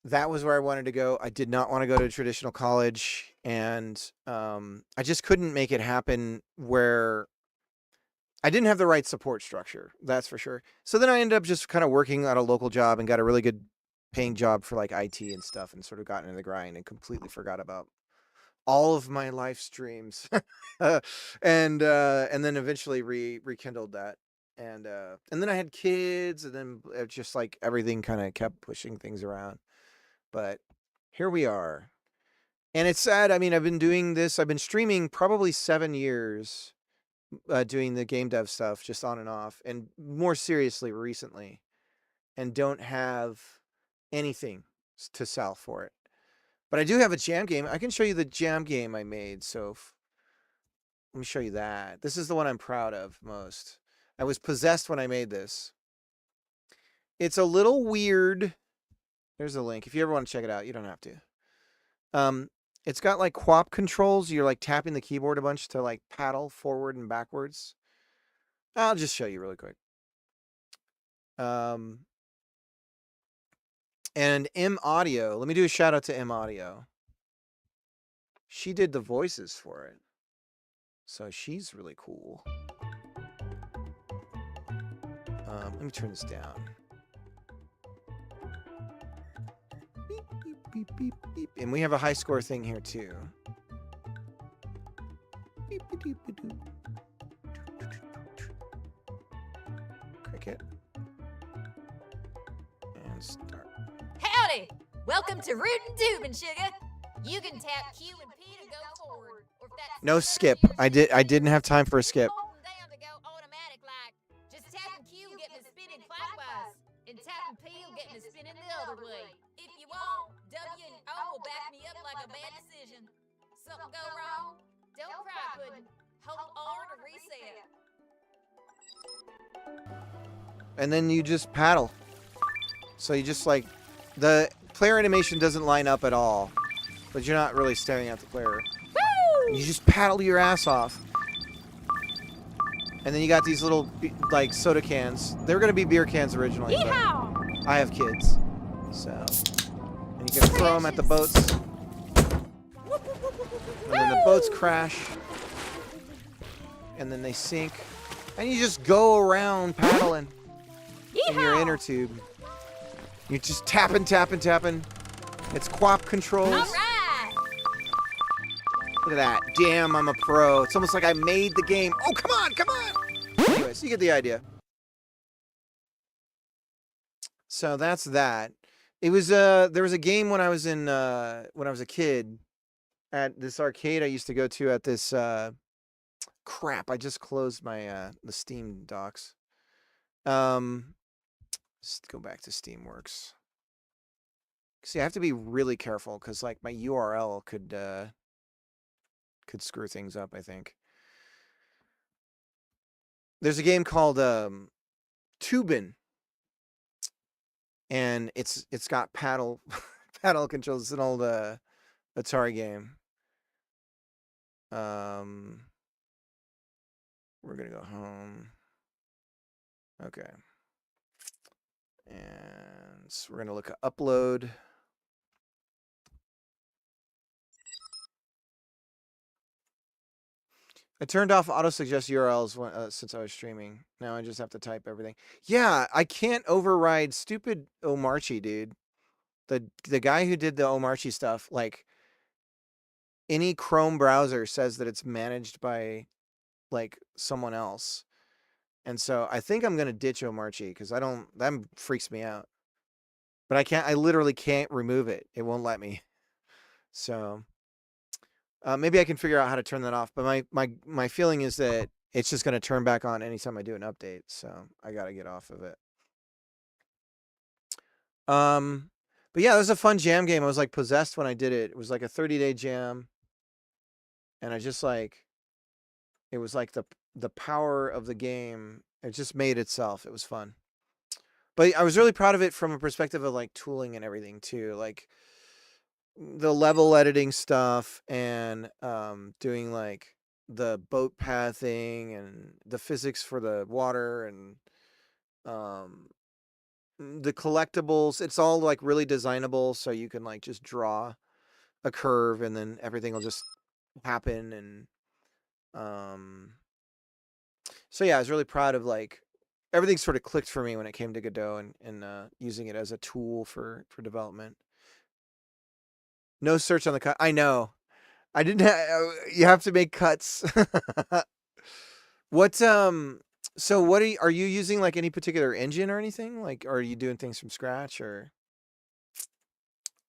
that was where I wanted to go. I did not want to go to a traditional college. And I just couldn't make it happen where I didn't have the right support structure. That's for sure. So then I ended up just kind of working at a local job and got a really good paying job for like IT and stuff, and sort of got into the grind and completely forgot about all of my life streams. And then eventually rekindled that. And then I had kids, and then it just like everything kind of kept pushing things around. But here we are. And it's sad. I mean, I've been streaming probably 7 years, doing the game dev stuff just on and off, and more seriously recently, and don't have anything to sell for it. But I do have a jam game. I can show you the jam game I made. So let me show you that. This is the one I'm proud of most. I was possessed when I made this. It's a little weird. There's a link. If you ever want to check it out, you don't have to. It's got like QWOP controls. You're like tapping the keyboard a bunch to like paddle forward and backwards. I'll just show you really quick. And M Audio. Let me do a shout out to M Audio. She did the voices for it. So she's really cool. Let me turn this down. Beep, beep, beep, beep, beep. And we have a high score thing here too. Beep, beep, beep, beep, beep. Cricket. And start. Howdy! Welcome to Rootin' Tubin', sugar. You can tap Q and P to go forward. Or if that's No skip. I didn't have time for a skip. down to go automatic like. Just tapping Q will get me spinning clockwise. And tapping P will get me spinning the other way. If you want, W and O will back me up like a bad decision. Something go wrong? Don't cry, pudding. Hold R to reset. And then you just paddle. So you just like, the player animation doesn't line up at all, but you're not really staring at the player. Woo! You just paddle your ass off. And then you got these little like soda cans. They were gonna be beer cans originally, but I have kids, so. And you can throw them at the boats. And then the boats crash. And then they sink. And you just go around paddling in your inner tube. You're just tapping, tapping, tapping. It's QWOP controls. All right. Look at that. Damn, I'm a pro. It's almost like I made the game. Oh, come on, come on. Anyways, you get the idea. So that's that. It was there was a game when I was in when I was a kid at this arcade I used to go to at this crap. I just closed my the Steam docs. Let's go back to Steamworks. See, I have to be really careful because like my URL could screw things up, I think. There's a game called Tubin. And it's got paddle controls. It's an old Atari game. We're gonna go home. Okay. And so we're gonna look at upload. I turned off auto suggest URLs when, since I was streaming. Now I just have to type everything. Yeah, I can't override stupid Omarchi, dude. The guy who did the Omarchi stuff, like any Chrome browser says that it's managed by like someone else. And so I think I'm gonna ditch Omarchi because that freaks me out. But I literally can't remove it. It won't let me. So maybe I can figure out how to turn that off. But my feeling is that it's just gonna turn back on anytime I do an update. So I gotta get off of it. But yeah, it was a fun jam game. I was like possessed when I did it. It was like a 30-day jam. And I just like, it was like the power of the game. It just made itself. It was fun. But I was really proud of it from a perspective of like tooling and everything too. Like the level editing stuff and doing like the boat pathing and the physics for the water and the collectibles. It's all like really designable, so you can like just draw a curve and then everything will just happen. And so yeah, I was really proud of like everything sort of clicked for me when it came to Godot and using it as a tool for development. No search on the cut. I know. I didn't you have to make cuts. What so what are you using like any particular engine or anything? Like are you doing things from scratch or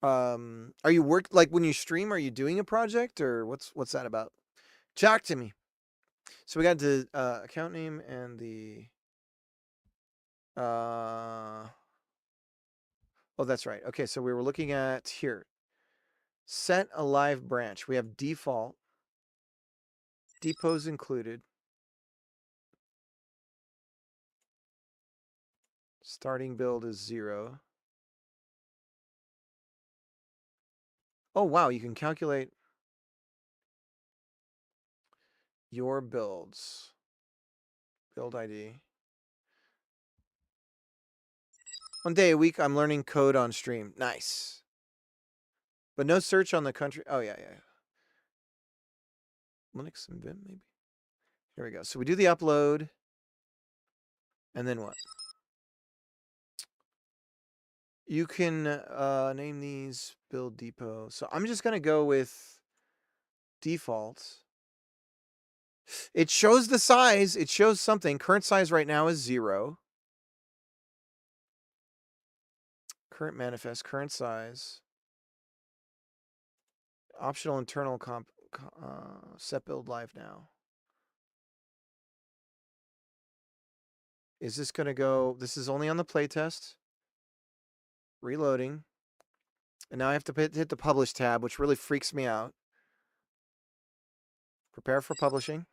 are you like when you stream, are you doing a project or what's that about? Talk to me. So we got the account name and the oh, that's right. Okay, so we were looking at here. Set a live branch. We have default. Depots included. Starting build is 0. Oh, wow. You can calculate your builds. Build ID. 1 day a week, I'm learning code on stream. Nice. But no search on the country. Oh, yeah. Linux and Vim, maybe. Here we go. So we do the upload. And then what? You can name these build depot. So I'm just going to go with default. It shows the size. It shows something. Current size right now is 0. Current manifest, current size. Optional internal set build live now. Is this going to go? This is only on the playtest. Reloading. And now I have to hit the publish tab, which really freaks me out. Prepare for publishing.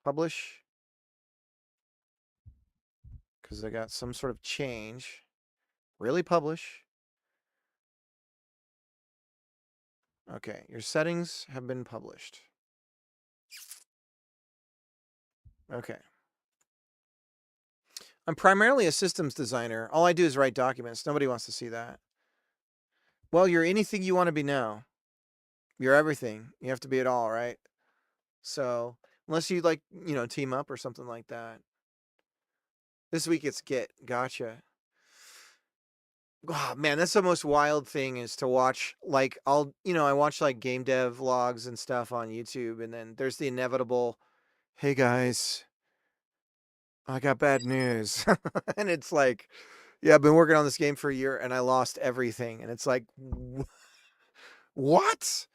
Publish. Because I got some sort of change. Really publish. Okay, your settings have been published. Okay. I'm primarily a systems designer. All I do is write documents. Nobody wants to see that. Well, you're anything you want to be now. You're everything. You have to be it all, right? So, unless you like, team up or something like that. This week it's Git. Gotcha. Oh, man, that's the most wild thing is to watch, like, I watch like game dev vlogs and stuff on YouTube, and then there's the inevitable, hey guys, I got bad news. And it's like, yeah, I've been working on this game for a year and I lost everything. And it's like, what?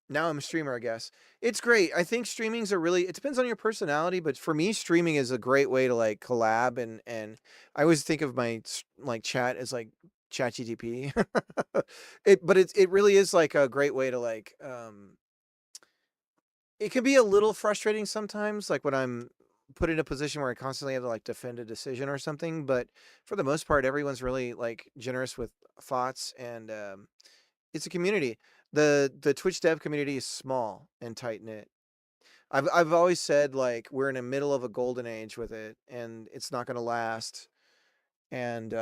Now I'm a streamer, I guess. It's great. I think streamings are really, it depends on your personality, but for me, streaming is a great way to like collab. And I always think of my like chat as like ChatGTP. But it really is like a great way to like, it can be a little frustrating sometimes, like when I'm put in a position where I constantly have to like defend a decision or something. But for the most part, everyone's really like generous with thoughts, and it's a community. The Twitch dev community is small and tight knit. I've always said like we're in the middle of a golden age with it, and it's not going to last. And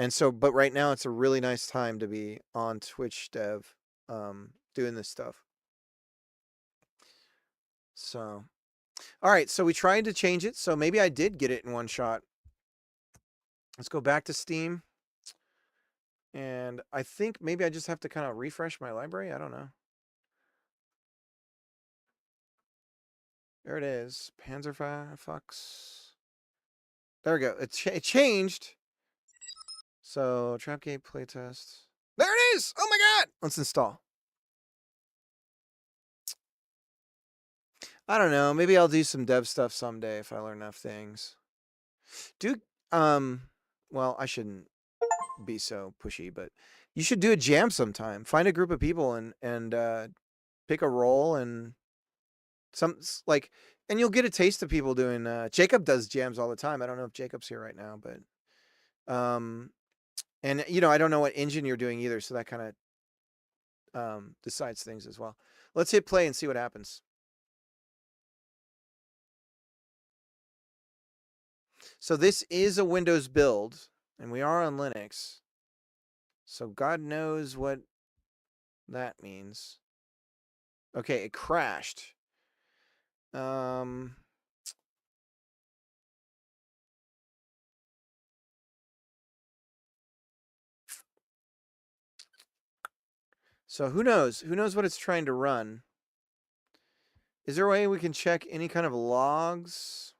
so, but right now it's a really nice time to be on Twitch Dev, doing this stuff. So, all right. So we tried to change it. So maybe I did get it in one shot. Let's go back to Steam. And I think maybe I just have to kind of refresh my library. I don't know. There it is. Panzerfax. There we go. It changed. So, Trapgate playtest. There it is! Oh my god! Let's install. I don't know. Maybe I'll do some dev stuff someday if I learn enough things. Well, I shouldn't be so pushy, but you should do a jam sometime. Find a group of people and pick a role and and you'll get a taste of people doing. Jacob does jams all the time. I don't know if Jacob's here right now, but and I don't know what engine you're doing either, so that kind of decides things as well. Let's hit play and see what happens. So this is a Windows build, and we are on Linux. So God knows what that means. Okay, it crashed. So who knows? Who knows what it's trying to run? Is there a way we can check any kind of logs?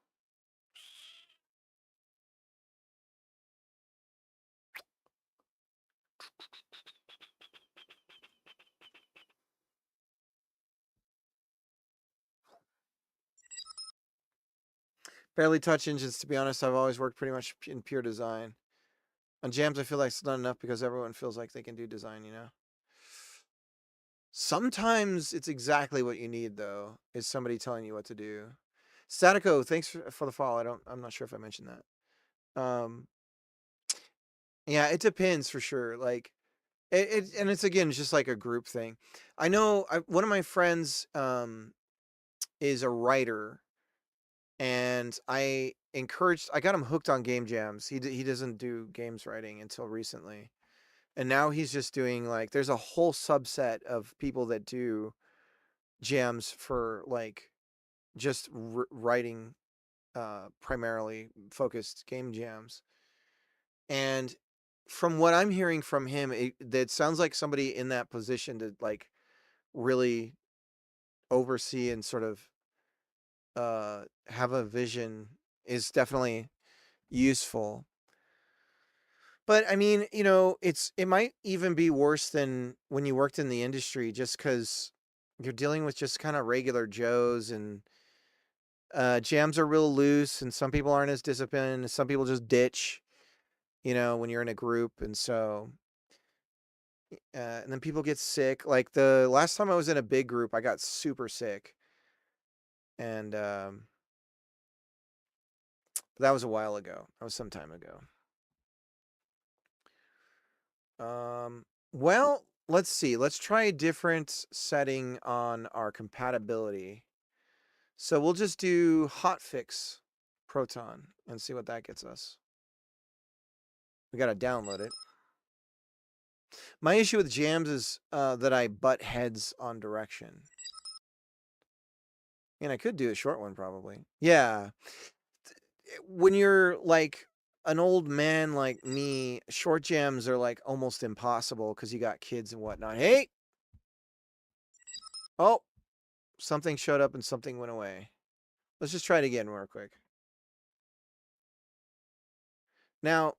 Barely touch engines, to be honest. I've always worked pretty much in pure design. On jams, I feel like it's not enough because everyone feels like they can do design, Sometimes it's exactly what you need, though, is somebody telling you what to do. Statico, thanks for the follow. I'm not sure if I mentioned that. Yeah, it depends for sure. Like, and it's again just like a group thing. I know one of my friends is a writer, and I got him hooked on game jams. He doesn't do games writing until recently. And now he's just doing there's a whole subset of people that do jams for just writing primarily focused game jams. And from what I'm hearing from him, that sounds like somebody in that position to really oversee and sort of have a vision is definitely useful. But I mean, it might even be worse than when you worked in the industry, just because you're dealing with just kind of regular Joes, and jams are real loose, and some people aren't as disciplined, and some people just ditch, when you're in a group, and so, and then people get sick. Like the last time I was in a big group, I got super sick, and that was a while ago. That was some time ago. Well, let's see. Let's try a different setting on our compatibility. So we'll just do hotfix Proton and see what that gets us. We got to download it. My issue with jams is that I butt heads on direction. And I could do a short one probably. Yeah. When you're like an old man like me, short jams are like almost impossible because you got kids and whatnot. Hey! Oh! Something showed up and something went away. Let's just try it again real quick. Now,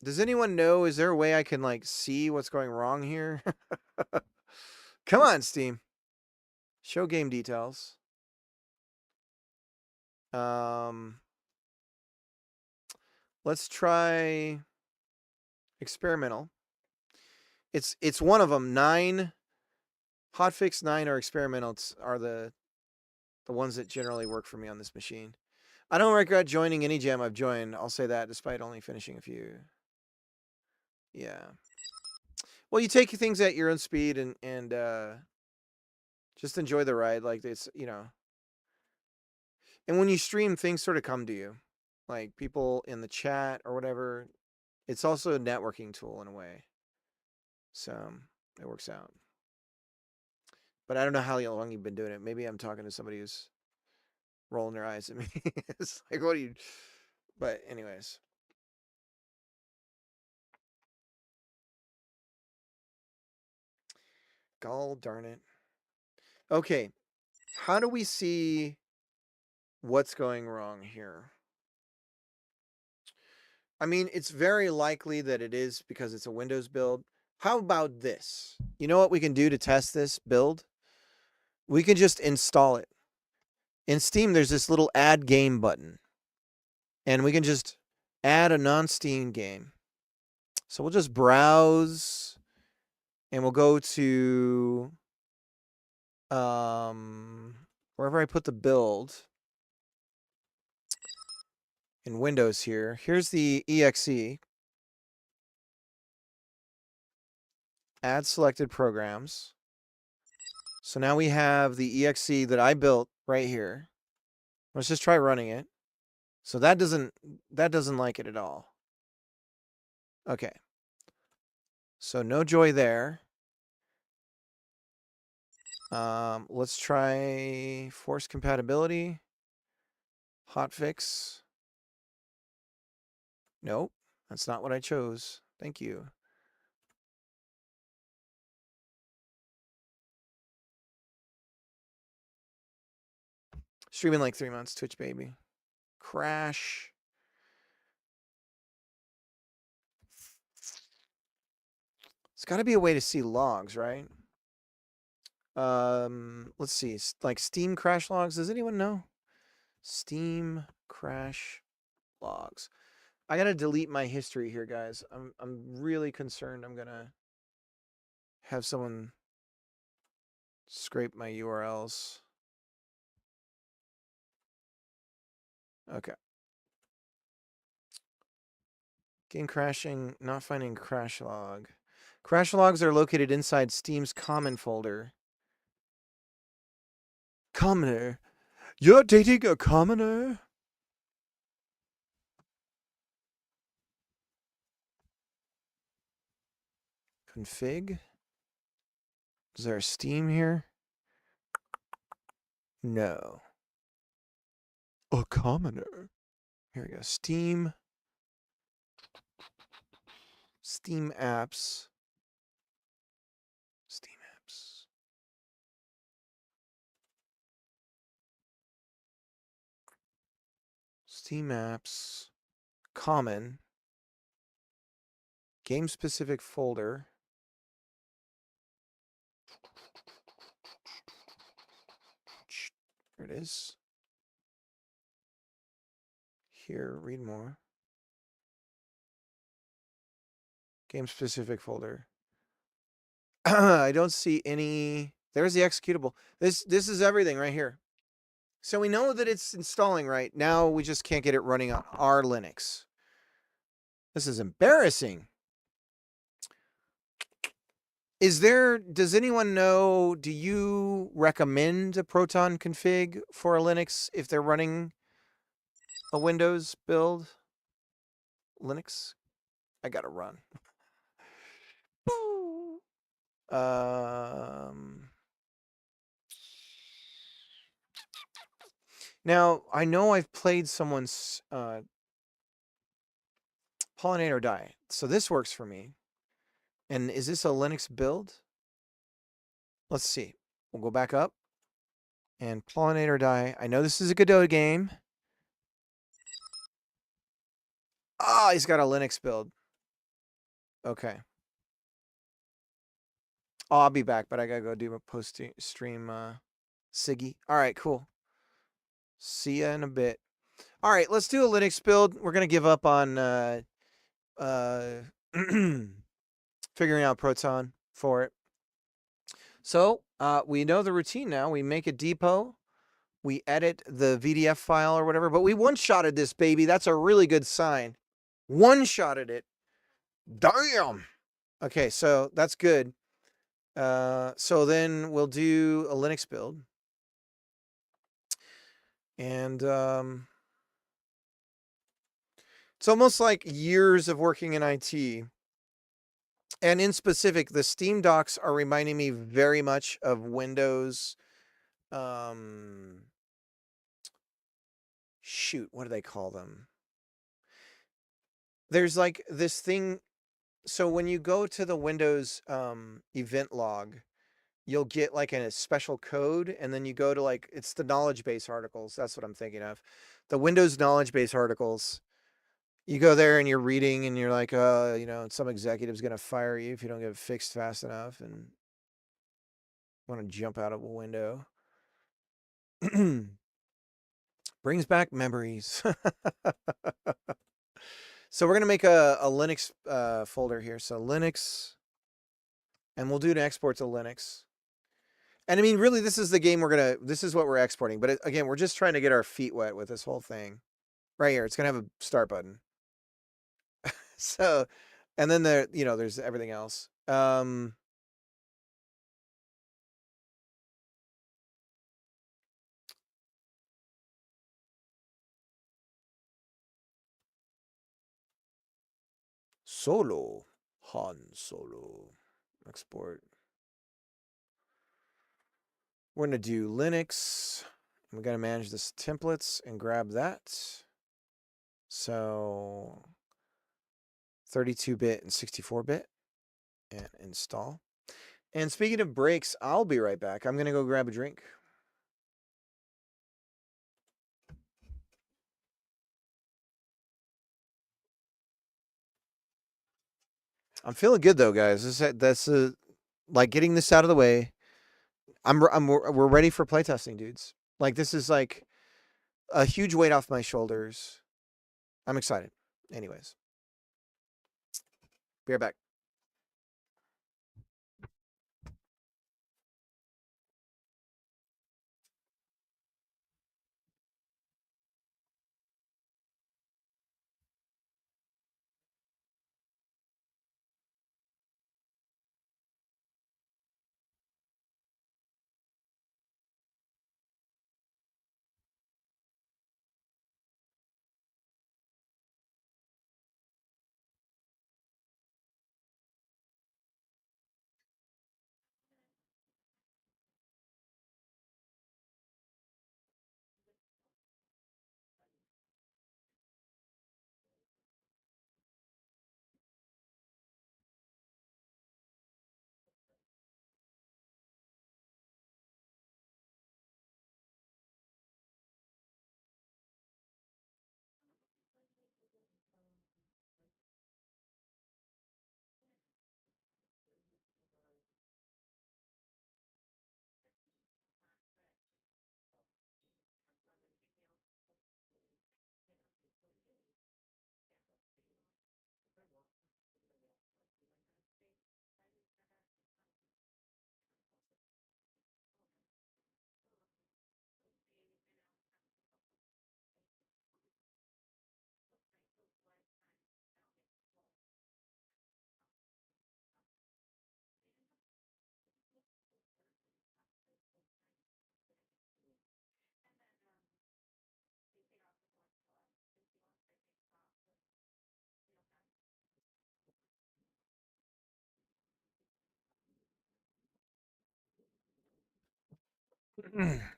does anyone know, is there a way I can see what's going wrong here? Come on, Steam. Show game details. Let's try experimental. It's one of them. 9 hotfix 9 or experimental are the ones that generally work for me on this machine. I don't regret joining any jam I've joined. I'll say that, despite only finishing a few. Yeah. Well, you take things at your own speed, and Just enjoy the ride. Like it's, you know. And when you stream, things sort of come to you. Like people in the chat or whatever. It's also a networking tool in a way. So it works out. But I don't know how long you've been doing it. Maybe I'm talking to somebody who's rolling their eyes at me. It's like, what are you? But anyways. Gall darn it. Okay. How do we see what's going wrong here? I mean, it's very likely that it is because it's a Windows build. How about this? You know what we can do to test this build? We can just install it. In Steam, there's this little add game button. And we can just add a non-Steam game. So we'll just browse and we'll go to wherever I put the build in Windows here. Here's the exe. Add selected programs. So now we have the exe that I built right here. Let's just try running it. So that doesn't like it at all. Okay. So no joy there. Let's try force compatibility. Hotfix. Nope, that's not what I chose. Thank you. Streaming like 3 months, Twitch baby. Crash. It's got to be a way to see logs, right? Let's see. Like Steam crash logs. Does anyone know? Steam crash logs. I got to delete my history here, guys. I'm really concerned I'm going to have someone scrape my URLs. Okay. Game crashing, not finding crash log. Crash logs are located inside Steam's common folder. Commoner? You're dating a commoner? Config? Is there a Steam here? No. A commoner. Here we go. Steam. Steam apps. Steam apps. Steam apps. Common. Game specific folder. There it is. Here, read more. Game specific folder. I don't see any. There's the executable. This is everything right here. So we know that it's installing right now. We just can't get it running on our Linux. This is embarrassing. Does anyone know, do you recommend a Proton config for a Linux if they're running a Windows build? Linux? I gotta run. Now, I know I've played someone's Pollinator Die, so this works for me. And is this a Linux build? Let's see. We'll go back up. And Pollinator Die. I know this is a Godot game. Ah, he's got a Linux build. Okay. Oh, I'll be back, but I gotta go do a post-stream Siggy. All right, cool. See ya in a bit. All right, let's do a Linux build. We're gonna give up on figuring out Proton for it. So we know the routine now. We make a depot. We edit the VDF file or whatever, but we one-shotted this baby. That's a really good sign. One-shotted it. Damn. Okay, so that's good. So then we'll do a Linux build. And it's almost like years of working in IT. And in specific, the Steam docs are reminding me very much of Windows. Shoot, what do they call them? There's like this thing. So when you go to the Windows event log, you'll get like a special code, and then you go to like, it's the knowledge base articles. That's what I'm thinking of. The Windows knowledge base articles. You go there and you're reading and you're like, some executive's going to fire you if you don't get it fixed fast enough and want to jump out of a window. Brings back memories. So we're going to make a Linux folder here. So Linux, and we'll do an export to Linux. And I mean, really, this is the game this is what we're exporting. But again, we're just trying to get our feet wet with this whole thing. Right here, it's going to have a start button. So, and then there's everything else. Han Solo. Export. We're going to do Linux. We got to manage this templates and grab that. So 32-bit and 64-bit and install. And speaking of breaks, I'll be right back. I'm going to go grab a drink. I'm feeling good though, guys. That's like getting this out of the way. We're ready for playtesting, dudes. Like this is like a huge weight off my shoulders. I'm excited. Anyways, be right back.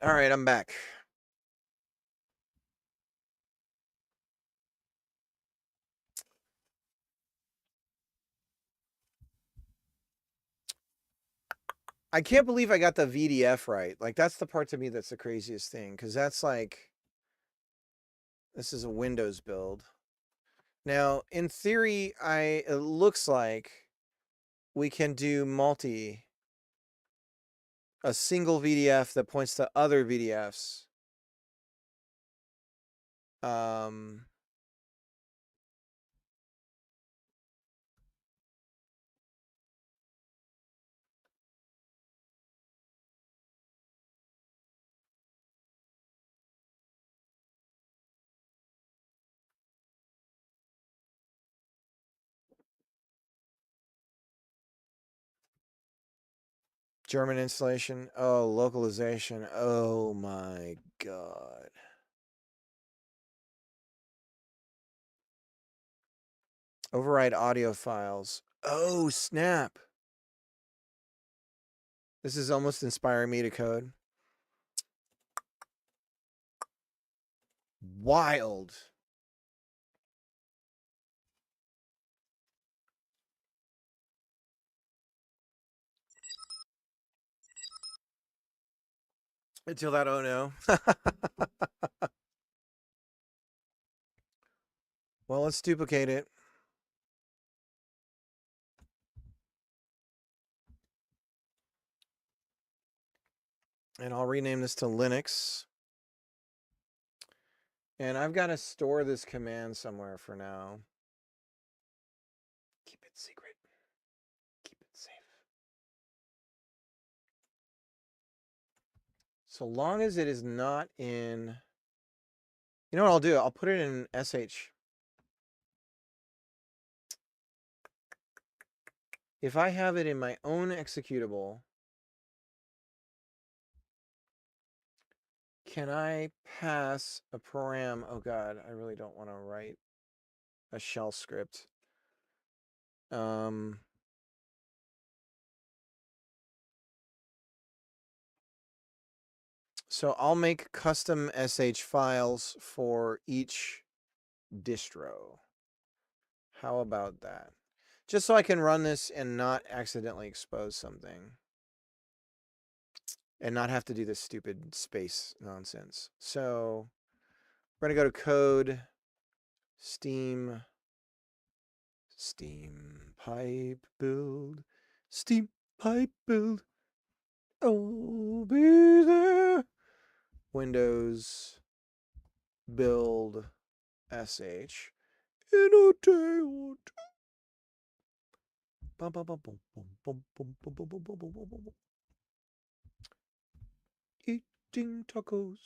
All right, I'm back. I can't believe I got the VDF right. Like that's the part to me that's the craziest thing, because that's like, this is a Windows build. Now, in theory, it looks like we can do a single VDF that points to other VDFs. German installation. Oh, localization. Oh my god. Override audio files. Oh, snap. This is almost inspiring me to code. Wild. Until that, oh no. Well, let's duplicate it. And I'll rename this to Linux. And I've got to store this command somewhere for now. Keep it secret. Keep it safe. So long as it is not in... You know what I'll do? I'll put it in SH. If I have it in my own executable, can I pass a param? Oh god, I really don't want to write a shell script. So I'll make custom SH files for each distro. How about that? Just so I can run this and not accidentally expose something. And not have to do this stupid space nonsense. So we're going to go to code, Steam pipe build, Steam pipe build. I'll be there. Windows build sh in a day or two. Eating tacos.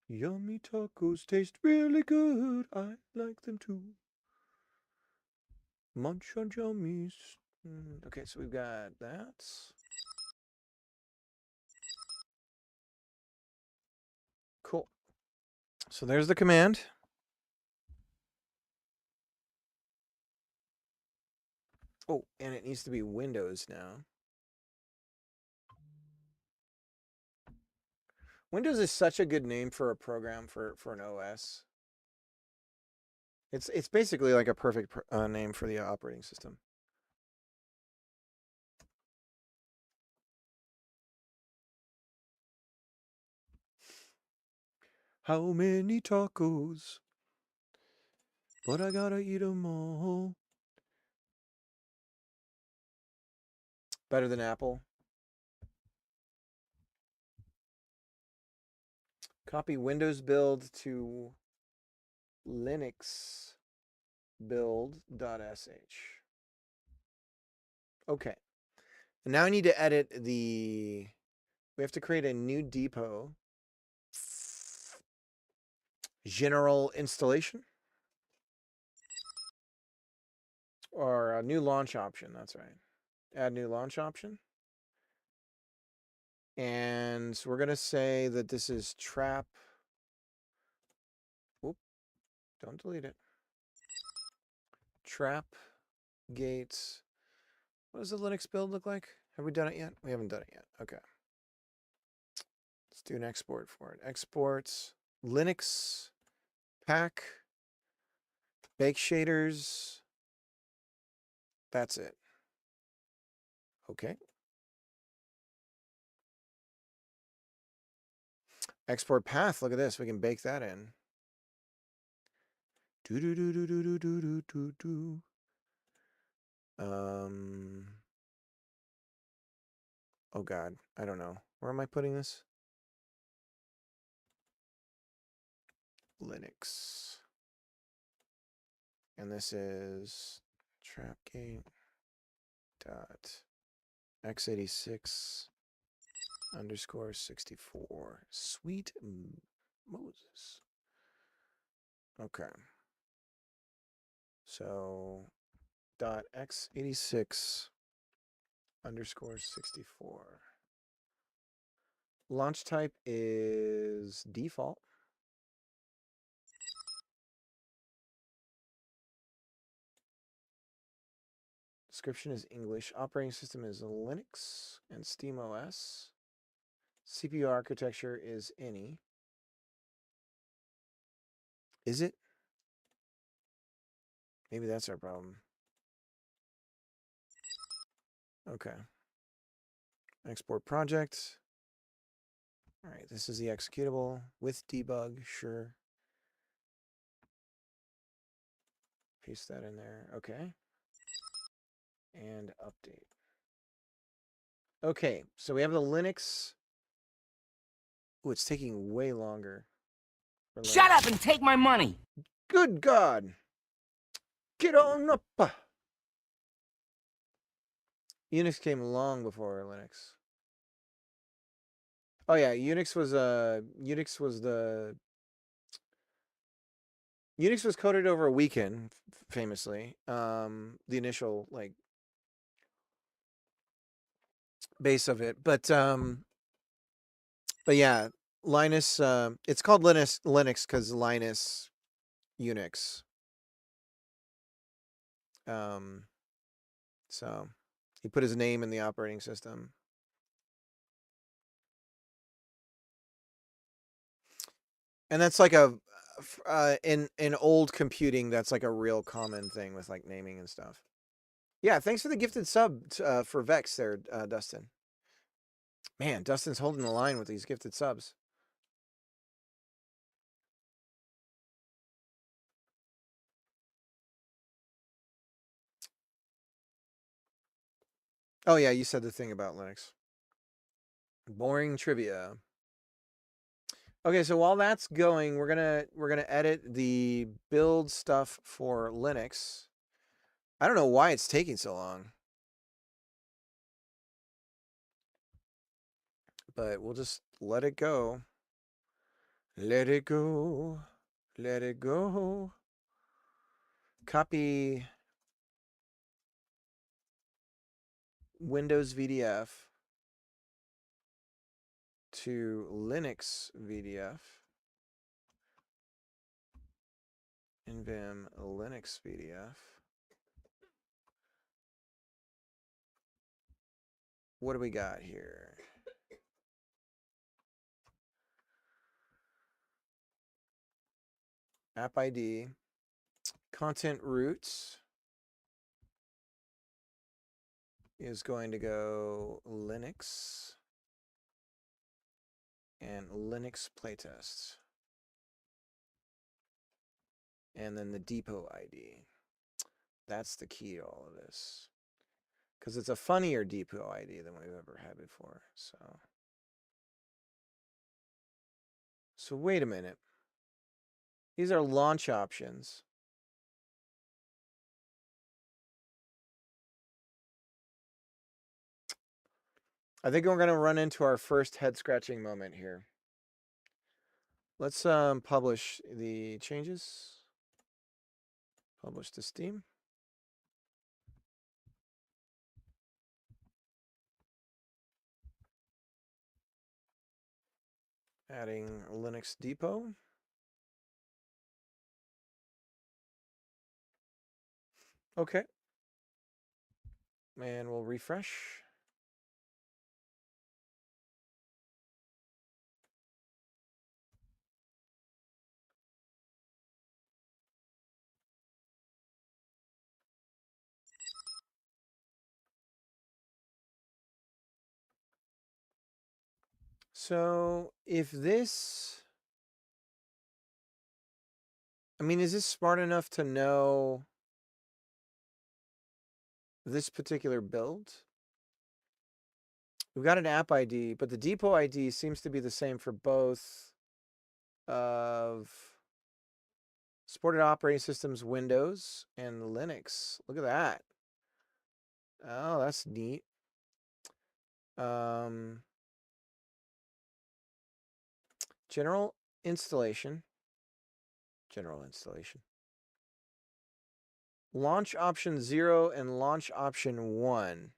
Yummy tacos taste really good. I like them too. Munch on yummies. Okay, so we've got that. Cool. So there's the command. Oh, and it needs to be Windows now. Windows is such a good name for a program for an OS. It's basically like a perfect name for the operating system. How many tacos? But I gotta eat them all. Better than Apple. Copy Windows build to Linux build.sh. Okay. And now I need to edit the... We have to create a new depot. General installation. Or a new launch option, that's right. Add new launch option. And we're going to say that this is trap. Whoop. Don't delete it. Trap gates. What does the Linux build look like? Have we done it yet? We haven't done it yet. Okay. Let's do an export for it. Exports. Linux. Pack. Bake shaders. That's it. Okay. Export path. Look at this. We can bake that in. Oh God, I don't know. Where am I putting this? Linux. And this is trapgate dot x86 underscore 64. Sweet Moses. Okay. So dot x86 underscore 64. Launch type is default. Description is English. Operating system is Linux and SteamOS. CPU architecture is any. Is it? Maybe that's our problem. Okay. Export project. All right, this is the executable with debug, sure. Paste that in there. Okay. And update. Okay, so we have the Linux. Oh, it's taking way longer. Shut up and take my money! Good God! Get on up! Unix came long before Linux. Oh yeah, Unix was Unix was coded over a weekend, famously. The initial like base of it, but yeah, Linus. It's called Linux because Linus Unix. So he put his name in the operating system. And that's like a in old computing, that's like a real common thing with like naming and stuff. Yeah, thanks for the gifted sub for Vex there, Dustin. Man, Dustin's holding the line with these gifted subs. Oh yeah, you said the thing about Linux. Boring trivia. Okay, so while that's going, we're gonna edit the build stuff for Linux. I don't know why it's taking so long, but we'll just let it go. Let it go. Let it go. Copy Windows VDF to Linux VDF. Vim Linux VDF. What do we got here? App ID. Content roots is going to go Linux and Linux playtest. And then the depot ID. That's the key to all of this. Because it's a funnier depot ID than we've ever had before. So wait a minute. These are launch options. I think we're going to run into our first head-scratching moment here. Let's publish the changes. Publish to Steam. Adding Linux Depot. Okay. And we'll refresh. So if this, I mean, is this smart enough to know this particular build? We've got an app ID, but the depot ID seems to be the same for both of supported operating systems, Windows and Linux. Look at that. Oh, that's neat. General installation. Launch option 0 and launch option 1.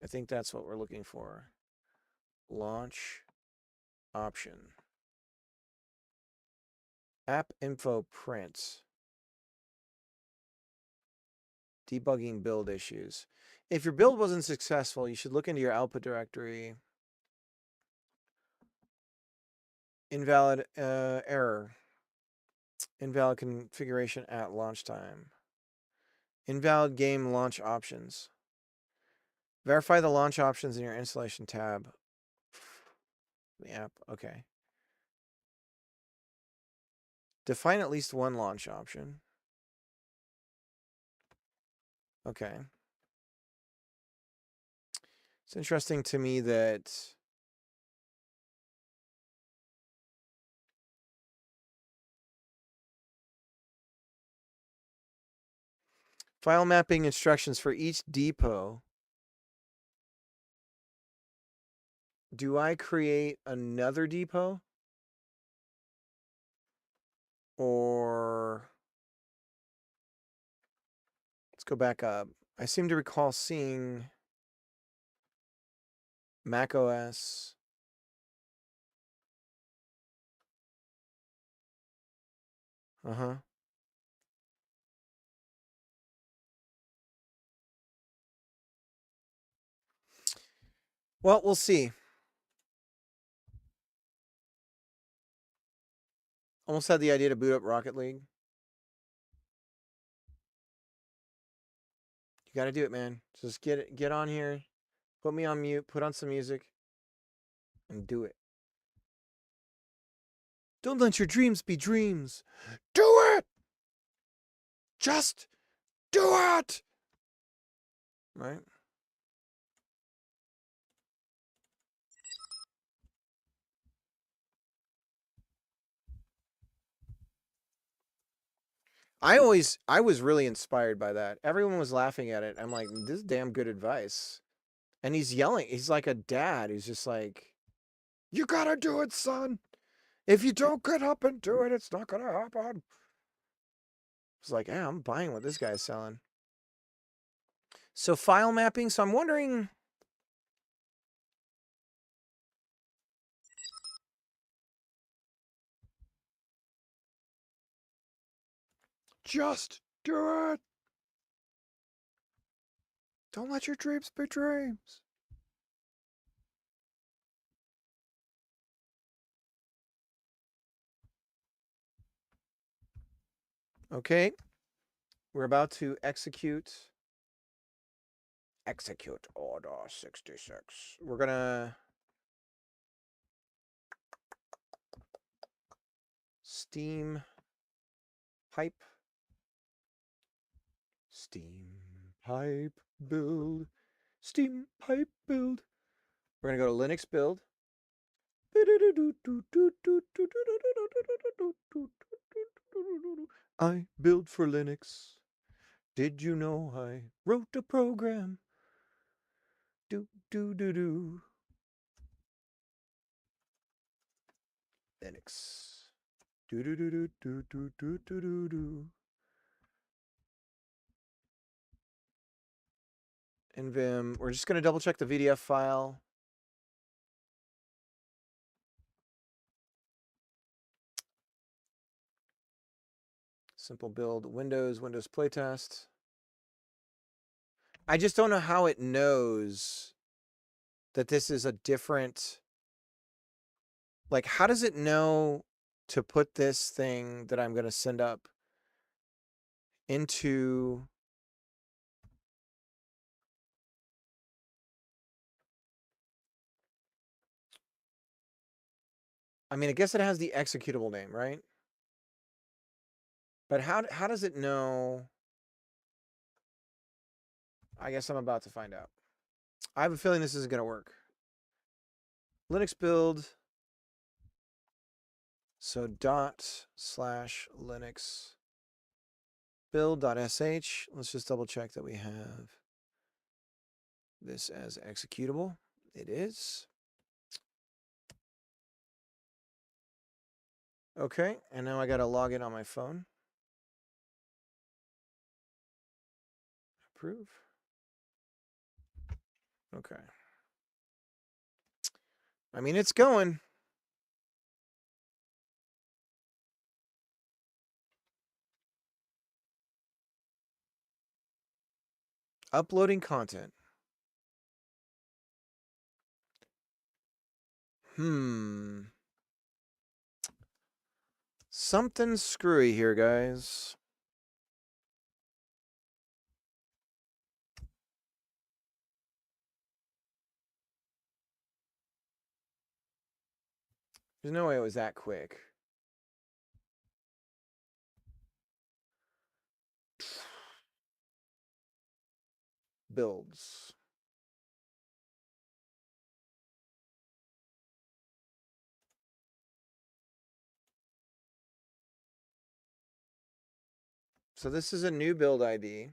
I think that's what we're looking for. Launch option. App info print. Debugging build issues. If your build wasn't successful, you should look into your output directory. Invalid error. Invalid configuration at launch time. Invalid game launch options. Verify the launch options in your installation tab. The app, okay. Define at least one launch option. Okay. It's interesting to me that file mapping instructions for each depot. Do I create another depot? Or let's go back up. I seem to recall seeing Mac OS. Uh-huh. Well, we'll see. Almost had the idea to boot up Rocket League. You got to do it, man. Just get on here, put me on mute, put on some music, and do it. Don't let your dreams be dreams. Do it! Just do it! Right? I was really inspired by that. Everyone was laughing at it. I'm like, this is damn good advice. And he's yelling. He's like a dad who's just like, you gotta do it, son. If you don't get up and do it, it's not gonna happen. It's like, yeah, I'm buying what this guy's selling. So file mapping. So I'm wondering. Just do it. Don't let your dreams be dreams. Okay. We're about to execute order 66. We're gonna steam pipe build. Steam pipe build. We're gonna go to Linux build. I build for Linux. Did you know I wrote a program? Linux. In Vim, we're just gonna double check the VDF file. Simple build, Windows playtest. I just don't know how it knows that this is a different, like, how does it know to put this thing that I'm going to send up into I mean, I guess it has the executable name, right? But how does it know? I guess I'm about to find out. I have a feeling this isn't going to work. Linux build. So /Linux build.sh. Let's just double check that we have this as executable. It is. Okay, and now I got to log in on my phone. Approve. Okay. I mean, it's going. Uploading content. Something screwy here, guys. There's no way it was that quick. Builds. So this is a new build ID.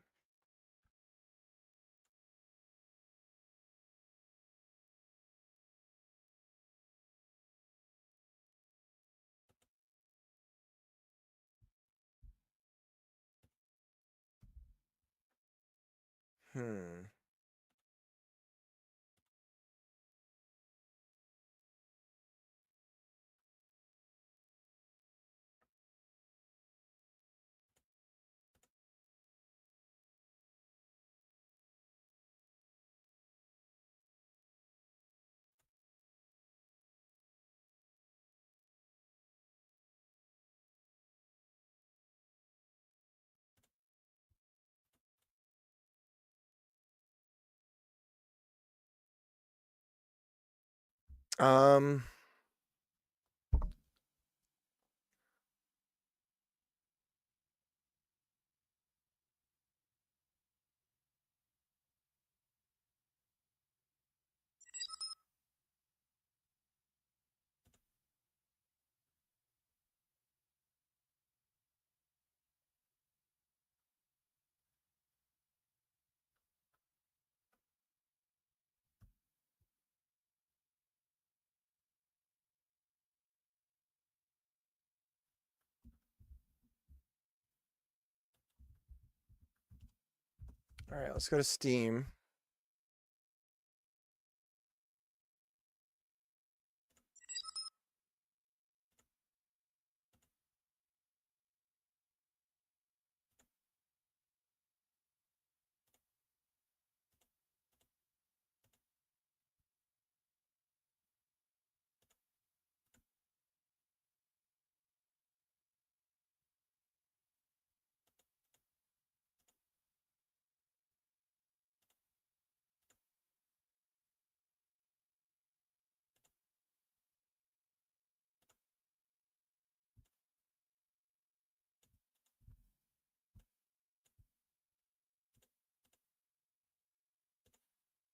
All right, let's go to Steam.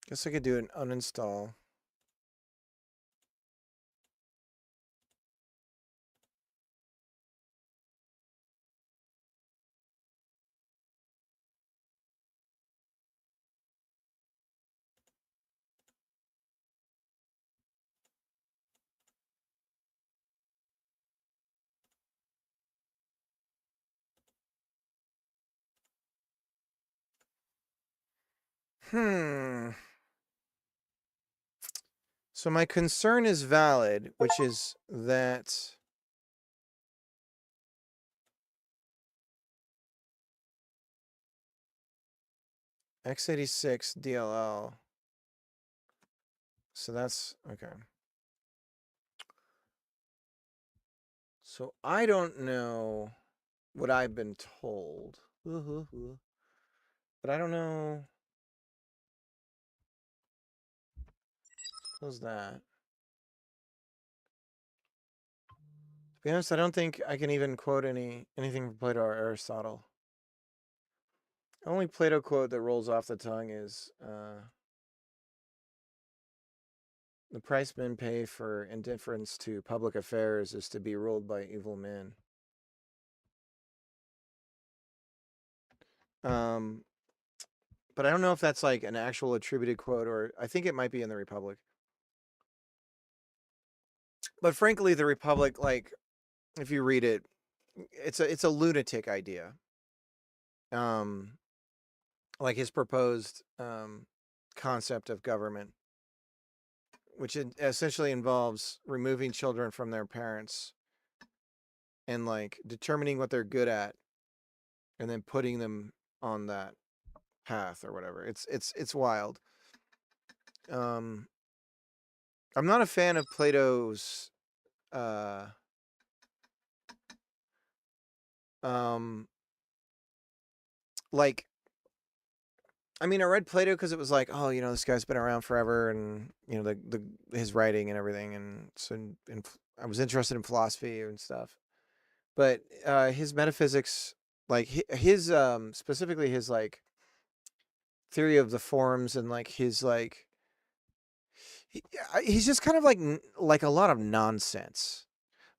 Guess I could do an uninstall. So my concern is valid, which is that x86 DLL. So that's okay. So I don't know what I've been told. But I don't know. Close that. To be honest, I don't think I can even quote anything from Plato or Aristotle. The only Plato quote that rolls off the tongue is the price men pay for indifference to public affairs is to be ruled by evil men. But I don't know if that's like an actual attributed quote, or I think it might be in the Republic. But frankly, the Republic, like, if you read it, it's a lunatic idea. Like his proposed concept of government, which essentially involves removing children from their parents and like determining what they're good at and then putting them on that path or whatever. It's wild. I'm not a fan of Plato's uh like I mean, I read Plato because it was like, oh, this guy's been around forever, and the his writing and everything, and so I was interested in philosophy and stuff. But his metaphysics, like his specifically his like theory of the forms and like his like he's just kind of like a lot of nonsense.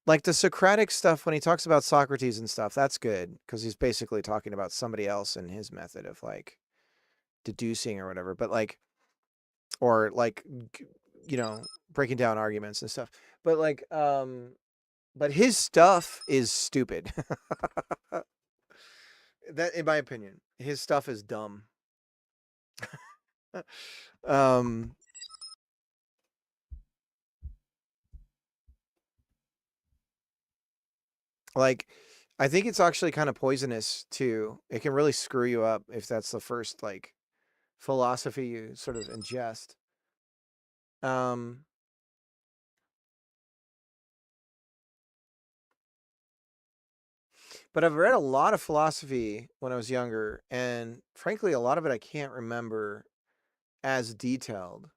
Like the Socratic stuff when he talks about Socrates and stuff, that's good because he's basically talking about somebody else and his method of like deducing or whatever. But like, or like, breaking down arguments and stuff. But like, but his stuff is stupid. That, in my opinion, his stuff is dumb. um, like, I think it's actually kind of poisonous too. It can really screw you up if that's the first like philosophy you sort of ingest. Um, but I've read a lot of philosophy when I was younger, and frankly, a lot of it I can't remember as detailed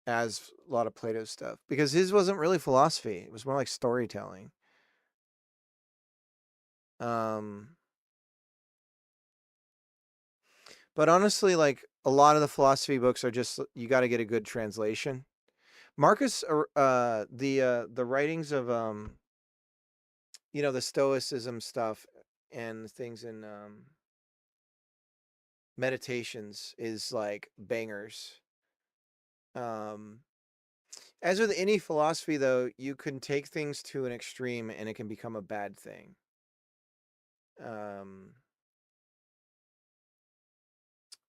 as a lot of Plato's stuff because his wasn't really philosophy. It was more like storytelling. But honestly, like a lot of the philosophy books are just you got to get a good translation. Marcus, the writings of the Stoicism stuff and things in Meditations is like bangers. As with any philosophy, though, you can take things to an extreme and it can become a bad thing.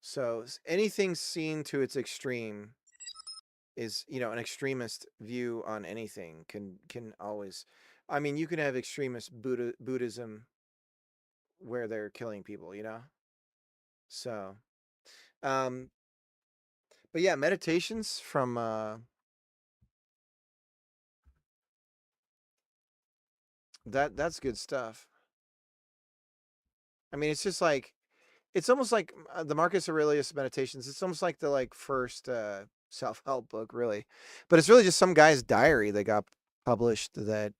So anything seen to its extreme is, an extremist view on anything can always. I mean, you can have extremist Buddhism where they're killing people, So, but yeah, Meditations from that's good stuff. I mean, it's just like it's almost like the Marcus Aurelius Meditations. It's almost like the like first self-help book, really, but it's really just some guy's diary that got published. That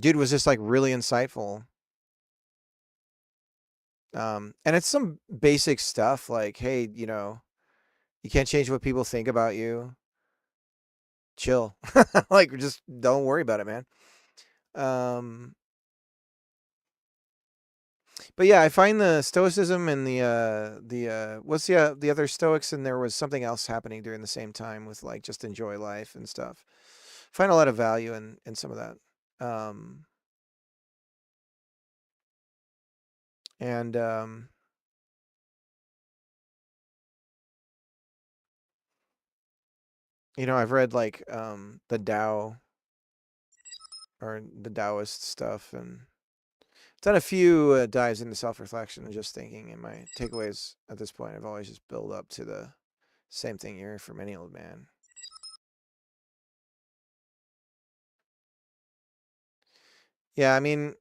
dude was just like really insightful. And it's some basic stuff like, hey, you can't change what people think about you. Chill, like just don't worry about it, man. But yeah, I find the Stoicism and the what's the other Stoics, and there was something else happening during the same time with like just enjoy life and stuff. Find a lot of value in some of that. And I've read like the Tao or the Taoist stuff, and done a few dives into self-reflection and just thinking. And my takeaways at this point, I've always just built up to the same thing you hear from any old man. Yeah, I mean,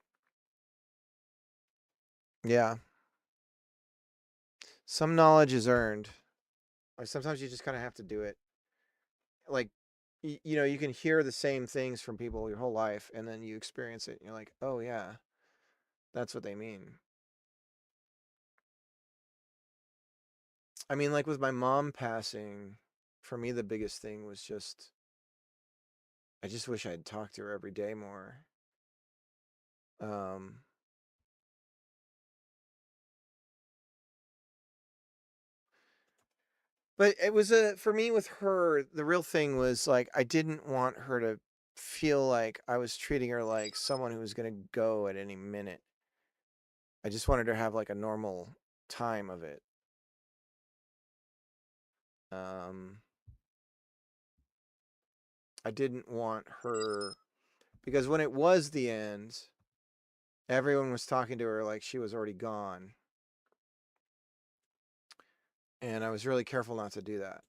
yeah. Some knowledge is earned. Or sometimes you just kind of have to do it. Like, you can hear the same things from people your whole life, and then you experience it, and you're like, oh, yeah, that's what they mean. I mean, like with my mom passing, for me, the biggest thing was just, I just wish I'd talked to her every day more. But it was for me with her, the real thing was like, I didn't want her to feel like I was treating her like someone who was going to go at any minute. I just wanted her to have like a normal time of it. I didn't want her, because when it was the end, everyone was talking to her like she was already gone. And I was really careful not to do that.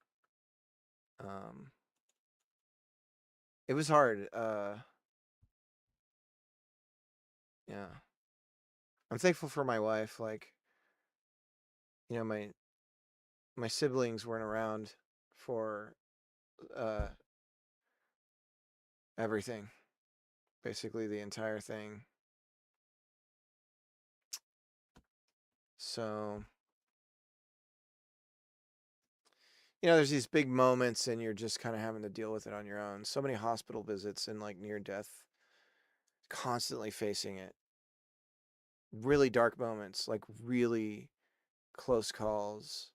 It was hard. Yeah. I'm thankful for my wife. Like, you know, my siblings weren't around for everything. Basically the entire thing. So, you know, there's these big moments and you're just kind of having to deal with it on your own. So many hospital visits and like near death, constantly facing it. Really dark moments, like really close calls,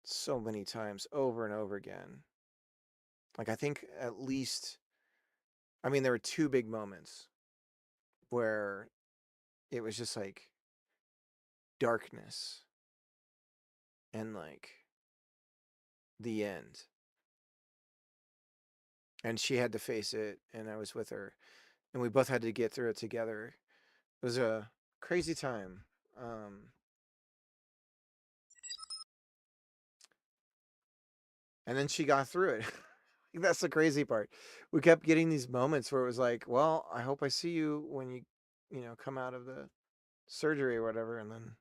so many times over and over again. Like I think at least, I mean, there were two big moments where it was just like darkness and like the end. And she had to face it, and I was with her, and we both had to get through it together. It was a crazy time. And then she got through it. That's the crazy part. We kept getting these moments where it was like, well, I hope I see you when you know, come out of the surgery or whatever. And then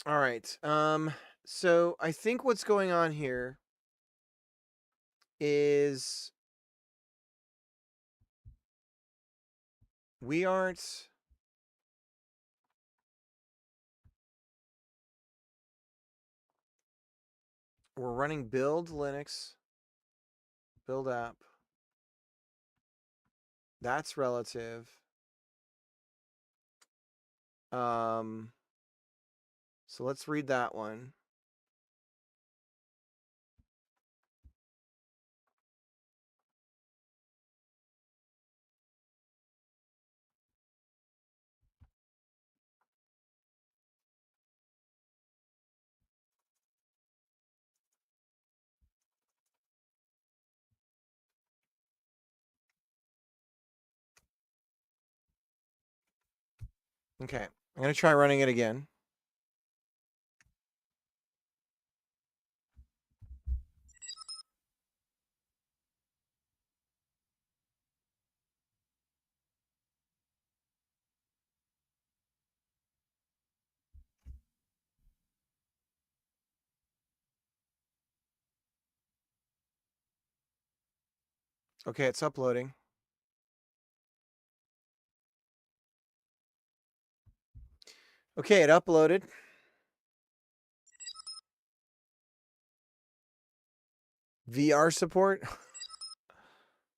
all right. So I think what's going on here is we aren't we're running build Linux, build app. That's relative. So let's read that one. Okay, I'm going to try running it again. Okay, it's uploading. Okay, it uploaded. VR support.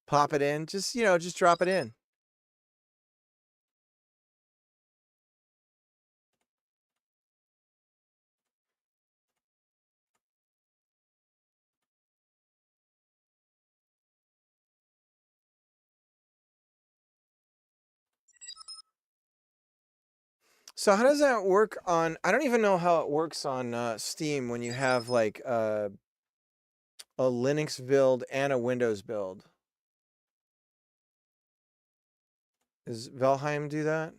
Pop it in. Just, you know, just drop it in. So how does that work on, I don't even know how it works on Steam when you have like a Linux build and a Windows build. Does Valheim do that?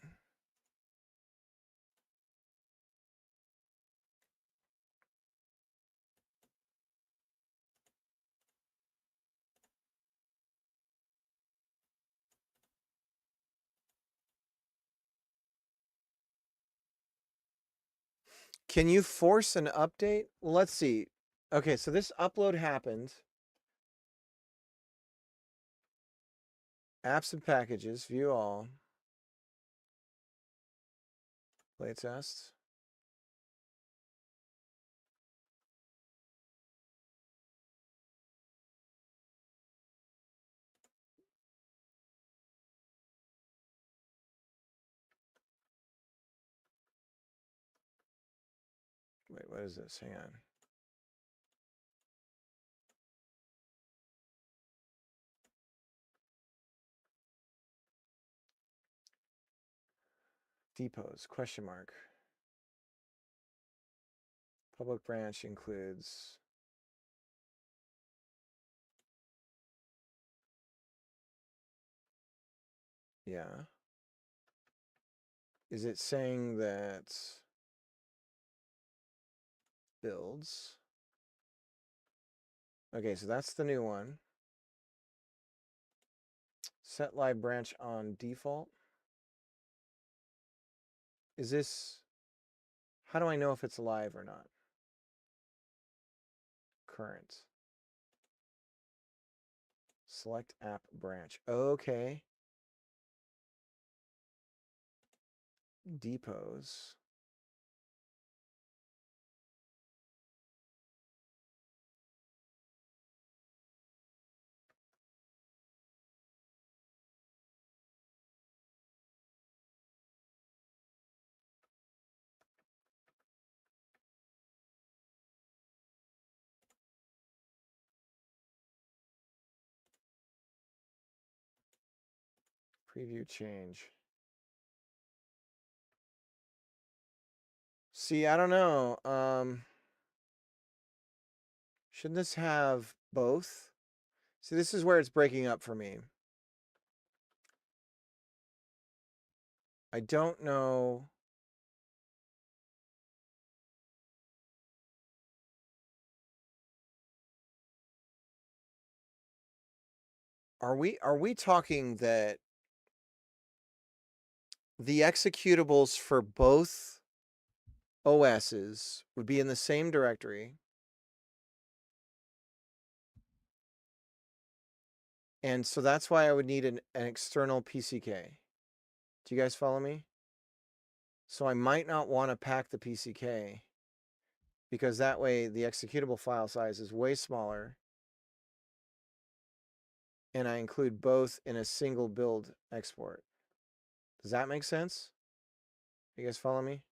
Can you force an update? Well, let's see. Okay, so this upload happened. Apps and packages, view all. Playtest. Wait, what is this? Hang on. Depots, question mark. Public branch includes yeah. Is it saying that builds? Okay, so that's the new one. Set live branch on default. Is this, how do I know if it's live or not? Current. Select app branch. Okay. Depots. Preview change. See, I don't know. Shouldn't this have both? See, this is where it's breaking up for me. I don't know. Are we talking that the executables for both OSs would be in the same directory? And so that's why I would need an external PCK. Do you guys follow me? So I might not want to pack the PCK because that way the executable file size is way smaller. And I include both in a single build export. Does that make sense? You guys follow me?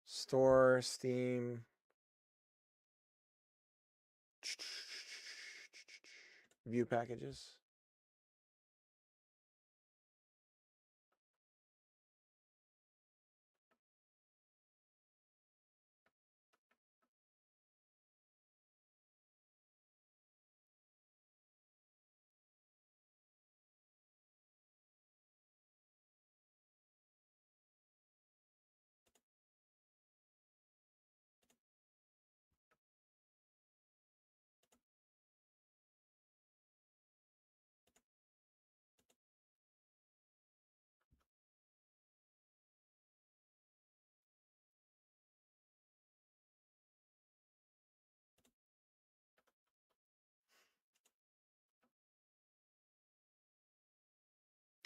Store, Steam. View packages.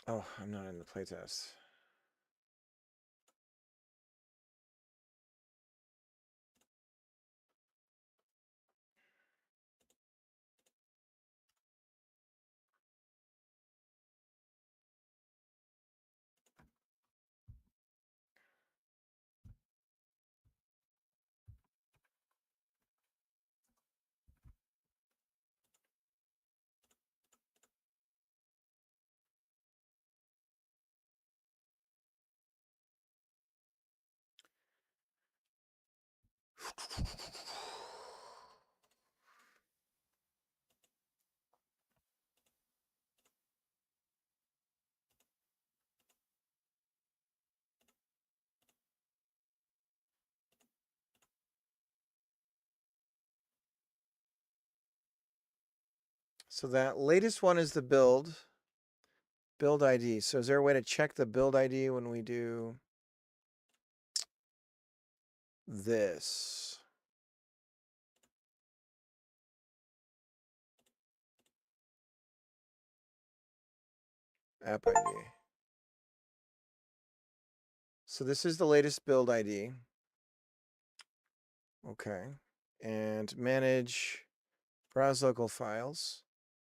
Oh, I'm not in the playtest. So that latest one is the build. Build ID. So is there a way to check the build ID when we do this? App ID. So this is the latest build ID. Okay. And manage, browse local files.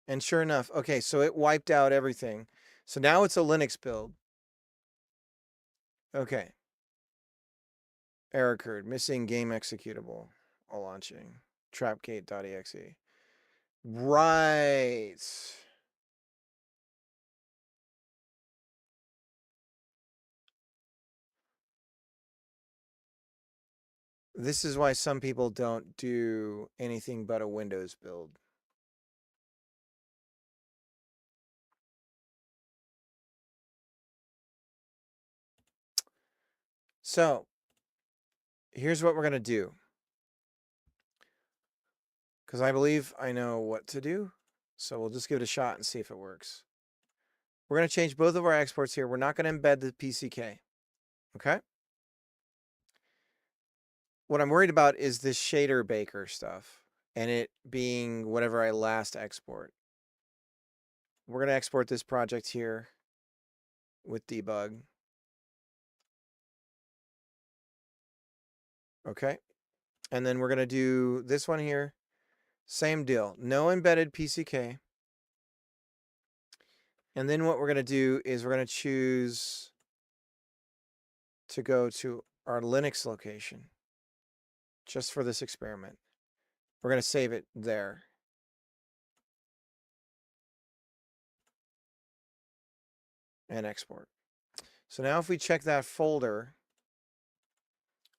And sure enough, okay, so it wiped out everything. So now it's a Linux build. Okay. Error occurred. Missing game executable. All launching. Trapgate.exe. Right. This is why some people don't do anything but a Windows build. So, here's what we're going to do. Because I believe I know what to do. So we'll just give it a shot and see if it works. We're going to change both of our exports here. We're not going to embed the PCK. Okay? What I'm worried about is this shader baker stuff. And it being whatever I last export. We're going to export this project here with debug. Okay. And then we're going to do this one here. Same deal. No embedded PCK. And then what we're going to do is we're going to choose to go to our Linux location just for this experiment. We're going to save it there. And export. So now if we check that folder,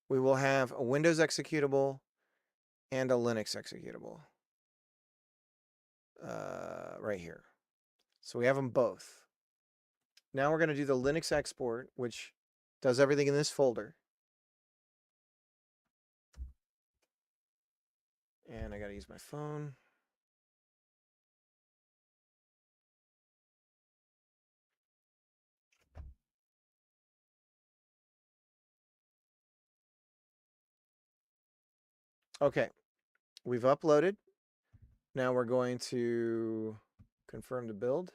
we will have a Windows executable and a Linux executable right here. So we have them both. Now we're going to do the Linux export, which does everything in this folder. And I got to use my phone. Okay, we've uploaded. Now we're going to confirm the build.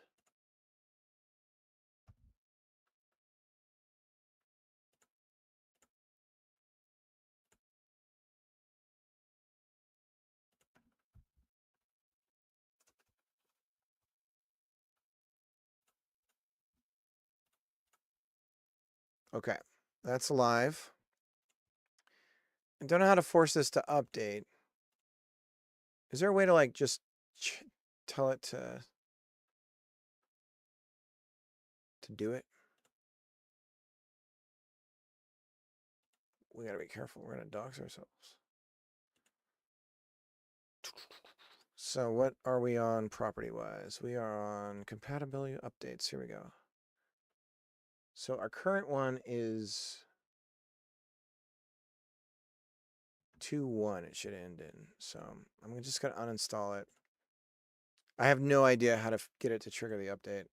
Okay, that's live. I don't know how to force this to update. Is there a way to like just tell it to do it? We gotta be careful. We're gonna dox ourselves. So what are we on property-wise? We are on compatibility updates. Here we go. So our current one is 2.1. It should end in. So I'm just gonna uninstall it. I have no idea how to get it to trigger the update.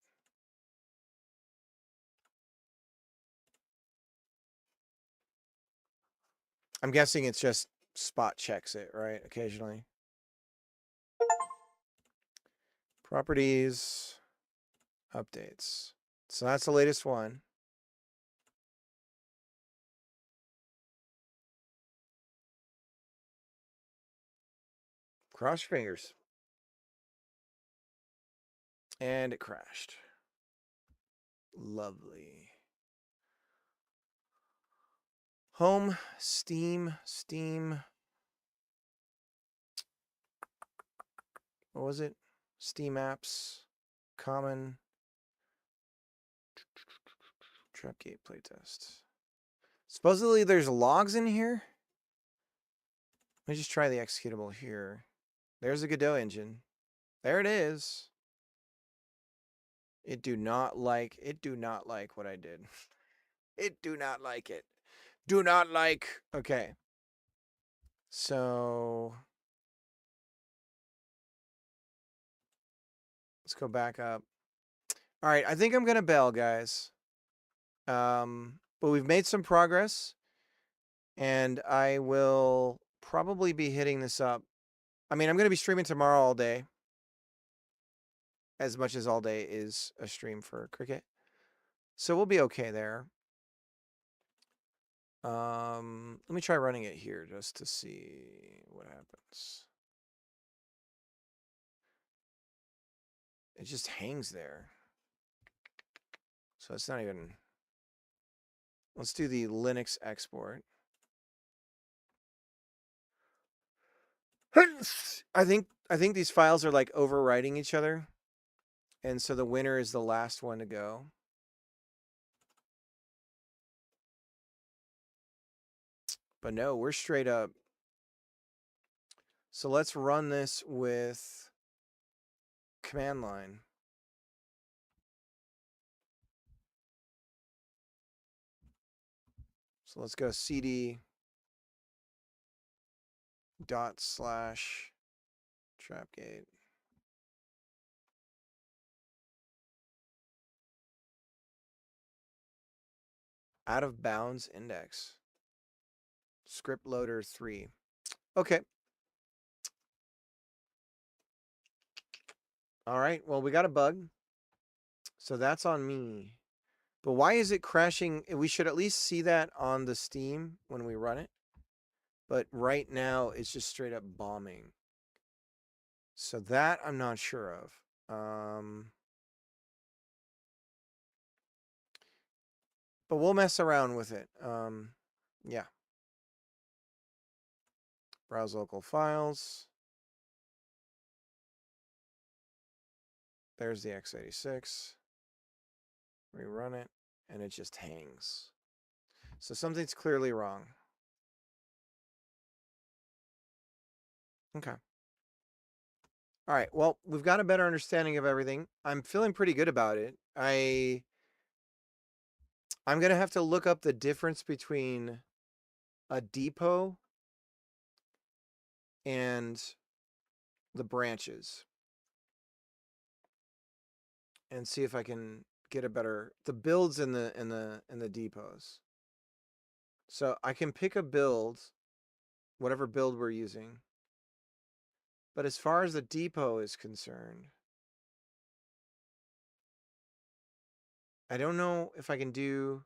I'm guessing it's just spot checks it, right? Occasionally. Properties, updates. So that's the latest one. Cross your fingers. And it crashed. Lovely. Home, Steam. What was it? Steam apps, common, Trapgate playtest. Supposedly there's logs in here. Let me just try the executable here. There's a Godot engine. There it is. It do not like what I did. It do not like it. Do not like. Okay. So let's go back up. All right, I think I'm gonna bail, guys. But we've made some progress, and I will probably be hitting this up. I mean, I'm gonna be streaming tomorrow all day, as much as all day is a stream for cricket. So we'll be okay there. Let me try running it here just to see what happens. It just hangs there. So it's not even. Let's do the Linux export. I think these files are like overwriting each other. And so the winner is the last one to go. But no, we're straight up. So let's run this with command line. So let's go cd / trapgate. Out of bounds index. Script loader 3. Okay. All right. Well, we got a bug. So that's on me. But why is it crashing? We should at least see that on the Steam when we run it. But right now, it's just straight up bombing. So that I'm not sure of. But we'll mess around with it. Yeah. Browse local files. There's the x86. Rerun it, and it just hangs. So something's clearly wrong. Okay. All right. Well, we've got a better understanding of everything. I'm feeling pretty good about it. I'm going to have to look up the difference between a depot and the branches and see if I can get a better the builds in the depots. So I can pick a build, whatever build we're using. But as far as the depot is concerned, I don't know if I can do.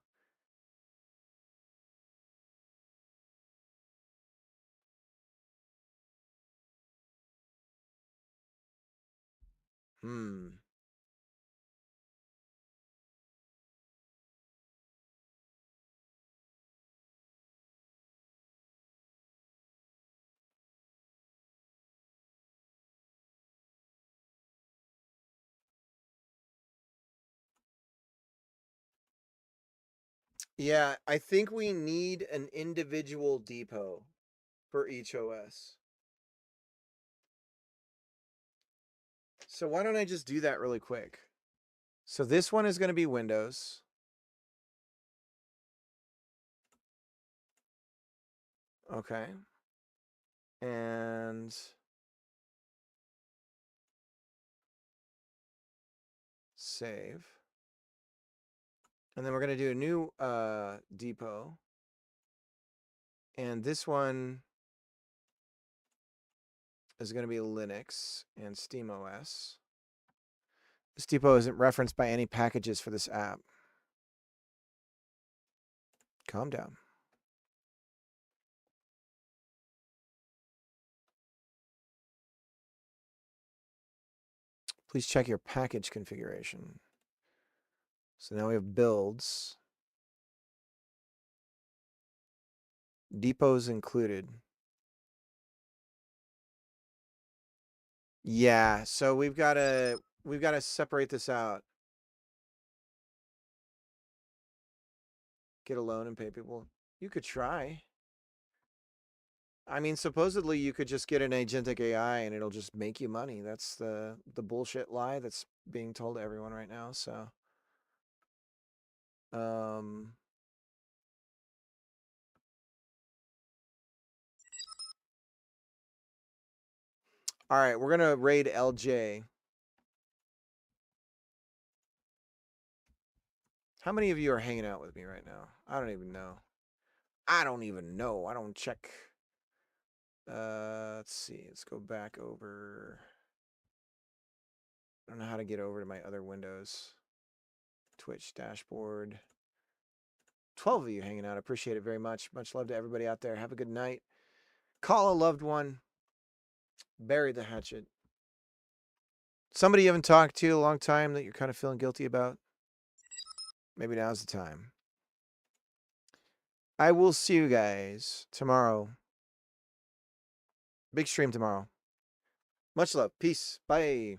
Yeah, I think we need an individual depot for each OS. So why don't I just do that really quick? So this one is going to be Windows. Okay. And save. And then we're going to do a new depot. And this one is going to be Linux and SteamOS. This depot isn't referenced by any packages for this app. Calm down. Please check your package configuration. So now we have builds. Depots included. Yeah, so we've got to separate this out. Get a loan and pay people. You could try. I mean, supposedly you could just get an agentic AI and it'll just make you money. That's the bullshit lie that's being told to everyone right now. So, all right, we're gonna raid LJ. How many of you are hanging out with me right now? I don't even know. I don't even know. I don't check. Let's see. Let's go back over. I don't know how to get over to my other windows. Twitch dashboard. 12 of you hanging out. I appreciate it very much. Much love to everybody out there. Have a good night. Call a loved one. Bury the hatchet. Somebody you haven't talked to a long time that you're kind of feeling guilty about. Maybe now's the time. I will see you guys tomorrow. Big stream tomorrow. Much love. Peace. Bye.